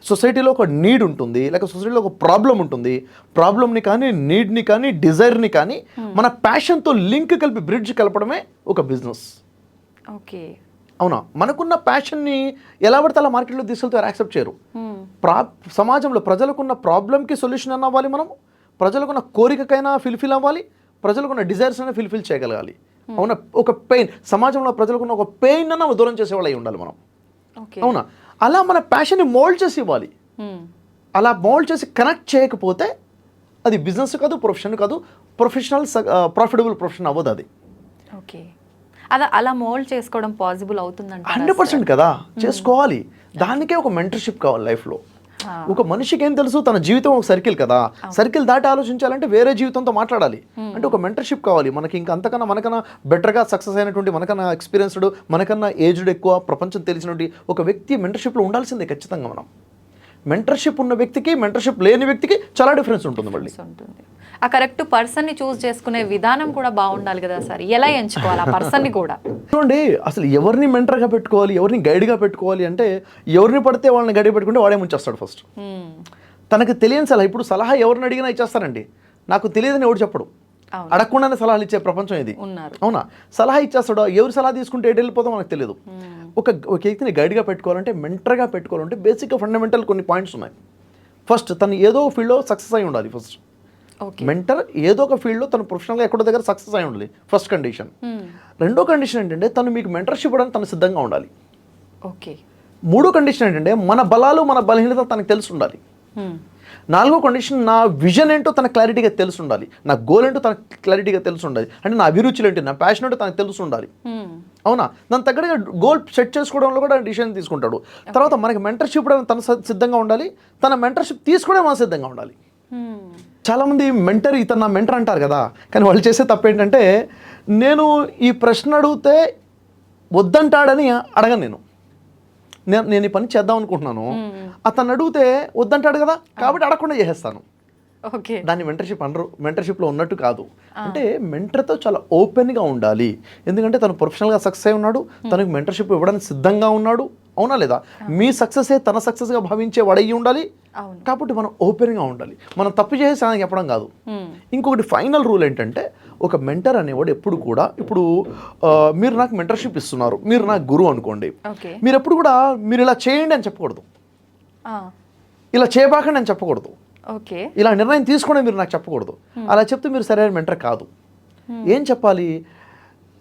సొసైటీలో ఒక నీడ్ ఉంటుంది, లేక సొసైటీలో ఒక ప్రాబ్లం ఉంటుంది, ప్రాబ్లమ్ని కానీ నీడ్ని కానీ డిజైర్ని కానీ మన ప్యాషన్తో లింక్ కలిపి బ్రిడ్జ్ కలపడమే ఒక బిజినెస్. అవునా? మనకున్న ప్యాషన్ని ఎలా పడితే అలా మార్కెట్లో తీసుకెళ్తే యాక్సెప్ట్ చేయరు. సమాజంలో ప్రజలకున్న ప్రాబ్లంకి సొల్యూషన్ అన్న అవ్వాలి, మనం ప్రజలకున్న కోరికకైనా ఫిల్ఫిల్ అవ్వాలి, ప్రజలకున్న డిజైర్స్ అయినా ఫిల్ఫిల్ చేయగలగాలి. అవునా? ఒక పెయిన్, సమాజంలో ప్రజలకున్న ఒక పెయిన్ అన్న దూరం చేసేవాళ్ళు అయి ఉండాలి మనం. అవునా? అలా మన ప్యాషన్ని మోల్డ్ చేసి ఇవ్వాలి. అలా మోల్డ్ చేసి కనెక్ట్ చేయకపోతే అది బిజినెస్ కాదు, ప్రొఫెషన్ కాదు, ప్రాఫిటబుల్ ప్రొఫెషన్ అవ్వదు అది. అలా మోల్డ్ చేసుకోవడం పాసిబుల్ అవుతుందంటే 100% కదా, చేసుకోవాలి. దానికే ఒక మెంటర్షిప్ కావాలి లైఫ్లో. ఒక మనిషికి ఏం తెలుసు, తన జీవితం ఒక సర్కిల్ కదా, సర్కిల్ దాటి ఆలోచించాలంటే వేరే జీవితంతో మాట్లాడాలి. అంటే ఒక మెంటర్షిప్ కావాలి మనకి. ఇంకా అంతకన్నా మనకన్నా బెటర్గా సక్సెస్ అయినటువంటి, మనకన్నా ఎక్స్పీరియన్స్డ్, మనకన్నా ఏజ్డ్ ఎక్కువ, ప్రపంచం తెలిసినటువంటి ఒక వ్యక్తి మెంటర్షిప్లో ఉండాల్సిందే ఖచ్చితంగా. మనం మెంటర్షిప్ ఉన్న వ్యక్తికి మెంటర్షిప్ లేని వ్యక్తికి చాలా డిఫరెన్స్ ఉంటుంది. మళ్ళీ ఆ కరెక్ట్ పర్సన్ని చూస్ చేసుకునే విధానం కూడా బాగుండాలి కదా సార్, ఎలా ఎంచుకోవాలి ఆ పర్సన్ని కూడా? చూడండి, అసలు ఎవరిని మెంటర్గా పెట్టుకోవాలి, ఎవరిని గైడ్గా పెట్టుకోవాలి అంటే, ఎవరిని పడితే వాళ్ళని గైడ్ పెట్టుకుంటే వాడే ముంచేస్తాడు ఫస్ట్. తనకు తెలియని సలహా, ఇప్పుడు సలహా ఎవరిని అడిగినా ఇచ్చేస్తారండి, నాకు తెలియదని ఎవడు చెప్పడు, అడగకుండానే సలహాలు ఇచ్చే ప్రపంచం ఇది. అవునా? సలహా ఇచ్చేస్తాడు, ఎవరు సలహా తీసుకుంటే ఎటు వెళ్ళిపోతాం మనకు తెలియదు. ఒక వ్యక్తిని గైడ్గా పెట్టుకోవాలంటే, మెంటర్గా పెట్టుకోవాలంటే బేసిక్గా ఫండమెంటల్ కొన్ని పాయింట్స్ ఉన్నాయి. ఫస్ట్, తను ఏదో ఫీల్డ్లో సక్సెస్ అయి ఉండాలి. ఫస్ట్ మెంటర్ ఏదో ఒక ఫీల్డ్లో తను ప్రొఫెషనల్గా ఎక్కడో దగ్గర సక్సెస్ అయి ఉండాలి, ఫస్ట్ కండిషన్. రెండో కండిషన్ ఏంటంటే, తను మీకు మెంటర్షిప్ ఇవ్వడానికి తను సిద్ధంగా ఉండాలి. మూడో కండిషన్ ఏంటంటే, మన బలాలు మన బలహీనత తనకు తెలిసి ఉండాలి. నాలుగో కండిషన్, నా విజన్ ఏంటో తన క్లారిటీగా తెలిసి ఉండాలి, నా గోల్ ఏంటో తనకు క్లారిటీగా తెలిసి ఉండాలి. అంటే నా అభిరుచులు ఏంటి, నా ప్యాషన్ ఏంటో తనకు తెలిసి ఉండాలి. అవునా, దాని తగ్గట్టుగా గోల్ సెట్ చేసుకోవడంలో కూడా డిసిషన్ తీసుకుంటాడు. తర్వాత మనకి మెంటర్షిప్ ఇవ్వడానికి తన సిద్ధంగా ఉండాలి, తన మెంటర్షిప్ తీసుకోవడం మన సిద్ధంగా ఉండాలి. చాలామంది మెంటర్ ఇతను నా మెంటర్ అంటారు కదా, కానీ వాళ్ళు చేసే తప్పు ఏంటంటే నేను ఈ ప్రశ్న అడిగితే వద్దంటాడని అడగను. నేను ఈ పని చేద్దాం అనుకుంటున్నాను, అతను అడిగితే వద్దంటాడు కదా కాబట్టి అడగకుండా చేసేస్తాను. ఓకే, దాన్ని మెంటర్షిప్ అనరు, మెంటర్షిప్లో ఉన్నట్టు కాదు. అంటే మెంటర్తో చాలా ఓపెన్గా ఉండాలి, ఎందుకంటే తను ప్రొఫెషనల్గా సక్సెస్ అయి ఉన్నాడు, తనకు మెంటర్షిప్ ఇవ్వడానికి సిద్ధంగా ఉన్నాడు. అవునా లేదా? మీ సక్సెసే తన సక్సెస్గా భావించే వాడయ్యి ఉండాలి. కాబట్టి మనం ఓపెన్గా ఉండాలి, మనం తప్పు చేసి ఆయన చెప్పడం కాదు. ఇంకొకటి ఫైనల్ రూల్ ఏంటంటే ఒక మెంటర్ అనేవాడు ఎప్పుడు కూడా, ఇప్పుడు మీరు నాకు మెంటర్షిప్ ఇస్తున్నారు, మీరు నాకు గురువు అనుకోండి, మీరు ఎప్పుడు కూడా మీరు ఇలా చేయండి అని చెప్పకూడదు, ఇలా చేయబాకండి అని చెప్పకూడదు, ఓకే ఇలా నిర్ణయం తీసుకోండి మీరు నాకు చెప్పకూడదు. అలా చెప్తే మీరు సరైన మెంటర్ కాదు. ఏం చెప్పాలి?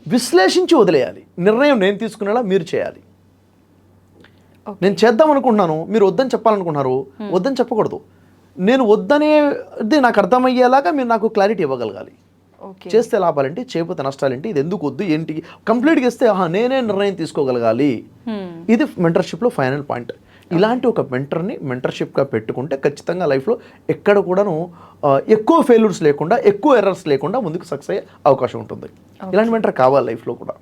విశ్లేషించి వదిలేయాలి. నిర్ణయం నేను తీసుకునేలా మీరు చేయాలి. నేను చేద్దాం అనుకుంటున్నాను, మీరు వద్దని చెప్పాలనుకుంటున్నారు, వద్దని చెప్పకూడదు. నేను వద్దనేది నాకు అర్థమయ్యేలాగా మీరు నాకు క్లారిటీ ఇవ్వగలగాలి. చేస్తే లాభాలేంటి, చేయకపోతే నష్టాలేంటి, ఇది ఎందుకు వద్దు ఏంటి, కంప్లీట్గా ఇస్తే నేనే నిర్ణయం తీసుకోగలగాలి. ఇది మెంటర్షిప్లో ఫైనల్ పాయింట్. ఇలాంటి ఒక మెంటర్ని మెంటర్షిప్గా పెట్టుకుంటే ఖచ్చితంగా లైఫ్లో ఎక్కడ కూడాను ఎక్కువ ఫెయిల్యూర్స్ లేకుండా, ఎక్కువ ఎర్రర్స్ లేకుండా ముందుకు సక్సెస్ అయ్యే అవకాశం ఉంటుంది. ఇలాంటి మెంటర్ కావాలి లైఫ్లో కూడా.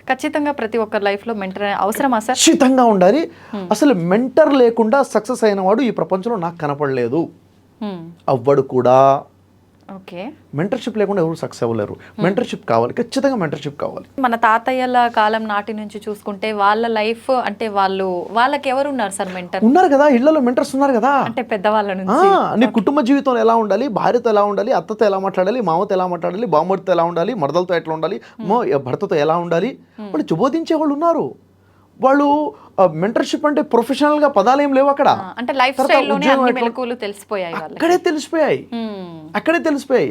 ఖచ్చితంగా ప్రతి ఒక్కరి లైఫ్లో మెంటర్ అవసరమా సార్? ఖచ్చితంగా ఉండాలి. అసలు మెంటర్ లేకుండా సక్సెస్ అయిన వాడు ఈ ప్రపంచంలో నాకు కనపడలేదు, అవ్వడు కూడా. ఓకే, మెంటర్షిప్ లేకుండా ఎవరు సక్సెస్ అవ్వలేరు. మెంటర్షిప్ కావాలి, ఖచ్చితంగా మెంటర్షిప్ కావాలి. మన తాతయ్యల కాలం నాటి నుంచి చూసుకుంటే వాళ్ళ లైఫ్ అంటే వాళ్ళకి ఎవరు ఉన్నారు సార్ మెంటర్? ఉన్నారు కదా, ఇళ్లలో మెంటర్స్ ఉన్నారు కదా. అంటే పెద్దవాళ్ళ నుంచి నీ కుటుంబ జీవితంలో ఎలా ఉండాలి, భార్యతో ఎలా ఉండాలి, అత్తతో ఎలా మాట్లాడాలి, మామతో ఎలా మాట్లాడాలి, బామ్మడితో ఎలా ఉండాలి, మరదలతో ఎట్లా ఉండాలి, భర్తతో ఎలా ఉండాలి, వాళ్ళు చుబోధించే వాళ్ళు ఉన్నారు. వాళ్ళు మెంటర్షిప్ అంటే ప్రొఫెషనల్ గా పదాలు ఏం లేవు అక్కడ. అంటే లైఫ్ స్టైల్లోనే అన్ని మెలకువలు తెలిసిపోయాయి, అక్కడే తెలిసిపోయాయి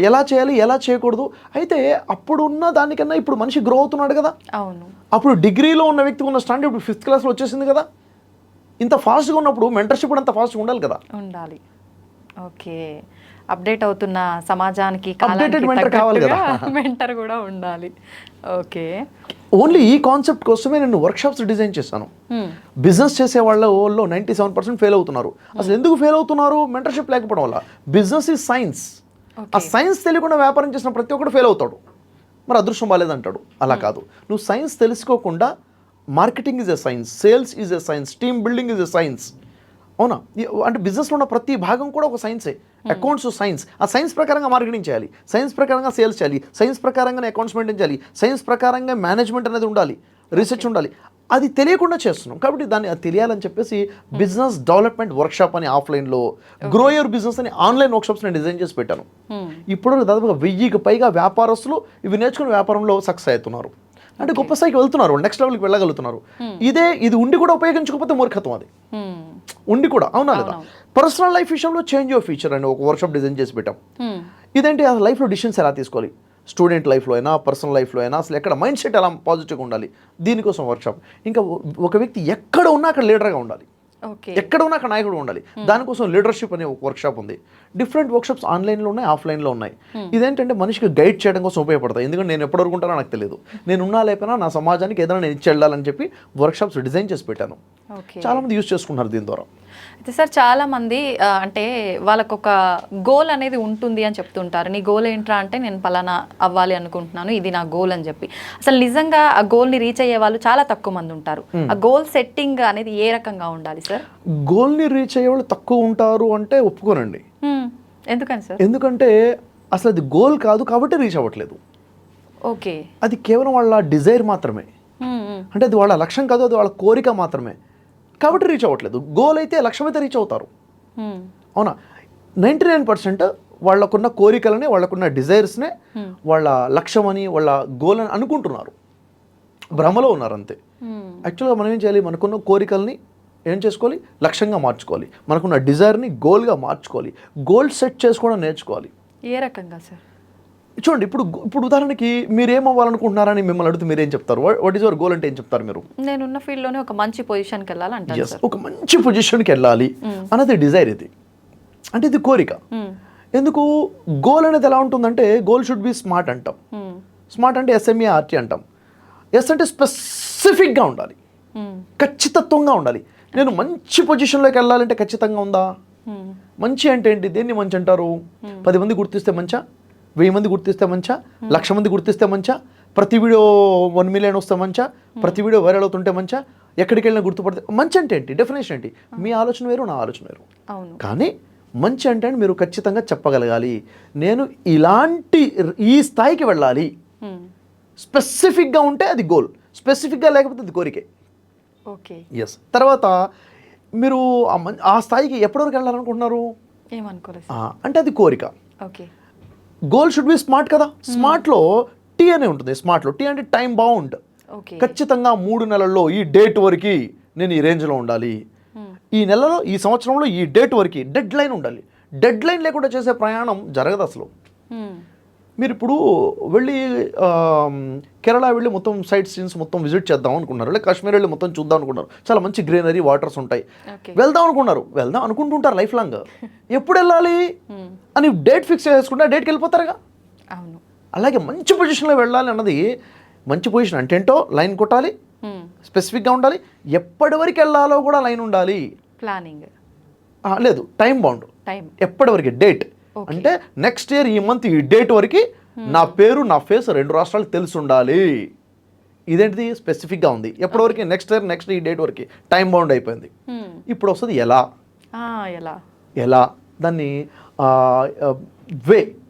ఎలా చేయాలి, ఎలా చేయకూడదు. అయితే అప్పుడు ఉన్న దానికన్నా ఇప్పుడు మనిషి గ్రో అవుతున్నాడు కదా. అవును, అప్పుడు డిగ్రీలో ఉన్న వ్యక్తికి ఉన్న స్టాండర్డ్ ఇప్పుడు 5th క్లాస్లో వచ్చేసింది కదా. ఇంత ఫాస్ట్గా ఉన్నప్పుడు మెంటర్షిప్ కూడా అంత ఫాస్ట్గా ఉండాలి కదా. ఉండాలి. ఓకే, అప్డేట్ అవుతున్న సమాజానికి మెంటర్ కూడా ఉండాలి. ఓకే, ఓన్లీ ఈ కాన్సెప్ట్ కోసమే నేను వర్క్షాప్స్ డిజైన్ చేశాను. బిజినెస్ చేసే వాళ్ళు 97% ఫెయిల్ అవుతున్నారు. అసలు ఎందుకు ఫెయిల్ అవుతున్నారు? మెంటర్షిప్ లేకపోవడం వల్ల. Business is science. ఆ సైన్స్ తెలియకుండా వ్యాపారం చేసిన ప్రతి ఒక్కరు ఫెయిల్ అవుతాడు. మరి అదృష్టం బాలేదంటాడు. అలా కాదు, నువ్వు సైన్స్ తెలుసుకోకుండా marketing is a science, sales is a science, team building is a science. అవునా? అంటే బిజినెస్లో ఉన్న ప్రతి భాగం కూడా ఒక సైన్సే. అకౌంట్స్ సైన్స్, ఆ సైన్స్ ప్రకారంగా మార్కెటింగ్ చేయాలి, సైన్స్ ప్రకారంగా సేల్స్ చేయాలి, సైన్స్ ప్రకారంగా అకౌంట్స్ మెయింటైన్ చేయాలి, సైన్స్ ప్రకారంగా మేనేజ్మెంట్ అనేది ఉండాలి, రీసెర్చ్ ఉండాలి. అది తెలియకుండా చేస్తున్నాం. కాబట్టి దాన్ని అది తెలియాలని చెప్పేసి బిజినెస్ డెవలప్మెంట్ వర్క్షాప్ అని ఆఫ్లైన్లో, గ్రో యువర్ బిజినెస్ అని ఆన్లైన్ వర్క్షాప్స్ నేను డిజైన్ చేసి పెట్టాను. ఇప్పుడు దాదాపుగా 1000కి పైగా వ్యాపారస్తులు ఇవి నేర్చుకుని వ్యాపారంలో సక్సెస్ అవుతున్నారు. అంటే గొప్ప స్థాయికి వెళ్తున్నారు, నెక్స్ట్ లెవెల్కి వెళ్ళగలుగుతున్నారు. ఇది ఉండి కూడా ఉపయోగించకపోతే మూర్ఖత్వం. అది ఉండి కూడా, అవునా లేదా? పర్సనల్ లైఫ్ విషయంలో చేంజ్ యువర్ ఫ్యూచర్ అని ఒక వర్క్షాప్ డిజైన్ చేసి పెట్టాం. ఇదేంటి, అసలు లైఫ్లో డిసిషన్స్ ఎలా తీసుకోవాలి, స్టూడెంట్ లైఫ్లో అయినా పర్సనల్ లైఫ్లో అయినా, అసలు ఎక్కడ మైండ్ సెట్ ఎలా పాజిటివ్గా ఉండాలి, దీనికోసం వర్క్షాప్. ఇంకా ఒక వ్యక్తి ఎక్కడ ఉన్నా అక్కడ లీడర్గా ఉండాలి, ఎక్కడ ఉన్నా అక్కడ నాయకుడు ఉండాలి, దానికోసం లీడర్షిప్ అనే ఒక వర్క్షాప్ ఉంది. డిఫరెంట్ వర్క్షాప్స్ ఆన్లైన్లో ఉన్నాయి, ఆఫ్లైన్లో ఉన్నాయి. ఇదేంటంటే మనిషికి గైడ్ చేయడం కోసం ఉపయోగపడతాయి. ఎందుకంటే నేను ఎప్పటి వరకు ఉంటానో నాకు తెలియదు, నేను ఉన్నా లేకపోయినా నా సమాజానికి ఏదైనా నేను ఇచ్చి వెళ్ళాలని చెప్పి వర్క్షాప్స్ డిజైన్ చేసి పెట్టాను. చాలామంది యూజ్ చేసుకుంటున్నారు దీని ద్వారా. అయితే సార్ చాలామంది అంటే వాళ్ళకు ఒక గోల్ అనేది ఉంటుంది అని చెప్తుంటారు. నీ గోల్ ఏంట్రా అంటే నేను పలానా అవ్వాలి అనుకుంటున్నాను, ఇది నా గోల్ అని చెప్పి. అసలు నిజంగా ఆ గోల్ని రీచ్ అయ్యే వాళ్ళు చాలా తక్కువ మంది ఉంటారు. ఆ గోల్ సెట్టింగ్ అనేది ఏ రకంగా ఉండాలి సార్? గోల్ని రీచ్ అయ్యే వాళ్ళు తక్కువ ఉంటారు అంటే ఒప్పుకోనండి. ఎందుకని సార్? ఎందుకంటే అసలు అది గోల్ కాదు కాబట్టి రీచ్ అవ్వట్లేదు. ఓకే, అది కేవలం వాళ్ళ డిజైర్ మాత్రమే. అంటే అది వాళ్ళ లక్ష్యం కాదు, అది వాళ్ళ కోరిక మాత్రమే కాబట్టి రీచ్ అవ్వట్లేదు. గోల్ అయితే లక్ష్యం అయితే రీచ్ అవుతారు. అవునా? 99% వాళ్ళకున్న కోరికలని, వాళ్ళకున్న డిజైర్స్నే వాళ్ళ లక్ష్యం అని, వాళ్ళ గోల్ అని అనుకుంటున్నారు, భ్రమలో ఉన్నారు అంతే. యాక్చువల్గా మనం ఏం చేయాలి, మనకున్న కోరికల్ని ఏం చేసుకోవాలి, లక్ష్యంగా మార్చుకోవాలి, మనకున్న డిజైర్ని గోల్గా మార్చుకోవాలి, గోల్ సెట్ చేసుకోవడం నేర్చుకోవాలి. ఏ రకంగా సార్? చూడండి, ఇప్పుడు ఉదాహరణకి మీరు ఏమవ్వాలనుకుంటున్నారని మిమ్మల్ని అడిగితే మీరేం చెప్తారు? వాట్ ఈస్ యువర్ గోల్ అంటే ఏం చెప్తారు మీరు? నేనున్న ఫీల్డ్లోనే ఒక మంచి పొజిషన్కి వెళ్ళాలి, ఒక మంచి పొజిషన్కి వెళ్ళాలి అన్నది డిజైర్. ఇది అంటే ఇది కోరిక. ఎందుకు గోల్ అనేది ఎలా ఉంటుందంటే, గోల్ షుడ్ బి స్మార్ట్ అంటాం. స్మార్ట్ అంటే SMART అంటాం. ఎస్ అంటే స్పెసిఫిక్గా ఉండాలి, ఖచ్చితత్వంగా ఉండాలి. నేను మంచి పొజిషన్లోకి వెళ్ళాలంటే ఖచ్చితంగా ఉందా? మంచి అంటే ఏంటి? దేన్ని మంచి అంటారు? 10 మంది గుర్తిస్తే మంచా, 1000 మంది గుర్తిస్తే మంచా, 1,00,000 మంది గుర్తిస్తే మంచా, ప్రతి వీడియో 1 మిలియన్ వస్తే మంచా, ప్రతి వీడియో వైరల్ అవుతుంటే మంచా, ఎక్కడికి వెళ్ళినా గుర్తుపడితే మంచి అంటే ఏంటి? డెఫినేషన్ ఏంటి? మీ ఆలోచన వేరు, నా ఆలోచన వేరు. కానీ మంచి అంటే మీరు ఖచ్చితంగా చెప్పగలగాలి, నేను ఇలాంటి ఈ స్థాయికి వెళ్ళాలి. స్పెసిఫిక్గా ఉంటే అది గోల్, స్పెసిఫిక్గా లేకపోతే అది కోరికే. Okay, yes. తర్వాత మీరు ఆ స్థాయికి ఎప్పటివరకు వెళ్ళాలనుకుంటున్నారు? ఏమనుకోలేదు అంటే అది కోరిక. Okay, goal should be smart కదా. స్మార్ట్లో టీ అనే ఉంటుంది. స్మార్ట్లో టీ అంటే టైం బౌండ్. ఖచ్చితంగా 3 నెలల్లో ఈ డేట్ వరకు నేను ఈ రేంజ్లో ఉండాలి, ఈ నెలలో ఈ సంవత్సరంలో ఈ డేట్ వరకు డెడ్ లైన్ ఉండాలి. డెడ్ లైన్ లేకుండా చేసే ప్రయాణం జరగదు అసలు. మీరు ఇప్పుడు వెళ్ళి కేరళ వెళ్ళి మొత్తం సైట్ సీన్స్ మొత్తం విజిట్ చేద్దాం అనుకున్నారు, లేదా కాశ్మీర్ వెళ్ళి మొత్తం చూద్దాం అనుకున్నారు, చాలా మంచి గ్రీనరీ వాటర్స్ ఉంటాయి, వెళ్దాం అనుకున్నారు, వెళ్దాం అనుకుంటుంటారు లైఫ్ లాంగ్. ఎప్పుడు వెళ్ళాలి అని డేట్ ఫిక్స్ చేసుకుంటే ఆ డేట్కి వెళ్ళిపోతారుగా. అవును. అలాగే మంచి పొజిషన్లో వెళ్ళాలి అన్నది, మంచి పొజిషన్ అంటే ఏంటో లైన్ కొట్టాలి, స్పెసిఫిక్గా ఉండాలి, ఎప్పటి వరకు వెళ్ళాలో కూడా లైన్ ఉండాలి, ప్లానింగ్ లేదు టైం బౌండ్, ఎప్పటి వరకు డేట్ అంటే నెక్స్ట్ ఇయర్ ఈ మంత్ ఈ డేట్ వరకు నా పేరు నా ఫేస్ 2 రాష్ట్రాలకు తెలిసి ఉండాలి. ఇదేంటిది? స్పెసిఫిక్గా ఉంది. ఎప్పటివరకు? నెక్స్ట్ ఇయర్ నెక్స్ట్ ఈ డేట్ వరకు టైం బౌండ్ అయిపోయింది. ఇప్పుడు వస్తుంది ఎలా. ఎలా దాన్ని వే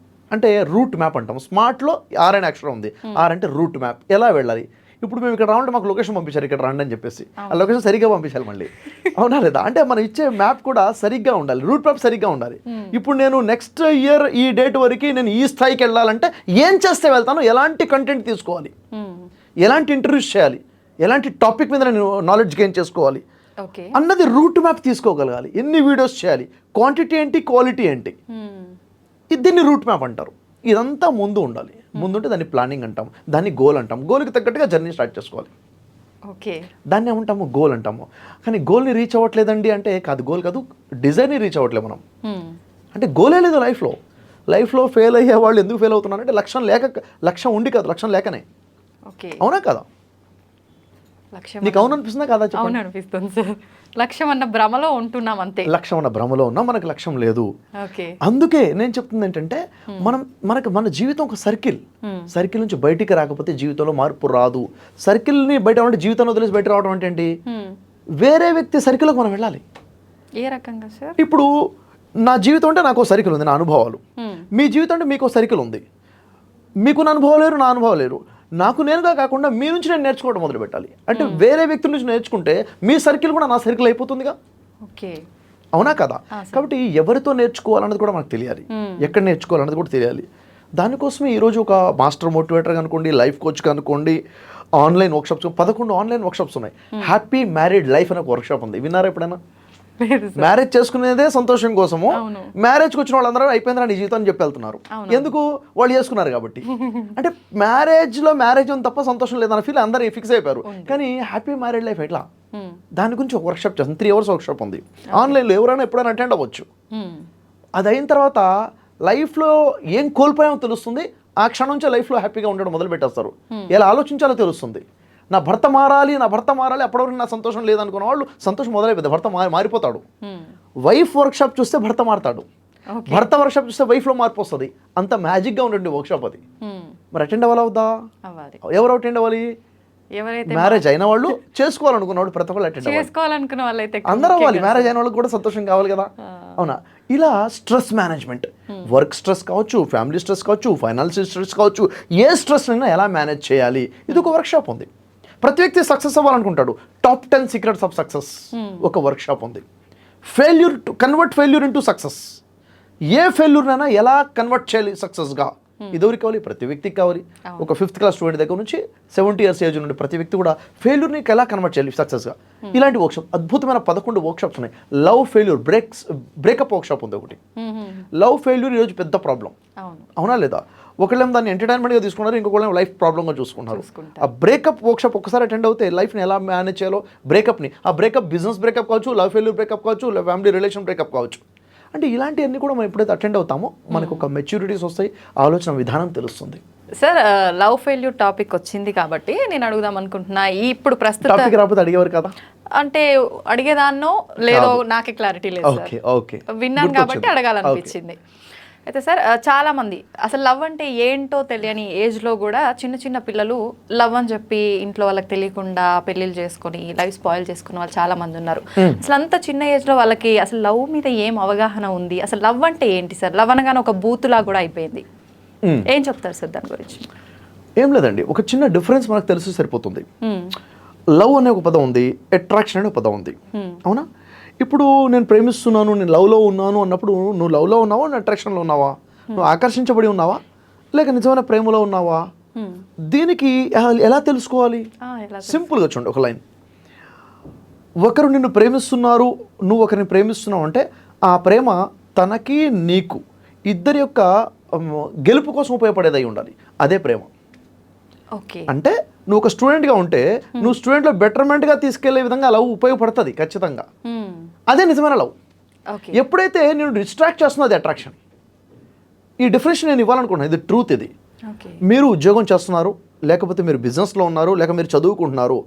అంటే రూట్ మ్యాప్ అంటాం. స్మార్ట్లో ఆర్ అనే అక్షరం ఉంది, ఆర్ అంటే రూట్ మ్యాప్. ఎలా వెళ్ళాలి? ఇప్పుడు మేము ఇక్కడ రావాలంటే మాకు లొకేషన్ పంపించారు, ఇక్కడ రండి అని చెప్పేసి. ఆ లొకేషన్ సరిగ్గా పంపించాలి మళ్ళీ, అవునా లేదా? అంటే మనం ఇచ్చే మ్యాప్ కూడా సరిగ్గా ఉండాలి, రూట్ మ్యాప్ సరిగ్గా ఉండాలి. ఇప్పుడు నేను నెక్స్ట్ ఇయర్ ఈ డేట్ వరకు నేను ఈ స్థాయికి వెళ్ళాలంటే ఏం చేస్తే వెళ్తాను, ఎలాంటి కంటెంట్ తీసుకోవాలి, ఎలాంటి ఇంటర్వ్యూస్ చేయాలి, ఎలాంటి టాపిక్ మీద నేను నాలెడ్జ్ గెయిన్ చేసుకోవాలి అన్నది రూట్ మ్యాప్ తీసుకోగలగాలి. ఎన్ని వీడియోస్ చేయాలి, క్వాంటిటీ ఏంటి, క్వాలిటీ ఏంటి, దీన్ని రూట్ మ్యాప్ అంటారు. ఇదంతా ముందు ఉండాలి. ముందుంటే దాన్ని ప్లానింగ్ అంటాం, దాన్ని గోల్ అంటాం. గోల్కి తగ్గట్టుగా జర్నీ స్టార్ట్ చేసుకోవాలి. ఓకే, దాన్ని ఏమంటాము? గోల్ అంటాము. కానీ గోల్ని రీచ్ అవ్వట్లేదండి అంటే కాదు, గోల్ కాదు, డిజైర్ని రీచ్ అవ్వట్లేదు మనం. అంటే గోలే లేదు లైఫ్లో ఫెయిల్ అయ్యే వాళ్ళు ఎందుకు ఫెయిల్ అవుతున్నారంటే లక్ష్యం ఉండి కాదు, లక్ష్యం లేకనే. అవునా కదా? నీకు అవును అనిపిస్తుందా కదా? అవును అనిపిస్తుంది సార్. లక్ష్యం అన్న భ్రమలో ఉంటున్నాం అంతే. లక్ష్యం అన్న భ్రమలో ఉన్నాం, మనకు లక్ష్యం లేదు. అందుకే నేను చెప్తుంది ఏంటంటే మన జీవితం ఒక సర్కిల్ నుంచి బయటికి రాకపోతే జీవితంలో మార్పు రాదు. సర్కిల్ని బయట అంటే జీవితంలో వదిలేసి బయట రావడం అంటే ఏంటి? వేరే వ్యక్తి సర్కిల్కి మనం వెళ్ళాలి. ఏ రకంగా సార్? ఇప్పుడు నా జీవితం అంటే నాకు సర్కిల్ ఉంది, నా అనుభవాలు. మీ జీవితం అంటే మీకు సర్కిల్ ఉంది, మీకు నా అనుభవం లేరు, నా అనుభవం లేరు. నాకు నేనుగా కాకుండా మీ నుంచి నేను నేర్చుకోవడం మొదలు పెట్టాలి. అంటే వేరే వ్యక్తి నుంచి నేర్చుకుంటే మీ సర్కిల్ కూడా నా సర్కిల్ అయిపోతుందిగా. అవునా కదా? కాబట్టి ఎవరితో నేర్చుకోవాలన్నది కూడా మనకు తెలియాలి, ఎక్కడ నేర్చుకోవాలన్నది కూడా తెలియాలి. దానికోసమే ఈరోజు ఒక మాస్టర్ మోటివేటర్ అనుకోండి, లైఫ్ కోచ్ అనుకోండి, ఆన్లైన్ వర్క్షాప్స్ 11 ఆన్లైన్ వర్క్షాప్స్ ఉన్నాయి. హ్యాపీ మ్యారీడ్ లైఫ్ అనే ఒక వర్క్షాప్ ఉంది, విన్నారా ఎప్పుడైనా? మ్యారేజ్ చేసుకునేదే సంతోషం కోసము, మ్యారేజ్కి వచ్చిన వాళ్ళందరూ అయిపోయిందిరా నీ జీవితం అని చెప్పి వెళ్తున్నారు. ఎందుకు? వాళ్ళు చేసుకున్నారు కాబట్టి. అంటే మ్యారేజ్ ఉంది తప్ప సంతోషం లేదన్న ఫీల్ అందరూ ఫిక్స్ అయిపోయారు. కానీ హ్యాపీ మ్యారేడ్ లైఫ్ ఎట్లా? దాని గురించి ఒక వర్క్షాప్ చేస్తాను, 3 hours వర్క్షాప్ ఉంది ఆన్లైన్లో, ఎవరైనా ఎప్పుడైనా అటెండ్ అవ్వచ్చు. అది అయిన తర్వాత లైఫ్లో ఏం కోల్పోయామో తెలుస్తుంది, ఆ క్షణం నుంచి లైఫ్లో హ్యాపీగా ఉండడం మొదలు పెట్టేస్తారు. ఎలా ఆలోచించాలో తెలుస్తుంది. నా భర్త మారాలి, అప్పటివరకు నా సంతోషం లేదనుకున్న వాళ్ళు సంతోషం మొదలైపోతుంది, భర్త మారిపోతాడు. వైఫ్ వర్క్షాప్ చూస్తే భర్త మారుతాడు, భర్త వర్క్షాప్ చూస్తే వైఫ్లో మార్పు వస్తుంది. అంత మ్యాజిక్గా ఉండండి వర్క్షాప్ అది. మరి అటెండ్ అవ్వాలవుద్దా? ఎవరు అటెండ్ అవ్వాలి? మ్యారేజ్ అయిన వాళ్ళు, చేసుకోవాలనుకున్న వాళ్ళు ప్రతి ఒక్కళ్ళు అటెండ్ అవ్వాలి. అందరూ అవ్వాలి. మ్యారేజ్ అయిన వాళ్ళకి కూడా సంతోషం కావాలి కదా. అవునా? ఇలా స్ట్రెస్ మేనేజ్మెంట్, వర్క్ స్ట్రెస్ కావచ్చు, ఫ్యామిలీ స్ట్రెస్ కావచ్చు, ఫైనాన్షియల్ స్ట్రెస్ కావచ్చు, ఏ స్ట్రెస్ అయినా ఎలా మేనేజ్ చేయాలి, ఇది ఒక వర్క్షాప్ ఉంది. ప్రతి వ్యక్తి సక్సెస్ అవ్వాలనుకుంటాడు. టాప్ 10 సీక్రెట్స్ ఆఫ్ సక్సెస్ ఒక వర్క్షాప్ ఉంది. Convert failure into success. ఏ ఫెయిల్యూర్నైనా ఎలా కన్వర్ట్ చేయాలి సక్సెస్గా, ఇదెవరికి కావాలి? ప్రతి వ్యక్తికి కావాలి. ఒక 5th class స్టూడెంట్ దగ్గర నుంచి 70 years ఏజ్ నుండి ప్రతి వ్యక్తి కూడా ఫెయిల్యూర్ని ఎలా కన్వర్ట్ చేయాలి సక్సెస్గా. ఇలాంటి వర్క్షాప్ అద్భుతమైన 11 వర్క్షాప్స్ ఉన్నాయి. లవ్ ఫెయిల్యూర్ బ్రేకప్ వర్క్షాప్ ఉంది ఒకటి. లవ్ ఫెయిల్యూర్ ఈరోజు పెద్ద ప్రాబ్లం, అవునా లేదా? ఒకళ్ళేమో దాన్ని ఎంటర్టైన్మెంట్గా తీసుకున్నారు, ఇంకొకళ్ళేమో లైఫ్ ప్రాబ్లంగా చూసుకున్నారు. ఆ బ్రేకప్ వర్క్షాప్ ఒకసారి అటెండ్ అవుతే లైఫ్ని ఎలా మేనేజ్ చేయాలో, బ్రేకప్ని, ఆ బ్రేకప్ బిజినెస్ బ్రేకప్ కావచ్చు, లవ్ ఫెయిల్యూర్ బ్రేకప్ కావచ్చు, ఫ్యామిలీ రిలేషన్ బ్రేకప్ కావచ్చు. అంటే ఇలాంటివన్నీ కూడా మనం ఎప్పుడైతే అటెండ్ అవుతామో మనకు ఒక మెచ్యూరిటీస్ వస్తాయి, ఆలోచన విధానం తెలుస్తుంది. సార్ లవ్ ఫెయిల్యూర్ టాపిక్ వచ్చింది కాబట్టి నేను అడుగుదాం అనుకుంటున్నా ఇప్పుడు ప్రస్తుత టాపిక్ రాకపోతే అడిగేవారు కదా. అంటే అడిగేదాన్నో లేదో నాకే క్లారిటీ లేదు సార్. ఓకే ఓకే విన్నాను కాబట్టి అడగాలనిపించింది. అయితే సార్ చాలా మంది అసలు లవ్ అంటే ఏంటో తెలియని ఏజ్లో కూడా చిన్న చిన్న పిల్లలు లవ్ అని చెప్పి ఇంట్లో వాళ్ళకి తెలియకుండా పెళ్ళిళ్ళు చేసుకొని లైఫ్ స్పాయిల్ చేసుకున్న వాళ్ళు చాలా మంది ఉన్నారు. అసలు అంత చిన్న ఏజ్లో వాళ్ళకి అసలు లవ్ మీద ఏం అవగాహన ఉంది, అసలు లవ్ అంటే ఏంటి సార్? లవ్ అనగానే ఒక బూతులా కూడా అయిపోయింది. ఏం చెప్తారు సార్ దాని గురించి? ఏం లేదండి, ఒక చిన్న డిఫరెన్స్ మనకు తెలిసి సరిపోతుంది. లవ్ అనే ఒక పదం ఉంది, అట్రాక్షన్ అనే ఒక పదం ఉంది, అవునా? ఇప్పుడు నేను ప్రేమిస్తున్నాను, నేను లవ్లో ఉన్నాను అన్నప్పుడు నువ్వు లవ్లో ఉన్నావా, నువ్వు అట్రాక్షన్లో ఉన్నావా, నువ్వు ఆకర్షించబడి ఉన్నావా, లేక నిజమైన ప్రేమలో ఉన్నావా? దీనికి ఎలా తెలుసుకోవాలి? సింపుల్గా చూడండి, ఒక లైన్. ఒకరు నిన్ను ప్రేమిస్తున్నారు, నువ్వు ఒకరిని ప్రేమిస్తున్నావు అంటే ఆ ప్రేమ తనకి నీకు ఇద్దరి యొక్క గెలుపు కోసం ఉపయోగపడేదై ఉండాలి. అదే ప్రేమ. ఓకే, అంటే నువ్వు ఒక స్టూడెంట్గా ఉంటే నువ్వు స్టూడెంట్లో బెటర్మెంట్గా తీసుకెళ్లే విధంగా లవ్ ఉపయోగపడుతుంది ఖచ్చితంగా. అదే నిజమైన లవ్. ఎప్పుడైతే నేను డిస్ట్రాక్ట్ చేస్తున్నా అది అట్రాక్షన్. ఈ డిఫరెన్స్ నేను ఇవ్వాలనుకుంటున్నాను, ఇది ట్రూత్. ఇది మీరు ఉద్యోగం చేస్తున్నారు, లేకపోతే మీరు బిజినెస్లో ఉన్నారు, లేక మీరు చదువుకుంటున్నారు,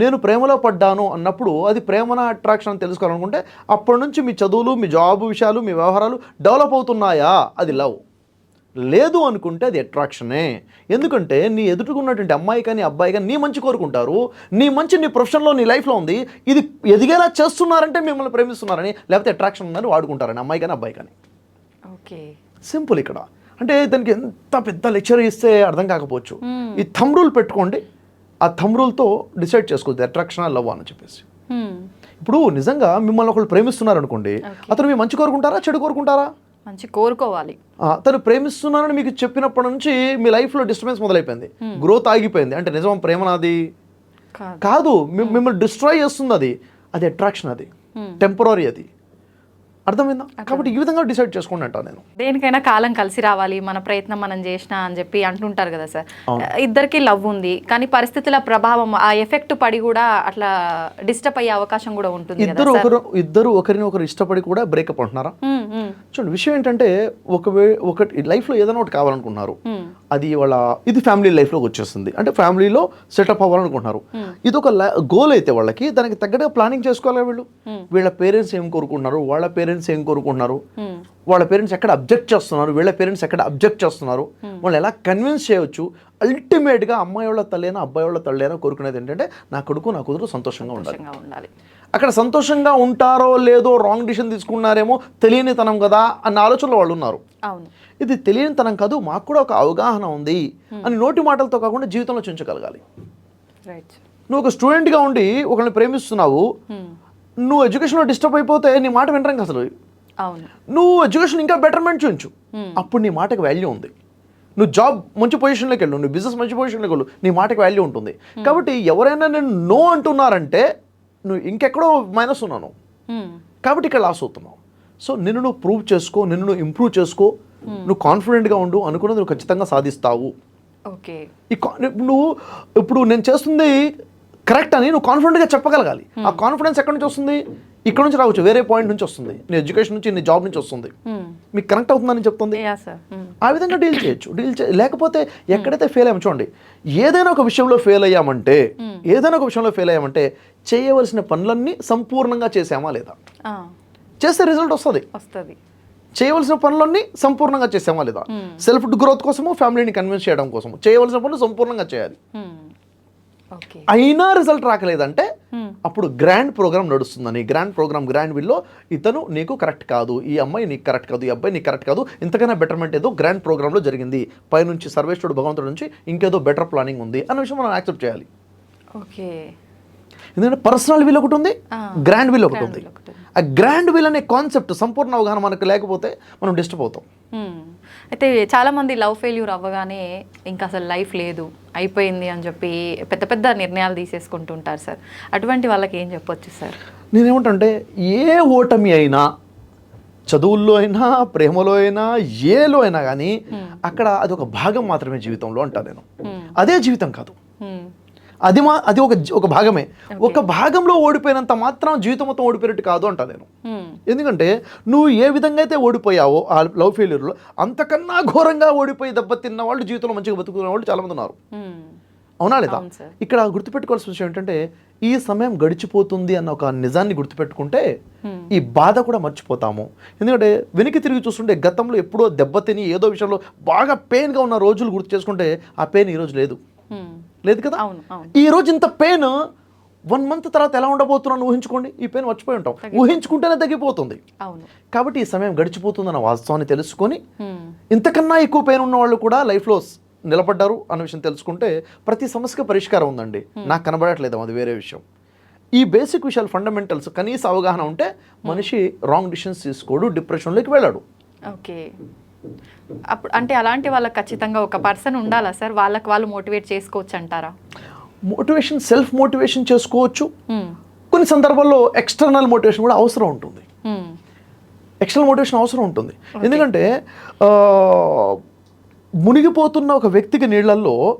నేను ప్రేమలో పడ్డాను అన్నప్పుడు అది ప్రేమన అట్రాక్షన్ అని తెలుసుకోవాలనుకుంటే అప్పటి నుంచి మీ చదువులు, మీ జాబ్ విషయాలు, మీ వ్యవహారాలు డెవలప్ అవుతున్నాయా, అది లవ్. లేదు అనుకుంటే అది అట్రాక్షనే. ఎందుకంటే నీ ఎదుటికున్నటువంటి అమ్మాయి కానీ అబ్బాయి కానీ నీ మంచి కోరుకుంటారు, నీ మంచి నీ ప్రొఫెషన్లో నీ లైఫ్లో ఉంది, ఇది ఎదిగేలా చేస్తున్నారంటే మిమ్మల్ని ప్రేమిస్తున్నారని, లేకపోతే అట్రాక్షన్ ఉందని వాడుకుంటారని అమ్మాయి కానీ అబ్బాయి కానీ. Okay, simple. ఇక్కడ అంటే దానికి ఎంత పెద్ద లెక్చర్ ఇస్తే అర్థం కాకపోవచ్చు. ఈ థంబ్ రూల్ పెట్టుకోండి, ఆ థంబ్ రూల్తో డిసైడ్ చేసుకోవద్దు అట్రాక్షన్ లవ్ అని చెప్పేసి. ఇప్పుడు నిజంగా మిమ్మల్ని ఒకళ్ళు ప్రేమిస్తున్నారు అనుకోండి, అతను మీ మంచి కోరుకుంటారా, చెడు కోరుకుంటారా? మంచి కోరుకోవాలి. తను ప్రేమిస్తున్నానని మీకు చెప్పినప్పటి నుంచి మీ లైఫ్లో డిస్టర్బెన్స్ మొదలైపోయింది, గ్రోత్ ఆగిపోయింది. అంటే నిజం ప్రేమ నాది కాదు, మిమ్మల్ని డిస్ట్రాయ్ చేస్తుంది. అది అట్రాక్షన్, అది టెంపరరీ, అది అర్థమైందా? కాబట్టి ఈ విధంగా డిసైడ్ చేసుకోండి అంటా నేను. దేనికైనా కాలం కలిసి రావాలి, మన ప్రయత్నం మనం చేసినా అని చెప్పి అంటుంటారు కదా సార్. ఇద్దరికి లవ్ ఉంది కానీ పరిస్థితుల ప్రభావం, ఆ ఎఫెక్ట్ పడి కూడా అట్లా డిస్టర్బ్ అయ్యే అవకాశం కూడా ఉంటుంది. ఇద్దరు ఒకరిని ఒకరు ఇష్టపడి కూడా బ్రేకప్ అంటున్నారా? చూడండి, విషయం ఏంటంటే ఒకటి లైఫ్లో ఏదైనా ఒకటి కావాలనుకుంటున్నారు, అది ఇది ఫ్యామిలీ లైఫ్లోకి వచ్చేస్తుంది, అంటే ఫ్యామిలీలో సెటప్ అవ్వాలనుకుంటున్నారు. ఇది ఒక గోల్ అయితే వాళ్ళకి దానికి తగ్గట్టుగా ప్లానింగ్ చేసుకోవాలి. వీళ్ళ పేరెంట్స్ ఏం కోరుకుంటున్నారు, వాళ్ళ పేరెంట్స్ ఏం కోరుకుంటున్నారు, వాళ్ళ పేరెంట్స్ ఎక్కడ అబ్జెక్ట్ చేస్తున్నారు, వీళ్ళ పేరెంట్స్ ఎక్కడ అబ్జెక్ట్ చేస్తున్నారు, వాళ్ళు ఎలా కన్విన్స్ చేయవచ్చు. అల్టిమేట్గా అమ్మాయి వాళ్ళ తల్లైనా అబ్బాయి వాళ్ళ తల్లైనా కోరుకునేది ఏంటంటే నా కొడుకు నా కూతురు సంతోషంగా ఉండాలి. అక్కడ సంతోషంగా ఉంటారో లేదో, రాంగ్ డిసిషన్ తీసుకున్నారేమో, తెలియనితనం కదా అన్న ఆలోచనలో వాళ్ళు ఉన్నారు. ఇది తెలియనితనం కాదు, మాకు కూడా ఒక అవగాహన ఉంది అని నోటి మాటలతో కాకుండా జీవితంలో చుంచగలగాలి. నువ్వు ఒక స్టూడెంట్గా ఉండి ఒకరిని ప్రేమిస్తున్నావు, నువ్వు ఎడ్యుకేషన్లో డిస్టర్బ్ అయిపోతే నీ మాట వినరంగా అసలు. నువ్వు ఎడ్యుకేషన్ ఇంకా బెటర్మెంట్ చూంచు, అప్పుడు నీ మాటకు వాల్యూ ఉంది. నువ్వు జాబ్ మంచి పొజిషన్లోకి వెళ్ళు, నువ్వు బిజినెస్ మంచి పొజిషన్లోకి వెళ్ళు, నీ మాటకు వాల్యూ ఉంటుంది. కాబట్టి ఎవరైనా నేను నో అంటున్నారంటే నువ్వు ఇంకెక్కడో మైనస్ ఉన్నాను, కాబట్టి ఇక్కడ లాస్ అవుతున్నావు. సో నిన్ను నువ్వు ప్రూవ్ చేసుకో, నిన్ను నువ్వు ఇంప్రూవ్ చేసుకో, నువ్వు కాన్ఫిడెంట్గా ఉండు, అనుకున్నది నువ్వు ఖచ్చితంగా సాధిస్తావు. నువ్వు ఇప్పుడు నేను చేస్తుంది కరెక్ట్ అని నువ్వు కాన్ఫిడెంట్గా చెప్పగలగాలి. ఆ కాన్ఫిడెన్స్ ఎక్కడి నుంచి వస్తుంది? ఇక్కడ నుంచి రావచ్చు, వేరే పాయింట్ నుంచి వస్తుంది, నీ ఎడ్యుకేషన్ నుంచి, నీ జాబ్ నుంచి వస్తుంది. మీకు కనెక్ట్ అవుతుందని చెప్తుంది. ఆ విధంగా డీల్ చేయొచ్చు. లేకపోతే ఎక్కడైతే ఫెయిల్ అయ్యాము చూడండి, ఏదైనా ఒక విషయంలో ఫెయిల్ అయ్యామంటే చేయవలసిన పనులన్నీ సంపూర్ణంగా చేసామా లేదా, చేస్తే రిజల్ట్ వస్తుంది. చేయవలసిన పనులన్నీ సంపూర్ణంగా చేసామా లేదా, సెల్ఫ్ గ్రోత్ కోసము, ఫ్యామిలీని కన్విన్స్ చేయడం కోసము చేయవలసిన పనులు సంపూర్ణంగా చేయాలి. అయినా రిజల్ట్ రాకలేదంటే అప్పుడు గ్రాండ్ ప్రోగ్రామ్ నడుస్తుందని, గ్రాండ్ విల్లో ఇతను నీకు కరెక్ట్ కాదు, ఈ అమ్మాయి నీకు కరెక్ట్ కాదు, ఈ అబ్బాయి నీకు కరెక్ట్ కాదు, ఇంతకైనా బెటర్మెంట్ ఏదో గ్రాండ్ ప్రోగ్రాంలో జరిగింది, పైనుంచి సర్వేశ్వరుడు భగవంతుడి నుంచి ఇంకేదో బెటర్ ప్లానింగ్ ఉంది అన్న విషయం మనం యాక్సెప్ట్ చేయాలి. ఎందుకంటే పర్సనల్ విల్ ఒకటి ఉంది, గ్రాండ్ విల్ ఒకటి ఉంది. ఆ గ్రాండ్ విల్ అనే కాన్సెప్ట్ సంపూర్ణ అవగాహన మనకు లేకపోతే మనం డిస్టర్బ్ అవుతాం. అయితే చాలామంది లవ్ ఫెయిల్యూర్ అవ్వగానే ఇంకా అసలు లైఫ్ లేదు, అయిపోయింది అని చెప్పి పెద్ద పెద్ద నిర్ణయాలు తీసేసుకుంటుంటారు సార్. అటువంటి వాళ్ళకి ఏం చెప్పొచ్చు సార్? నేనేమంటే ఏ ఓటమి అయినా, చదువుల్లో అయినా, ప్రేమలో అయినా, ఏలో అయినా కానీ అక్కడ అది ఒక భాగం మాత్రమే జీవితంలో అంటా నేను. అదే జీవితం కాదు. అది ఒక భాగమే. ఒక భాగంలో ఓడిపోయినంత మాత్రం జీవితం మొత్తం ఓడిపోయినట్టు కాదు అంటా నేను. ఎందుకంటే నువ్వు ఏ విధంగా అయితే ఓడిపోయావో ఆ లవ్ ఫెయిల్యూర్లో, అంతకన్నా ఘోరంగా ఓడిపోయి దెబ్బతిన్న వాళ్ళు జీవితంలో మంచిగా బతుకుతున్న వాళ్ళు చాలామంది ఉన్నారు. అవునా లేదా? ఇక్కడ గుర్తుపెట్టుకోవాల్సిన విషయం ఏంటంటే, ఈ సమయం గడిచిపోతుంది అన్న ఒక నిజాన్ని గుర్తుపెట్టుకుంటే ఈ బాధ కూడా మర్చిపోతాము. ఎందుకంటే వెనక్కి తిరిగి చూస్తుంటే గతంలో ఎప్పుడో దెబ్బతిని ఏదో విషయంలో బాగా పెయిన్గా ఉన్న రోజులు గుర్తు చేసుకుంటే ఆ పెయిన్ ఈరోజు లేదు కదా. ఈ రోజు ఇంత పెయిన్ 1 month తర్వాత ఎలా ఉండబోతున్నాను ఊహించుకోండి. ఈ పెయిన్ మర్చిపోయి ఉంటాం, ఊహించుకుంటేనే తగ్గిపోతుంది. కాబట్టి ఈ సమయం గడిచిపోతుందన్న వాస్తవాన్ని తెలుసుకొని ఇంతకన్నా ఎక్కువ పెయిన్ ఉన్న వాళ్ళు కూడా లైఫ్లో నిలబడ్డారు అన్న విషయం తెలుసుకుంటే ప్రతి సమస్యకి పరిష్కారం ఉందండి. నాకు కనబడట్లేదు, అది వేరే విషయం. ఈ బేసిక్ విషయాలు, ఫండమెంటల్స్ కనీస అవగాహన ఉంటే మనిషి రాంగ్ డిసిషన్స్ తీసుకోడు, డిప్రెషన్లోకి వెళ్ళాడు. ఓకే, అప్పుడు అంటే అలాంటి వాళ్ళకి ఖచ్చితంగా ఒక పర్సన్ ఉండాలా సార్? వాళ్ళకి వాళ్ళు మోటివేట్ చేసుకోవచ్చు అంటారా? మోటివేషన్, సెల్ఫ్ మోటివేషన్ చేసుకోవచ్చు. కొన్ని సందర్భాల్లో ఎక్స్టర్నల్ మోటివేషన్ కూడా అవసరం ఉంటుంది. ఎక్స్టర్నల్ మోటివేషన్ అవసరం ఉంటుంది. ఎందుకంటే మునిగిపోతున్న ఒక వ్యక్తికి నీళ్ళల్లో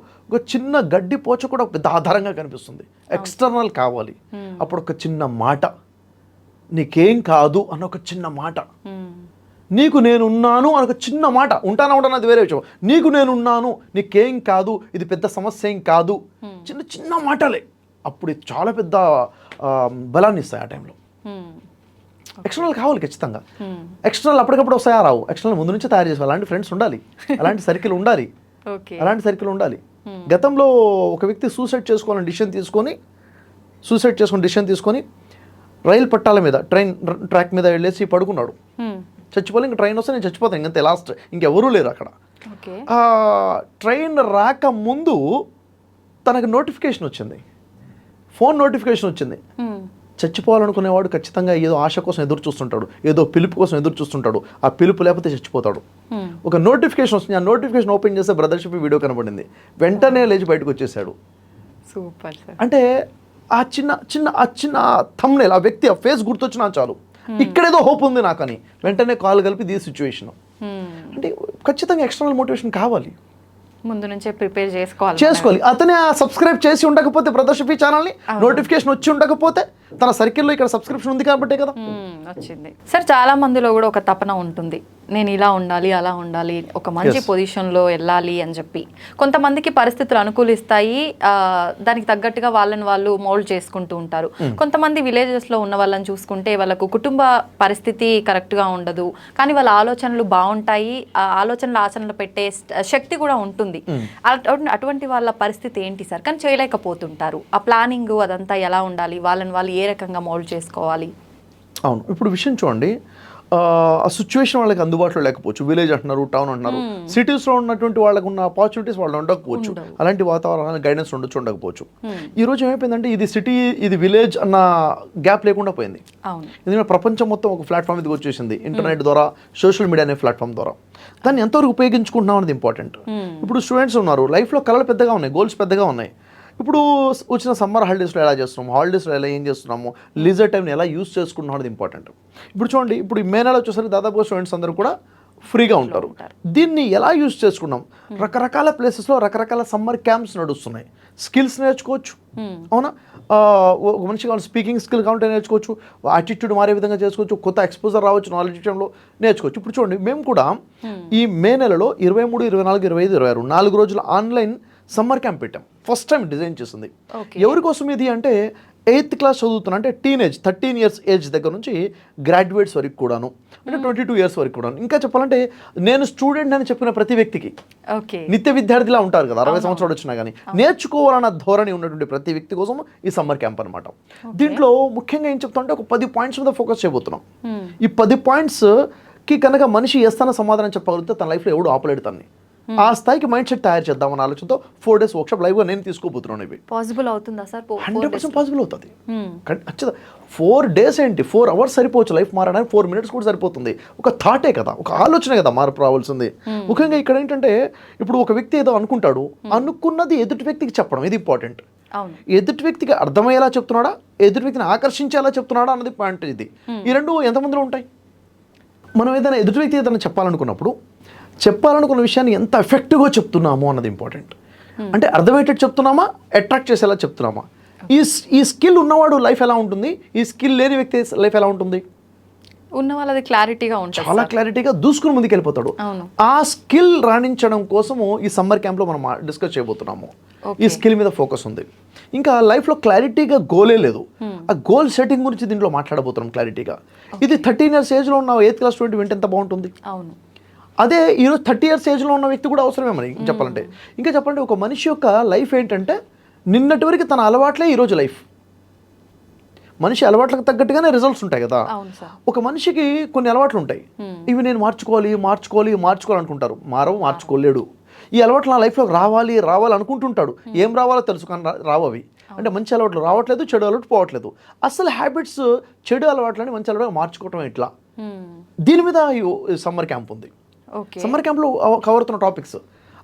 ఒక చిన్న గడ్డి పోచ కూడా పెద్ద ఆధారంగా కనిపిస్తుంది. ఎక్స్టర్నల్ కావాలి. అప్పుడు ఒక చిన్న మాట, నీకేం కాదు అన్న ఒక చిన్న మాట, నీకు నేనున్నాను అని ఒక చిన్న మాట, ఉంటానా అది వేరే విషయం. నీకు నేనున్నాను, నీకేం కాదు, ఇది పెద్ద సమస్య ఏం కాదు, చిన్న చిన్న మాటలే అప్పుడు ఇది చాలా పెద్ద బలాన్ని ఇస్తాయి ఆ టైంలో. ఎక్స్టర్నల్ కావాలి ఖచ్చితంగా. ఎక్స్టర్నల్ అప్పటికప్పుడు వస్తాయా రావు, ఎక్స్టర్నల్ ముందు నుంచి తయారు చేసి అలాంటి ఫ్రెండ్స్ ఉండాలి, అలాంటి సర్కిల్ ఉండాలి, అలాంటి సర్కిల్ ఉండాలి. గతంలో ఒక వ్యక్తి సూసైడ్ చేసుకోవాలని డిసిషన్ తీసుకొని రైలు పట్టాల మీద, ట్రైన్ ట్రాక్ మీద వెళ్ళేసి పడుకున్నాడు. చచ్చిపోలే, ఇంక ట్రైన్ వస్తే నేను చచ్చిపోతాను, ఇంకంతే లాస్ట్, ఇంకెవరూ లేరు అక్కడ. ట్రైన్ రాక ముందు తనకు నోటిఫికేషన్ వచ్చింది, ఫోన్ నోటిఫికేషన్ వచ్చింది. చచ్చిపోవాలనుకునేవాడు ఖచ్చితంగా ఏదో ఆశ కోసం ఎదురు చూస్తుంటాడు, ఏదో పిలుపు కోసం ఎదురు చూస్తుంటాడు. ఆ పిలుపు లేకపోతే చచ్చిపోతాడు. ఒక నోటిఫికేషన్ వస్తుంది, ఆ నోటిఫికేషన్ ఓపెన్ చేస్తే బ్రదర్షిప్ వీడియో కనబడింది. వెంటనే లేచి బయటకు వచ్చేసాడు. Super sir. అంటే ఆ చిన్న థంబ్నెయిల్, ఆ వ్యక్తి ఆ ఫేస్ గుర్తొచ్చినా చాలు, ఇక్కడేదో హోప్ ఉంది నాకని వెంటనే కాల్ కలిపి దీ సిచ్యువేషన్. అంటే ఖచ్చితంగా ఎక్స్టర్నల్ మోటివేషన్ కావాలి, ముందు నుంచే ప్రిపేర్ చేసుకోవాలి. అతనే సబ్స్క్రైబ్ చేసి ఉండకపోతే బ్రదర్షిప్ ఛానల్ని, నోటిఫికేషన్ వచ్చి ఉండకపోతే, తన సర్కిల్లో ఇక్కడ సబ్స్క్రిప్షన్ ఉంది కాబట్టే కదా వచ్చింది. సార్, చాలా మందిలో కూడా ఒక తపన ఉంటుంది, నేను ఇలా ఉండాలి, అలా ఉండాలి, ఒక మంచి పొజిషన్లో వెళ్ళాలి అని చెప్పి. కొంతమందికి పరిస్థితులు అనుకూలిస్తాయి, దానికి తగ్గట్టుగా వాళ్ళని వాళ్ళు మోల్డ్ చేసుకుంటూ ఉంటారు. కొంతమంది విలేజెస్లో ఉన్న వాళ్ళని చూసుకుంటే వాళ్ళకు కుటుంబ పరిస్థితి కరెక్ట్గా ఉండదు, కానీ వాళ్ళ ఆలోచనలు బాగుంటాయి, ఆ ఆలోచనలు ఆచరణలు పెట్టే శక్తి కూడా ఉంటుంది. అటువంటి వాళ్ళ పరిస్థితి ఏంటి సార్? కానీ చేయలేకపోతుంటారు. ఆ ప్లానింగ్ అదంతా ఎలా ఉండాలి, వాళ్ళని వాళ్ళు ఏ రకంగా మోల్డ్ చేసుకోవాలి? అవును, ఇప్పుడు విషయం చూడండి, ఆ సిచ్యువేషన్ వాళ్ళకి అందుబాటులో లేకపోవచ్చు. విలేజ్ అంటున్నారు, టౌన్ అంటున్నారు, సిటీస్లో ఉన్నటువంటి వాళ్ళకు ఉన్న ఆపర్చునిటీస్ వాళ్ళు ఉండకపోవచ్చు, అలాంటి వాతావరణానికి గైడెన్స్ ఉండకపోవచ్చు. ఈ రోజు ఏమైపోయిందంటే ఇది సిటీ, ఇది విలేజ్ అన్న గ్యాప్ లేకుండా పోయింది. ఎందుకంటే ప్రపంచం మొత్తం ఒక ప్లాట్ఫామ్ మీదకి వచ్చేసింది, ఇంటర్నెట్ ద్వారా, సోషల్ మీడియా అనే ప్లాట్ఫామ్ ద్వారా. దాన్ని ఎంతవరకు ఉపయోగించుకుంటున్నాం అనేది ఇంపార్టెంట్. ఇప్పుడు స్టూడెంట్స్ ఉన్నారు, లైఫ్లో కళలు పెద్దగా ఉన్నాయి, గోల్స్ పెద్దగా ఉన్నాయి. ఇప్పుడు వచ్చిన సమ్మర్ హాలిడేస్లో ఎలా చేస్తున్నాము, హాలిడేస్లో ఎలా ఏం చేస్తున్నాము, లీజర్ టైంని ఎలా యూస్ చేసుకుంటున్నాం అనేది ఇంపార్టెంట్. ఇప్పుడు చూడండి, ఇప్పుడు ఈ మే నెల వచ్చేసరికి దాదాపుగా స్టూడెంట్స్ అందరూ కూడా ఫ్రీగా ఉంటారు. దీన్ని ఎలా యూస్ చేసుకున్నాం? రకరకాల ప్లేసెస్లో రకరకాల సమ్మర్ క్యాంప్స్ నడుస్తున్నాయి. స్కిల్స్ నేర్చుకోవచ్చు, అవునా? ఒక మనిషి కావాలి, స్పీకింగ్ స్కిల్ కావాలంటే నేర్చుకోవచ్చు, యాటిట్యూడ్ మారే విధంగా చేసుకోవచ్చు, కొత్త ఎక్స్పోజర్ రావచ్చు, నాలెడ్జ్ విషయంలో నేర్చుకోవచ్చు. ఇప్పుడు చూడండి, మేము కూడా ఈ మే నెలలో 23, 24, 25, 26 4 రోజుల ఆన్లైన్ సమ్మర్ క్యాంప్ పెట్టాం. ఫస్ట్ టైం డిజైన్ చేసింది. ఎవరి కోసం ఇది అంటే 8th క్లాస్ చదువుతున్నా, అంటే టీనేజ్ 13 years ఏజ్ దగ్గర నుంచి గ్రాడ్యుయేట్స్ వరకు కూడాను, అంటే 22 years వరకు కూడాను. ఇంకా చెప్పాలంటే నేను స్టూడెంట్ అని చెప్పిన ప్రతి వ్యక్తికి, నిత్య విద్యార్థిలా ఉంటారు కదా, 60 సంవత్సరాలు వచ్చినా కానీ నేర్చుకోవాలన్న ధోరణి ఉన్నటువంటి ప్రతి వ్యక్తి కోసం ఈ సమ్మర్ క్యాంప్ అనమాట. దీంట్లో ముఖ్యంగా ఏం చెప్తామంటే ఒక 10 పాయింట్స్ మీద ఫోకస్ చేయబోతున్నాం. ఈ 10 పాయింట్స్కి కనుక మనిషి ఎస్తాన సమాధానం చెప్పగలిగితే తన లైఫ్లో ఎవడు ఆపలేడు తన్ని. ఆ స్థాయికి మైండ్ సెట్ తయారు చేద్దామన్న ఆలోచనతో 4 days వర్క్షాప్ లైవ్గా నేను తీసుకోబోతున్నాను. ఇవి పాసిబుల్ అవుతుందా సార్? 100% పాసిబుల్ అవుతుంది. ఖచ్చితంగా 4 days ఏంటి, 4 hours సరిపోవచ్చు లైఫ్ మారడానికి, 4 minutes కూడా సరిపోతుంది. ఒక థాటే కదా, ఒక ఆలోచనే కదా మార్పు రావాల్సింది. ముఖ్యంగా ఇక్కడ ఏంటంటే, ఇప్పుడు ఒక వ్యక్తి ఏదో అనుకుంటాడు, అనుకున్నది ఎదుటి వ్యక్తికి చెప్పడం, ఇది ఇంపార్టెంట్. ఎదుటి వ్యక్తికి అర్థమయ్యేలా చెప్తున్నాడా, ఎదుటి వ్యక్తిని ఆకర్షించేలా చెప్తున్నాడా అన్నది పాయింట్. ఇది ఈ రెండు ఎంతమందిలో ఉంటాయి? మనం ఏదైనా ఎదుటి వ్యక్తి ఏదైనా చెప్పాలనుకున్నప్పుడు చెప్పాలనుకున్న విషయాన్ని ఎంత ఎఫెక్టివ్గా చెప్తున్నాము అన్నది ఇంపార్టెంట్. అంటే అర్థమయ్యేటట్టు చెప్తున్నామా, అట్రాక్ట్ చేసేలా చెప్తున్నామా? ఈ స్కిల్ ఉన్నవాడు లైఫ్ ఎలా ఉంటుంది, ఈ స్కిల్ లేని వ్యక్తి లైఫ్ ఎలా ఉంటుంది? ఉన్న వాళ్ళది క్లారిటీగా ఉంటుంది, చాలా క్లారిటీగా దూసుకుని ముందుకు వెళ్ళిపోతాడు. ఆ స్కిల్ రాణించడం కోసము ఈ సమ్మర్ క్యాంప్లో మనం డిస్కస్ చేయబోతున్నాము. ఈ స్కిల్ మీద ఫోకస్ ఉంది. ఇంకా లైఫ్లో క్లారిటీగా గోలే లేదు. ఆ గోల్ సెట్టింగ్ గురించి దీంట్లో మాట్లాడబోతున్నాం క్లారిటీగా. ఇది 13 years ఏజ్లో ఉన్న 8th class స్టూడెంట్ వింటే ఎంత బాగుంటుంది. అవును, అదే ఈరోజు 30 years ఏజ్లో ఉన్న వ్యక్తి కూడా అవసరమే మనకి చెప్పాలంటే. ఇంకా చెప్పాలంటే ఒక మనిషి యొక్క లైఫ్ ఏంటంటే నిన్నటి వరకు తన అలవాట్లే ఈరోజు లైఫ్. మనిషి అలవాట్లకు తగ్గట్టుగానే రిజల్ట్స్ ఉంటాయి కదా. ఒక మనిషికి కొన్ని అలవాట్లు ఉంటాయి, ఇవి నేను మార్చుకోవాలి అనుకుంటారు, మార్చుకోలేడు. ఈ అలవాట్లు నా లైఫ్లోకి రావాలి అనుకుంటుంటాడు, ఏం రావాలో తెలుసు కానీ రావు అవి. అంటే మంచి అలవాట్లు రావట్లేదు, చెడు అలవాటు పోవట్లేదు. అసలు హ్యాబిట్స్ చెడు అలవాట్లని మంచి అలవాటు మార్చుకోవటం ఎట్లా, దీని మీద సమ్మర్ క్యాంప్ ఉంది. సమ్మర్ క్యాంప్లో కవర్ అవుతున్న టాపిక్స్.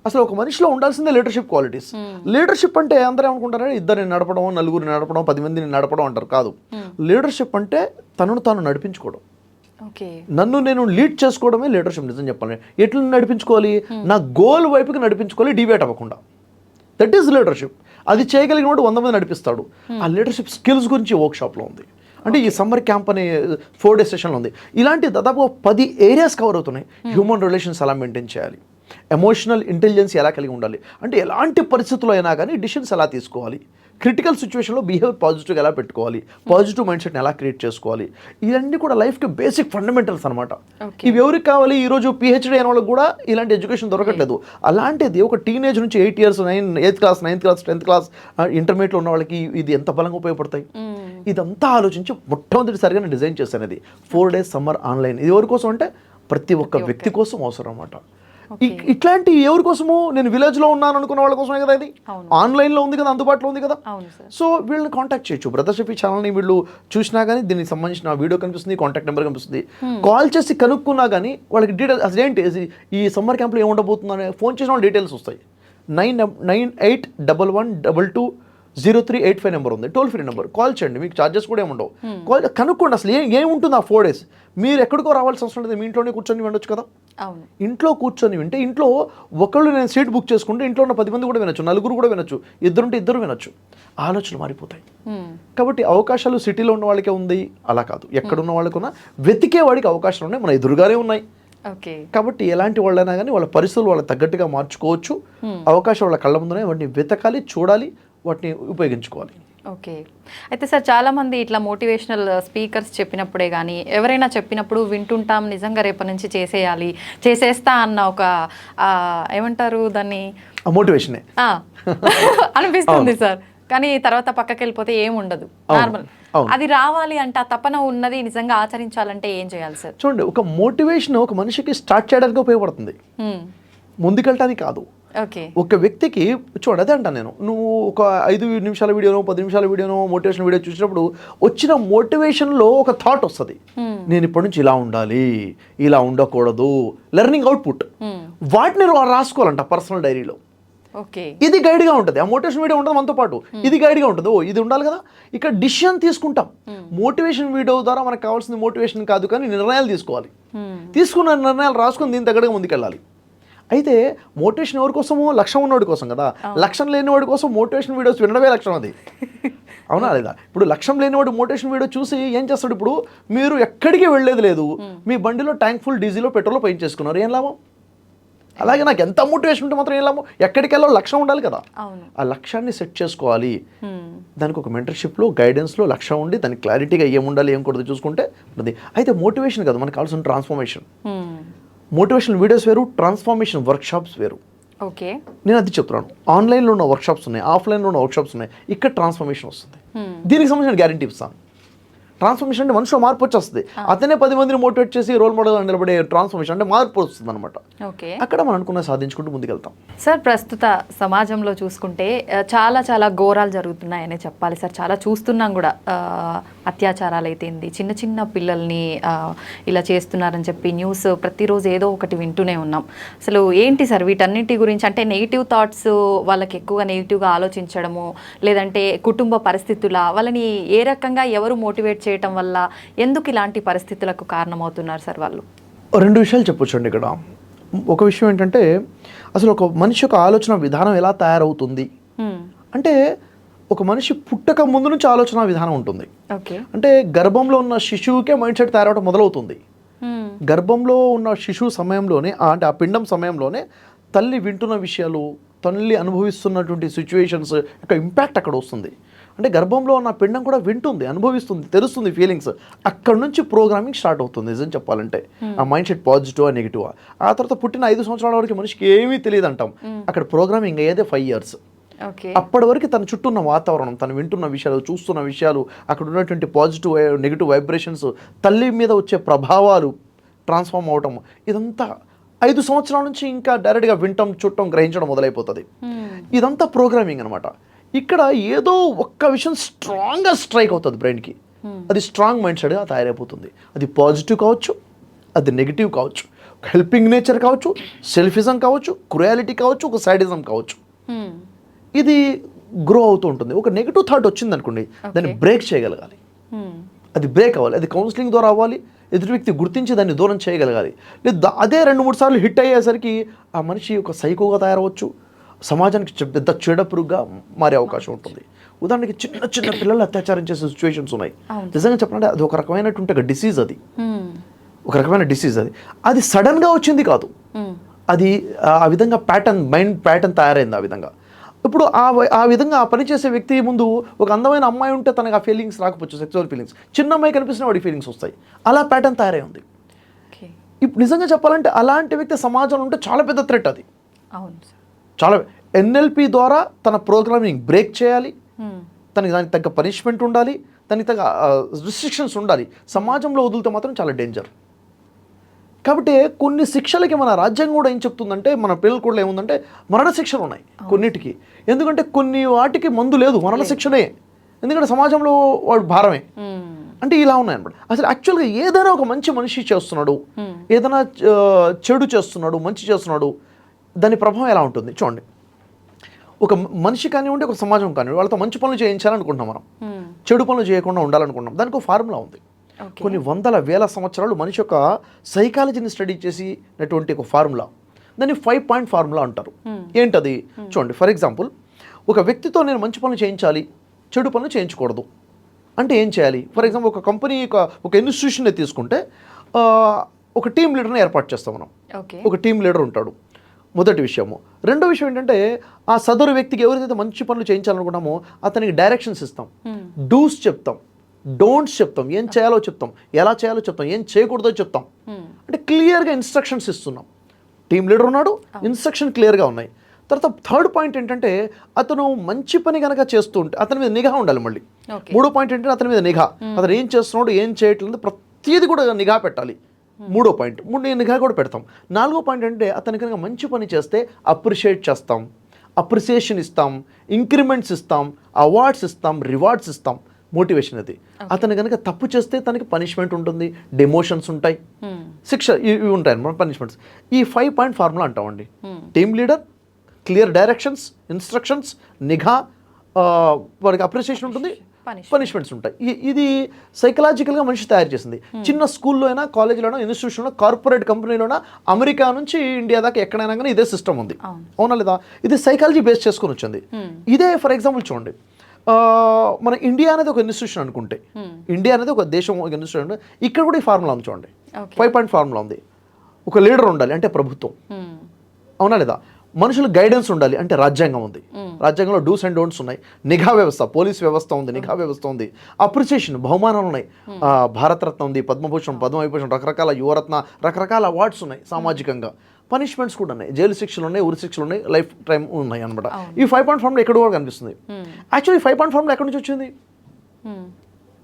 అసలు ఒక మనిషిలో ఉండాల్సిందే లీడర్షిప్ క్వాలిటీస్. లీడర్షిప్ అంటే అందరూ ఏమనుకుంటారంటే ఇద్దరిని నడపడం, నలుగురిని నడపడం, 10 మందిని నడపడం అంటారు. కాదు, లీడర్షిప్ అంటే తనను తాను నడిపించుకోవడం. నన్ను నేను లీడ్ చేసుకోవడమే లీడర్షిప్. నిజం చెప్పాలి, ఎట్లా నడిపించుకోవాలి, నా గోల్ వైపుకి నడిపించుకోవాలి, డివేట్ అవ్వకుండా. That is leadership. అది చేయగలిగిన వాడు 100 మంది నడిపిస్తాడు. ఆ లీడర్షిప్ స్కిల్స్ గురించి వర్క్షాప్లో ఉంది. అంటే ఈ సమ్మర్ క్యాంప్ అనే 4 days సెషన్లో ఉంది. ఇలాంటి దాదాపు 10 areas కవర్ అవుతున్నాయి. హ్యూమన్ రిలేషన్స్ ఎలా మెయింటైన్ చేయాలి, ఎమోషనల్ ఇంటెలిజెన్స్ ఎలా కలిగి ఉండాలి, అంటే ఎలాంటి పరిస్థితుల్లో అయినా కానీ డిసిషన్స్ ఎలా తీసుకోవాలి, క్రిటికల్ సిచ్యువేషన్లో బిహేవియర్ పాజిటివ్గా ఎలా పెట్టుకోవాలి, పాజిటివ్ మైండ్ సెట్ని ఎలా క్రియేట్ చేసుకోవాలి, ఇవన్నీ కూడా లైఫ్కి బేసిక్ ఫండమెంటల్స్ అనమాట. ఇవి ఎవరికి కావాలి? ఈరోజు PhD అయిన వాళ్ళకి కూడా ఇలాంటి ఎడ్యుకేషన్ దొరకట్లేదు. అలాంటిది ఒక టీనేజ్ నుంచి 8 years 8th class 9th class 10th class ఇంటర్మీడియట్లో ఉన్న వాళ్ళకి ఇది ఎంత బలంగా ఉపయోగపడతాయి. ఇదంతా ఆలోచించి మొట్టమొదటిసారిగా నేను డిజైన్ చేశాను. ఇది 4 days సమ్మర్ ఆన్లైన్. ఇది ఎవరి కోసం అంటే ప్రతి ఒక్క వ్యక్తి కోసం అవసరం అన్నమాట. ఇట్లాంటి ఎవరి కోసము, నేను విలేజ్లో ఉన్నాను అనుకున్న వాళ్ళ కోసమే కదా. ఇది ఆన్లైన్లో ఉంది కదా, అందుబాటులో ఉంది కదా. సో వీళ్ళని కాంటాక్ట్ చేయొచ్చు. బ్రదర్ షఫీ ఛానల్ని వీళ్ళు చూసినా కానీ దీనికి సంబంధించిన వీడియో కనిపిస్తుంది, కాంటాక్ట్ నెంబర్ కనిపిస్తుంది. కాల్ చేసి కనుక్కున్నా కానీ వాళ్ళకి డీటెయిల్స్ అదేంటి ఈ సమ్మర్ క్యాంప్లో ఏముండబోతుందని ఫోన్ చేసిన వాళ్ళు డీటెయిల్స్ వస్తాయి. 9981110385 నెంబర్ ఉంది, టోల్ ఫ్రీ నెంబర్. కాల్ చేయండి, మీకు ఛార్జెస్ కూడా ఏముండవు. కాల్ కనుక్కోండి అసలు ఏముంటుంది ఆ 4 days. మీరు ఎక్కడికో రావాల్సిన అవసరం లేదు, మీ ఇంట్లోనే కూర్చొని వినొచ్చు కదా. ఇంట్లో కూర్చొని వింటే, ఇంట్లో ఒకళ్ళు నేను సీట్ బుక్ చేసుకుంటే ఇంట్లో ఉన్న 10 మంది కూడా వినొచ్చు, నలుగురు కూడా వినొచ్చు, ఇద్దరుంటే ఇద్దరు వినొచ్చు. ఆలోచనలు మారిపోతాయి. కాబట్టి అవకాశాలు సిటీలో ఉన్న వాళ్ళకే ఉంది అలా కాదు, ఎక్కడున్న వాళ్ళకున్నా వెతికే వాడికి అవకాశాలు ఉన్నాయి, మన ఎదురుగానే ఉన్నాయి. కాబట్టి ఎలాంటి వాళ్ళైనా కానీ వాళ్ళ పరిస్థితులు వాళ్ళకి తగ్గట్టుగా మార్చుకోవచ్చు. అవకాశం వాళ్ళ కళ్ళ ముందునే, వాటిని వెతకాలి, చూడాలి, వాటిని ఉపయోగించుకోవాలి. ఓకే. అయితే సార్, చాలామంది ఇట్లా మోటివేషనల్ స్పీకర్స్ చెప్పినప్పుడే కానీ ఎవరైనా చెప్పినప్పుడు వింటుంటాం, నిజంగా రేపటి నుంచి చేసేస్తా అన్న ఒక ఏమంటారు దాన్ని, మోటివేషనే అనిపిస్తుంది సార్. కానీ తర్వాత పక్కకి వెళ్ళిపోతే ఏముండదు, నార్మల్. అది రావాలి అంటే, ఆ తపన ఉన్నది నిజంగా ఆచరించాలంటే ఏం చేయాలి సార్? చూడండి, ఒక మోటివేషన్ ఒక మనిషికి స్టార్ట్ చేయడానికి ఉపయోగపడుతుంది, ముందుకెళ్ళటానికి కాదు. ఒక వ్యక్తికి చూడండి, అదే అంటాను నేను. నువ్వు ఒక 5 నిమిషాల వీడియోనో 10 నిమిషాల వీడియోనో మోటివేషన్ వీడియో చూసినప్పుడు వచ్చిన మోటివేషన్లో ఒక థాట్ వస్తుంది, నేను ఇప్పటి నుంచి ఇలా ఉండాలి, ఇలా ఉండకూడదు, లెర్నింగ్ అవుట్పుట్. వాటిని రాసుకోవాలంట పర్సనల్ డైరీలో. ఇది గైడ్గా ఉంటుంది. ఆ మోటివేషన్ వీడియో ఉంటుంది మనతో పాటు, ఇది గైడ్గా ఉంటుంది. ఇది ఉండాలి కదా. ఇక్కడ డిసిషన్ తీసుకుంటాం. మోటివేషన్ వీడియో ద్వారా మనకు కావాల్సింది మోటివేషన్ కాదు, కానీ నిర్ణయాలు తీసుకోవాలి. తీసుకున్న నిర్ణయాలు రాసుకుని దీని తగ్గట్టుగా ముందుకెళ్ళాలి. అయితే మోటివేషన్ ఎవరి కోసము? లక్ష్యం ఉన్నవాడి కోసం కదా. లక్ష్యం లేనివాడి కోసం మోటివేషన్ వీడియోస్ వినడమే లక్ష్యం. అది అవునా లేదా? ఇప్పుడు లక్ష్యం లేనివాడు మోటివేషన్ వీడియో చూసి ఏం చేస్తాడు? ఇప్పుడు మీరు ఎక్కడికి వెళ్ళేది లేదు, మీ బండిలో ట్యాంక్ ఫుల్ డీజిలో పెట్రోల్లో పెయింట్ చేసుకున్నారు, ఏం లాభం? అలాగే నాకు ఎంత మోటివేషన్ ఉంటే మాత్రం ఏం లాభం? ఎక్కడికి వెళ్ళాలో లక్ష్యం ఉండాలి కదా. ఆ లక్ష్యాన్ని సెట్ చేసుకోవాలి. దానికి ఒక మెంటర్షిప్లో, గైడెన్స్లో లక్ష్యం ఉండి దానికి క్లారిటీగా ఏముండాలి ఏం కూడదు చూసుకుంటే ఉంటుంది. అయితే మోటివేషన్ కాదు, మనకు కావాల్సిన ట్రాన్స్ఫర్మేషన్. మోటివేషన్ వీడియోస్ వేరు, ట్రాన్స్ఫర్మేషన్ వర్క్షాప్స్ వేరు. ఓకే, నేను అది చెప్తున్నాను. ఆన్లైన్లో ఉన్న వర్క్షాప్స్ ఉన్నాయి, ఆఫ్లైన్లో ఉన్న వర్క్షాప్స్ ఉన్నాయి. ఇక్కడ ట్రాన్స్ఫర్మేషన్ వస్తుంది. దీనికి సంబంధించిన గ్యారంటీ ఇస్తాను. ట్రాన్స్ఫర్మేషన్ అంటే మనిషిలో మార్పు వచ్చేస్తుంది. అతనే 10 మందిని మోటివేట్ చేసి రోల్ మోడల్గా నిలబడే ట్రాన్స్ఫర్మేషన్ అంటే మార్పు వస్తుంది అనమాట. అక్కడ మనం అనుకున్న సాధించుకుంటూ ముందుకెళ్తాం. సార్, ప్రస్తుత సమాజంలో చూసుకుంటే చాలా చాలా ఘోరాలు జరుగుతున్నాయనే చెప్పాలి సార్. చాలా చూస్తున్నాం కూడా. అత్యాచారాలు అయితేంది, చిన్న చిన్న పిల్లల్ని ఇలా చేస్తున్నారని చెప్పి న్యూస్ ప్రతిరోజు ఏదో ఒకటి వింటూనే ఉన్నాం. అసలు ఏంటి సార్ వీటన్నిటి గురించి? అంటే నెగిటివ్ థాట్స్, వాళ్ళకి ఎక్కువగా నెగిటివ్గా ఆలోచించడము, లేదంటే కుటుంబ పరిస్థితుల, వాళ్ళని ఏ రకంగా ఎవరు మోటివేట్ చేయటం వల్ల ఎందుకు ఇలాంటి పరిస్థితులకు కారణమవుతున్నారు సార్ వాళ్ళు? 2 విషయాలు చెప్పొచ్చండి ఇక్కడ. ఒక విషయం ఏంటంటే అసలు ఒక మనిషి యొక్క ఆలోచన విధానం ఎలా తయారవుతుంది అంటే ఒక మనిషి పుట్టక ముందు నుంచి ఆలోచన విధానం ఉంటుంది. ఓకే. అంటే గర్భంలో ఉన్న శిశువుకే మైండ్ సెట్ తయారవడం మొదలవుతుంది. గర్భంలో ఉన్న శిశువు సమయంలోనే అంటే ఆ పిండం సమయంలోనే తల్లి వింటున్న విషయాలు, తల్లి అనుభవిస్తున్నటువంటి సిచ్యువేషన్స్ యొక్క ఇంపాక్ట్ అక్కడ వస్తుంది. అంటే గర్భంలో ఉన్న పిండం కూడా వింటుంది, అనుభవిస్తుంది, తెలుస్తుంది ఫీలింగ్స్. అక్కడ నుంచి ప్రోగ్రామింగ్ స్టార్ట్ అవుతుంది నిజం చెప్పాలంటే. ఆ మైండ్ సెట్ పాజిటివా నెగిటివా. ఆ తర్వాత పుట్టిన 5 సంవత్సరాల వరకు మనిషికి ఏమీ తెలియదు అంటాం. అక్కడ ప్రోగ్రామింగ్ అయ్యేదే 5 years. అప్పటి వరకు తన చుట్టూ ఉన్న వాతావరణం, తను వింటున్న విషయాలు, చూస్తున్న విషయాలు, అక్కడ ఉన్నటువంటి పాజిటివ్ నెగిటివ్ వైబ్రేషన్స్, తల్లి మీద వచ్చే ప్రభావాలు ట్రాన్స్ఫార్మ్ అవటం, ఇదంతా 5 సంవత్సరాల నుంచి ఇంకా డైరెక్ట్గా వింటం, చూడటం, గ్రహించడం మొదలైపోతుంది. ఇదంతా ప్రోగ్రామింగ్ అనమాట. ఇక్కడ ఏదో ఒక్క విషయం స్ట్రాంగ్గా స్ట్రైక్ అవుతుంది బ్రెయిన్కి, అది స్ట్రాంగ్ మైండ్ సెట్గా తయారైపోతుంది. అది పాజిటివ్ కావచ్చు, అది నెగిటివ్ కావచ్చు, హెల్పింగ్ నేచర్ కావచ్చు, సెల్ఫిజం కావచ్చు, క్రుయాలిటీ కావచ్చు, ఒక సైడిజం కావచ్చు. ఇది గ్రో అవుతూ ఉంటుంది. ఒక నెగిటివ్ థాట్ వచ్చింది అనుకోండి, దాన్ని బ్రేక్ చేయగలగాలి. అది బ్రేక్ అవ్వాలి. అది కౌన్సిలింగ్ ద్వారా అవ్వాలి. ఎదుటి వ్యక్తి గుర్తించి దాన్ని దూరం చేయగలగాలి. లేదు అదే 2-3 సార్లు హిట్ అయ్యేసరికి ఆ మనిషి ఒక సైకోగా తయారవచ్చు, సమాజానికి పెద్ద చెడపురుగ్గా మారే అవకాశం ఉంటుంది. ఉదాహరణకి చిన్న పిల్లలు అత్యాచారం చేసే సిచ్యువేషన్స్ ఉన్నాయి. నిజంగా చెప్పాలంటే అది ఒక రకమైనటువంటి డిసీజ్. అది ఒక రకమైన డిసీజ్. అది సడన్గా వచ్చింది కాదు, అది ఆ విధంగా మైండ్ ప్యాటర్న్ తయారైంది ఆ విధంగా. ఇప్పుడు ఆ విధంగా ఆ పని చేసే వ్యక్తి ముందు ఒక అందమైన అమ్మాయి ఉంటే తనకు ఆ ఫీలింగ్స్ రాకపోవచ్చు, సెక్చువల్ ఫీలింగ్స్. చిన్న అమ్మాయి కనిపిస్తున్న వాడి ఫీలింగ్స్ వస్తాయి. అలా ప్యాటర్న్ తయారై ఉంది. ఇప్పుడు నిజంగా చెప్పాలంటే అలాంటి వ్యక్తి సమాజంలో ఉంటే చాలా పెద్ద థ్రెట్. అది చాలా NLP ద్వారా తన ప్రోగ్రామింగ్ బ్రేక్ చేయాలి. దానికి తగ్గ పనిష్మెంట్ ఉండాలి, దానికి తగ్గ రిస్ట్రిక్షన్స్ ఉండాలి. సమాజంలో వదిలితే మాత్రం చాలా డేంజర్. కాబట్టి కొన్ని శిక్షలకి మన రాజ్యాంగం కూడా ఏం చెప్తుందంటే, మన పిల్లలు కూడా ఏముందంటే మరణ శిక్షలు ఉన్నాయి కొన్నిటికి. ఎందుకంటే కొన్ని వాటికి మందు లేదు, మరణ శిక్షనే. ఎందుకంటే సమాజంలో వాడు భారమే. అంటే ఇలా ఉన్నాయన్నమాట. అసలు యాక్చువల్గా ఏదైనా ఒక మంచి మనిషి చేస్తున్నాడు, ఏదైనా చెడు చేస్తున్నాడు, మంచి చేస్తున్నాడు, దాని ప్రభావం ఎలా ఉంటుంది చూడండి. ఒక మనిషి కానివ్వండి, ఒక సమాజం కానివ్వండి, వాళ్ళతో మంచి పనులు చేయించాలనుకుంటున్నాం మనం, చెడు పనులు చేయకుండా ఉండాలనుకుంటున్నాం. దానికి ఒక ఫార్ములా ఉంది. కొన్ని వందల వేల సంవత్సరాలు మనిషి యొక్క సైకాలజీని స్టడీ చేసినటువంటి ఒక ఫార్ములా, దాన్ని 5 point ఫార్ములా అంటారు. ఏంటది చూడండి. ఫర్ ఎగ్జాంపుల్, ఒక వ్యక్తితో నేను మంచి పనులు చేయించాలి, చెడు పనులు చేయించకూడదు అంటే ఏం చేయాలి? ఫర్ ఎగ్జాంపుల్, ఒక కంపెనీ ఒక ఇన్స్టిట్యూషన్ తీసుకుంటే ఒక టీమ్ లీడర్ని ఏర్పాటు చేస్తాం మనం. ఒక టీమ్ లీడర్ ఉంటాడు, మొదటి విషయము. రెండో విషయం ఏంటంటే, ఆ సదరు వ్యక్తికి ఎవరైతే మంచి పనులు చేయించాలనుకుంటామో అతనికి డైరెక్షన్స్ ఇస్తాం, డూస్ చెప్తాం, డోంట్స్ చెప్తాం, ఏం చేయాలో చెప్తాం, ఎలా చేయాలో చెప్తాం, ఏం చేయకూడదో చెప్తాం. అంటే క్లియర్గా ఇన్స్ట్రక్షన్స్ ఇస్తున్నాం. టీమ్ లీడర్ ఉన్నాడు, ఇన్స్ట్రక్షన్ క్లియర్గా ఉన్నాయి. తర్వాత థర్డ్ పాయింట్ ఏంటంటే, అతను మంచి పని కనుక చేస్తూ ఉంటే అతని మీద నిఘా ఉండాలి. మళ్ళీ మూడో పాయింట్ ఏంటంటే, అతని మీద నిఘా, అతను ఏం చేస్తున్నాడు, ఏం చేయట్లేదు, ప్రతిదీ కూడా నిఘా పెట్టాలి. మూడో పాయింట్, నిఘా కూడా పెడతాం. నాలుగో పాయింట్ అంటే, అతని కనుక మంచి పని చేస్తే అప్రిషియేట్ చేస్తాం, అప్రిసియేషన్ ఇస్తాం, ఇంక్రిమెంట్స్ ఇస్తాం, అవార్డ్స్ ఇస్తాం, రివార్డ్స్ ఇస్తాం, మోటివేషన్. అది అతను కనుక తప్పు చేస్తే తనకి పనిష్మెంట్ ఉంటుంది, డిమోషన్స్ ఉంటాయి, శిక్ష ఇవి ఉంటాయి అన్నమాట, పనిష్మెంట్స్. ఈ 5 point ఫార్ములా అంటామండి. Team leader, clear directions, instructions, నిఘా, వారికి అప్రిసియేషన్ ఉంటుంది, పనిష్మెంట్స్ ఉంటాయి. ఇది సైకలాజికల్గా మనిషి తయారు చేసింది. చిన్న స్కూల్లో అయినా, కాలేజీలోనా, ఇన్స్టిట్యూషన్లో, కార్పొరేట్ కంపెనీలోనా, అమెరికా నుంచి ఇండియా దాకా ఎక్కడైనా కానీ ఇదే సిస్టమ్ ఉంది. అవునా లేదా? ఇది సైకాలజీ బేస్ చేసుకొని వచ్చింది. ఇదే ఫర్ ఎగ్జాంపుల్ చూడండి, మన ఇండియా అనేది ఒక ఇన్స్టిట్యూషన్ అనుకుంటే, ఇండియా అనేది ఒక దేశం, ఒక ఇన్స్టిట్యూషన్. ఇక్కడ కూడా ఈ ఫార్ములా ఉంది చూడండి, 5 point ఫార్ములా ఉంది. ఒక లీడర్ ఉండాలి అంటే ప్రభుత్వం, అవునా లేదా? మనుషులు గైడెన్స్ ఉండాలి అంటే రాజ్యాంగం ఉంది, రాజ్యాంగంలో డూస్ అండ్ డోంట్స్ ఉన్నాయి. నిఘా వ్యవస్థ, పోలీస్ వ్యవస్థ ఉంది, నిఘా వ్యవస్థ ఉంది. అప్రిసియేషన్, బహుమానాలు ఉన్నాయి, భారతరత్న ఉంది, పద్మభూషణ్, పద్మవిభూషణ్, రకరకాల యువరత్న, రకరకాల అవార్డ్స్ ఉన్నాయి. సామాజికంగా పనిష్మెంట్స్ కూడా ఉన్నాయి, జైలు శిక్షలు ఉన్నాయి, ఉరి శిక్షలు ఉన్నాయి, లైఫ్ టైం ఉన్నాయి అనమాట. ఈ 5 point ఫార్ములా ఎక్కడ కూడా కనిపిస్తుంది. యాక్చువల్లీ 5 point ఫార్ములా ఎక్కడి నుంచి వచ్చింది?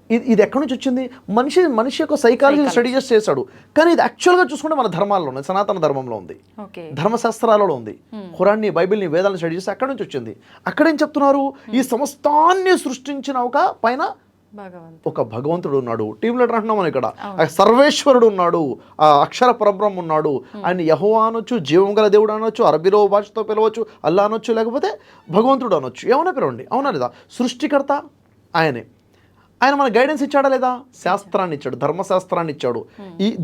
ఇది ఎక్కడి నుంచి వచ్చింది? మనిషి యొక్క సైకాలజీని స్టడీ చేశాడు. కానీ ఇది యాక్చువల్గా చూసుకుంటే మన ధర్మాల్లో ఉంది, సనాతన ధర్మంలో ఉంది, ధర్మశాస్త్రాలలో ఉంది. ఖురాన్ని, బైబిల్ని, వేదాలను స్టడీ చేస్తే అక్కడి నుంచి వచ్చింది. అక్కడేం చెప్తున్నారు? ఈ సమస్తాన్ని సృష్టించిన ఒక భగవంతుడు ఉన్నాడు. టీమ్ లీడర్ అంటున్నాం మనం ఇక్కడ. సర్వేశ్వరుడు ఉన్నాడు, ఆ అక్షర పరబ్రహ్మ ఉన్నాడు. ఆయన యెహోవా అనొచ్చు, జీవం గల దేవుడు అనొచ్చు, అరబీలో భాషతో పిలవచ్చు, అల్లా అనొచ్చు, లేకపోతే భగవంతుడు అనొచ్చు, ఏమైనా పిలవండి, అవునా లేదా? సృష్టికర్త ఆయనే. ఆయన మన గైడెన్స్ ఇచ్చాడా లేదా? శాస్త్రాన్ని ఇచ్చాడు, ధర్మశాస్త్రాన్ని ఇచ్చాడు.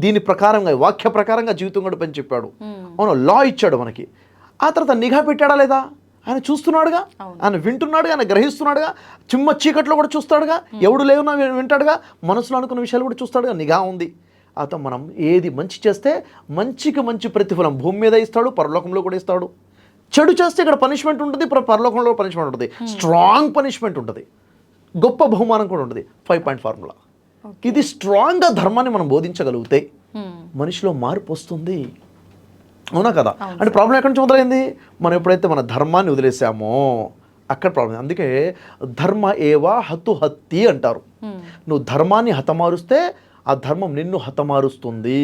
దీని ప్రకారంగా వాక్య ప్రకారంగా జీవితం గడపని చెప్పాడు. అవును, లా ఇచ్చాడు మనకి. ఆ తర్వాత నిఘా పెట్టాడా లేదా? ఆయన చూస్తున్నాడుగా, ఆయన వింటున్నాడుగా, ఆయన గ్రహిస్తున్నాడుగా, చిమ్మ చీకట్లో కూడా చూస్తాడుగా, ఎవడు లేవున్నా వింటాడుగా, మనసులో అనుకున్న విషయాలు కూడా చూస్తాడుగా, నిఘా ఉంది. అతను మనం ఏది మంచి చేస్తే మంచికి మంచి ప్రతిఫలం భూమి మీద ఇస్తాడు, పరలోకంలో కూడా ఇస్తాడు. చెడు చేస్తే ఇక్కడ పనిష్మెంట్ ఉంటుంది, పరలోకంలో పనిష్మెంట్ ఉంటుంది, స్ట్రాంగ్ పనిష్మెంట్ ఉంటుంది, గొప్ప బహుమానం కూడా ఉంటుంది. 5 పాయింట్ ఫార్ములా. ఇది స్ట్రాంగ్గా ధర్మాన్ని మనం బోధించగలిగితే మనిషిలో మార్పు వస్తుంది. అవునా కదా? అంటే ప్రాబ్లం ఎక్కడి నుంచి మొదలైంది? మనం ఎప్పుడైతే మన ధర్మాన్ని వదిలేసామో అక్కడ ప్రాబ్లం. అందుకే ధర్మ ఏవా హత్తి అంటారు. నువ్వు ధర్మాన్ని హతమారుస్తే ఆ ధర్మం నిన్ను హతమారుస్తుంది.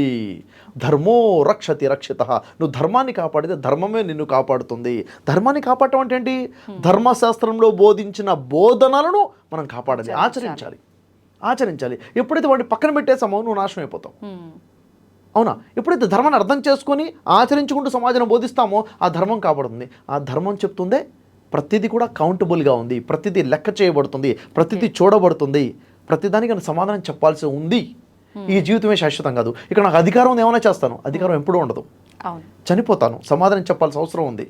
ధర్మో రక్షతి రక్షిత. నువ్వు ధర్మాన్ని కాపాడితే ధర్మమే నిన్ను కాపాడుతుంది. ధర్మాన్ని కాపాడటం అంటే ఏంటి? ధర్మశాస్త్రంలో బోధించిన బోధనలను మనం కాపాడాలి, ఆచరించాలి. ఎప్పుడైతే వాడిని పక్కన పెట్టేసామో నువ్వు నాశనం అయిపోతావు. అవునా? ఎప్పుడైతే ధర్మాన్ని అర్థం చేసుకొని ఆచరించుకుంటూ సమాజాన్ని బోధిస్తామో ఆ ధర్మం కాపాడుతుంది. ఆ ధర్మం చెప్తుందే ప్రతిదీ కూడా కౌంటబుల్గా ఉంది, ప్రతిదీ లెక్క చేయబడుతుంది, ప్రతిదీ చూడబడుతుంది, ప్రతిదానికి సమాధానం చెప్పాల్సి ఉంది. ఈ జీవితమే శాశ్వతం కాదు. ఇక్కడ నాకు అధికారం ఉంది, ఏమైనా చేస్తాను, అధికారం ఎప్పుడూ ఉండదు, చనిపోతాను, సమాధానం చెప్పాల్సిన అవసరం ఉంది.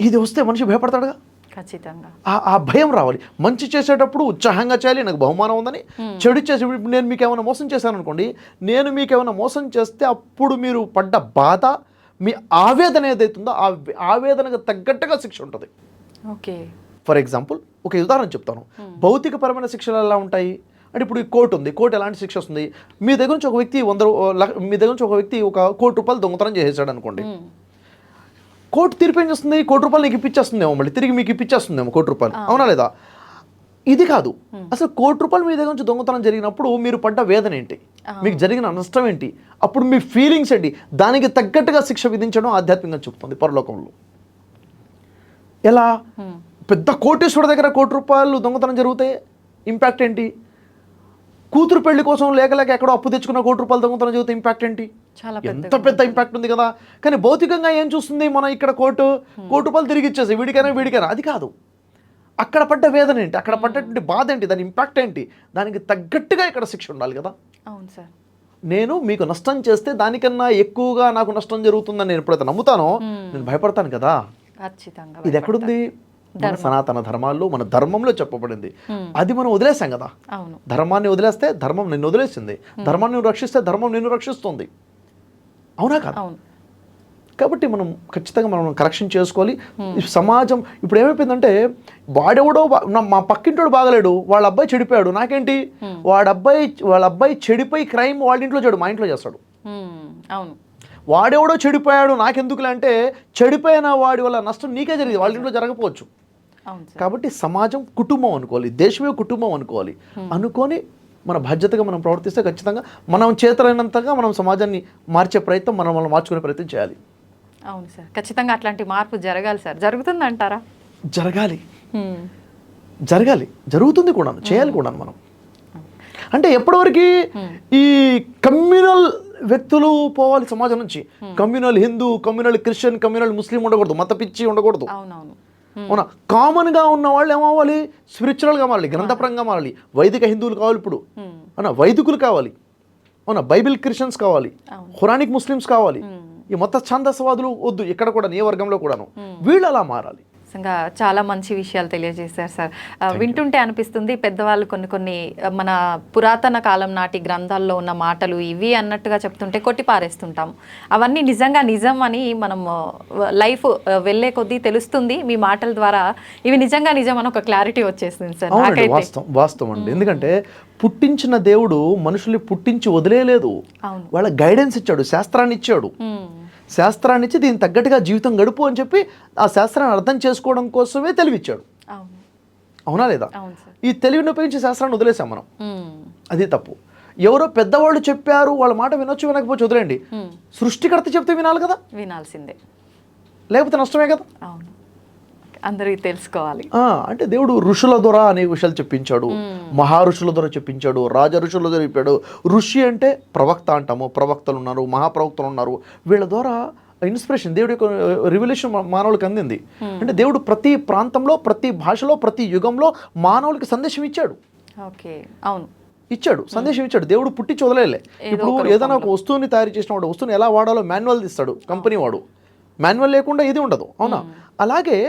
ఇది వస్తే మనిషి భయపడతాడుగా, ఖచ్చితంగా ఆ భయం రావాలి. మంచి చేసేటప్పుడు ఉత్సాహంగా చేయాలి, నాకు బహుమానం ఉందని. చెడు చేసే నేను మీకు ఏమైనా మోసం చేశాను అనుకోండి, నేను మీకు ఏమైనా మోసం చేస్తే అప్పుడు మీరు పడ్డ బాధ, మీ ఆవేదన ఏదైతుందో ఆ ఆవేదనకు తగ్గట్టుగా శిక్ష ఉంటుంది. ఓకే, ఫర్ ఎగ్జాంపుల్ ఒక ఉదాహరణ చెప్తాను. భౌతికపరమైన శిక్షలు ఎలా ఉంటాయి అంటే, ఇప్పుడు ఈ కోర్టు ఉంది, కోర్టు ఎలాంటి శిక్ష వస్తుంది? మీ దగ్గర నుంచి ఒక వ్యక్తి ఒక ₹1,00,000 దొంగతనం చేసేసాడు అనుకోండి. కోర్టు తీర్పు ఏం చేస్తుంది? ₹1,00,000 నీకు ఇప్పించేస్తుందేమో, మళ్ళీ తిరిగి మీకు ఇప్పించేస్తుందేమో ₹1,00,000. అవునా లేదా? ఇది కాదు. అసలు ₹1,00,000 మీ దగ్గర నుంచి దొంగతనం జరిగినప్పుడు మీరు పడ్డ వేదన ఏంటి, మీకు జరిగిన నష్టం ఏంటి, అప్పుడు మీ ఫీలింగ్స్ ఏంటి, దానికి తగ్గట్టుగా శిక్ష విధించడం ఆధ్యాత్మికంగా చెప్తుంది పరలోకంలో. ఎలా? పెద్ద కోటేశ్వరుడి దగ్గర ₹1,00,000 దొంగతనం జరిగితే ఇంపాక్ట్ ఏంటి? కూతురు పెళ్లి కోసం లేక ఎక్కడో అప్పు తెచ్చుకున్న ₹1,00,000 దొంగతనం జరిగితే ఇంపాక్ట్ ఏంటి? ఎంత పెద్ద ఇంపాక్ట్ ఉంది కదా. కానీ భౌతికంగా ఏం చూస్తుంది మనం? ఇక్కడ ₹1,00,000 తిరిగి ఇచ్చేసి వీడికైనా అది కాదు. అక్కడ పడ్డ వేదన ఏంటి, అక్కడ పడ్డటువంటి బాధ ఏంటి, దాని ఇంపాక్ట్ ఏంటి, దానికి తగ్గట్టుగా ఇక్కడ శిక్ష ఉండాలి కదా. అవును సార్. నేను మీకు నష్టం చేస్తే దానికన్నా ఎక్కువగా నాకు నష్టం జరుగుతుందని నేను ఎప్పుడైతే నమ్ముతానో నేను భయపడతాను కదా. ఇది ఎక్కడుంది? మన సనాతన ధర్మాల్లో, మన ధర్మంలో చెప్పబడింది. అది మనం వదిలేసాం కదా. ధర్మాన్ని వదిలేస్తే ధర్మం నిన్ను వదిలేసింది, ధర్మాన్ని నువ్వు రక్షిస్తే ధర్మం నిన్ను రక్షిస్తుంది. అవునా కదా? కాబట్టి మనం ఖచ్చితంగా మనం కరెక్షన్ చేసుకోవాలి. సమాజం ఇప్పుడు ఏమైపోయిందంటే, వాడెవడో మా పక్కింటోడు బాగలేడు, వాళ్ళ అబ్బాయి చెడిపోయాడు, నాకేంటి, వాళ్ళ అబ్బాయి చెడిపోయి క్రైమ్ వాళ్ళ ఇంట్లో చేయడు, మా ఇంట్లో చేస్తాడు. అవును. వాడెవడో చెడిపోయాడు నాకెందుకులే అంటే, చెడిపోయిన వాడి వల్ల నష్టం నీకే జరిగింది, వాళ్ళ ఇంట్లో జరగకపోవచ్చు. కాబట్టి సమాజం కుటుంబం అనుకోవాలి, దేశమే కుటుంబం అనుకోవాలి. అనుకొని మన బాధ్యతగా మనం ప్రవర్తిస్తే ఖచ్చితంగా మనం చేతనైనంతగా మనం సమాజాన్ని మార్చే ప్రయత్నం, మనం మార్చుకునే ప్రయత్నం చేయాలి. అవును సార్, ఖచ్చితంగా అట్లాంటి మార్పు జరగాలి సార్. జరుగుతుందంటారా? జరగాలి, జరుగుతుంది కూడా, చేయాలి కూడా. మనం అంటే ఎప్పటివరకు ఈ కమ్యూనల్ వ్యక్తులు పోవాలి సమాజం నుంచి. Communal Hindu, communal Christian, communal Muslim ఉండకూడదు, మత పిచ్చి ఉండకూడదు. అవునా? కామన్గా ఉన్న వాళ్ళు ఏమవ్వాలి? స్పిరిచువల్గా మారాలి, గ్రంథపరంగా మారాలి. వైదిక హిందువులు కావాలి ఇప్పుడు, అవునా, వైదికులు కావాలి, అవునా, బైబిల్ క్రిస్టియన్స్ కావాలి, ఖురానిక్ ముస్లిమ్స్ కావాలి. ఈ మత ఛాందసవాదులు వద్దు ఇక్కడ కూడా, ఏ వర్గంలో కూడాను. వీళ్ళు అలా మారాలి. నిజంగా చాలా మంచి విషయాలు తెలియజేశారు సార్. వింటుంటే అనిపిస్తుంది పెద్దవాళ్ళు కొన్ని మన పురాతన కాలం నాటి గ్రంథాల్లో ఉన్న మాటలు ఇవి అన్నట్టుగా చెప్తుంటే కొట్టి పారేస్తుంటాము. అవన్నీ నిజంగా నిజం అని మనం లైఫ్ వెళ్ళే కొద్దీ తెలుస్తుంది. మీ మాటల ద్వారా ఇవి నిజంగా నిజం అని ఒక క్లారిటీ వచ్చేస్తుంది సార్. వాస్తవం అండి. ఎందుకంటే పుట్టించిన దేవుడు మనుషుల్ని పుట్టించి వదిలేయలేదు, వాళ్ళ గైడెన్స్ ఇచ్చాడు, శాస్త్రాన్ని ఇచ్చాడు. శాస్త్రాన్ని ఇచ్చి దీనికి తగ్గట్టుగా జీవితం గడుపు అని చెప్పి ఆ శాస్త్రాన్ని అర్థం చేసుకోవడం కోసమే తెలివిచ్చాడు. అవునా లేదా? ఈ తెలివిని ఉపయోగించి శాస్త్రాన్ని వదిలేసాం మనం, అది తప్పు. ఎవరో పెద్దవాళ్ళు చెప్పారు, వాళ్ళ మాట వినొచ్చు, వినకపోవచ్చు వదిలేండి. సృష్టికర్త చెప్తే వినాలి కదా, వినాల్సిందే, లేకపోతే నష్టమే కదా. అందరికీ తెలుసుకోవాలి. అంటే దేవుడు ఋషుల ద్వారా అనేక విషయాలు చెప్పించాడు, మహా ఋషుల ద్వారా చెప్పించాడు, రాజ ఋషుల ద్వారా చెప్పాడు. ఋషి అంటే ప్రవక్త అంటాము, ప్రవక్తలు ఉన్నారు, మహాప్రవక్తలు ఉన్నారు. వీళ్ళ ద్వారా ఇన్స్పిరేషన్, దేవుడి యొక్క రివల్యూషన్ మానవులకు అందింది. అంటే దేవుడు ప్రతి ప్రాంతంలో, ప్రతి భాషలో, ప్రతి యుగంలో మానవులకి సందేశం ఇచ్చాడు. ఓకే, అవును. ఇచ్చాడు, సందేశం ఇచ్చాడు. దేవుడు పుట్టించి వదలేలే. ఇప్పుడు ఏదైనా ఒక వస్తువుని తయారు చేసిన వాడు వస్తువుని ఎలా వాడాలో మాన్యువల్ ఇస్తాడు కంపెనీ వాడు. మాన్యువల్ లేకుండా ఇది ఉండదు, అవునా? అలాగే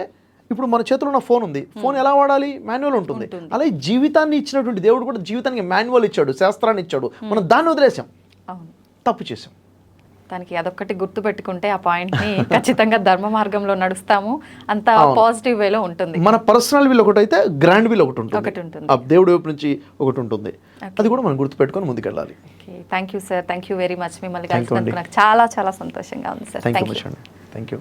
ఇప్పుడు మన చేతిలో ఉన్న ఫోన్ ఉంది, ఫోన్ ఎలా వాడాలి? మాన్యువల్ ఉంటుంది. అలాగే జీవితాన్ని ఇచ్చినటువంటి దేవుడు కూడా జీవితానికి మాన్యువల్ ఇచ్చాడు, శాస్త్రాన్ని ఇచ్చాడు. మనం దాన్ని వదిలేసాం, అవును, తప్పు చేసాం. దానికి అదొక్కటి గుర్తు పెట్టుకుంటే ఆ పాయింట్ని ఖచ్చితంగా ధర్మ మార్గంలో నడుస్తాము, అంత పాజిటివ్ వేలో ఉంటుంది. మన పర్సనల్ విల్ ఒకటి అయితే గ్రాండ్ విల్ ఒకటి ఉంటుంది, ఆ దేవుడి వైపు నుంచి ఒకటి ఉంటుంది. అది కూడా మనం గుర్తుపెట్టుకొని ముందుకెళ్ళాలి. Thank you sir, thank you very much. మిమ్మల్ని కలిసినందుకు నాకు చాలా చాలా సంతోషంగా ఉంది సార్. Thank you.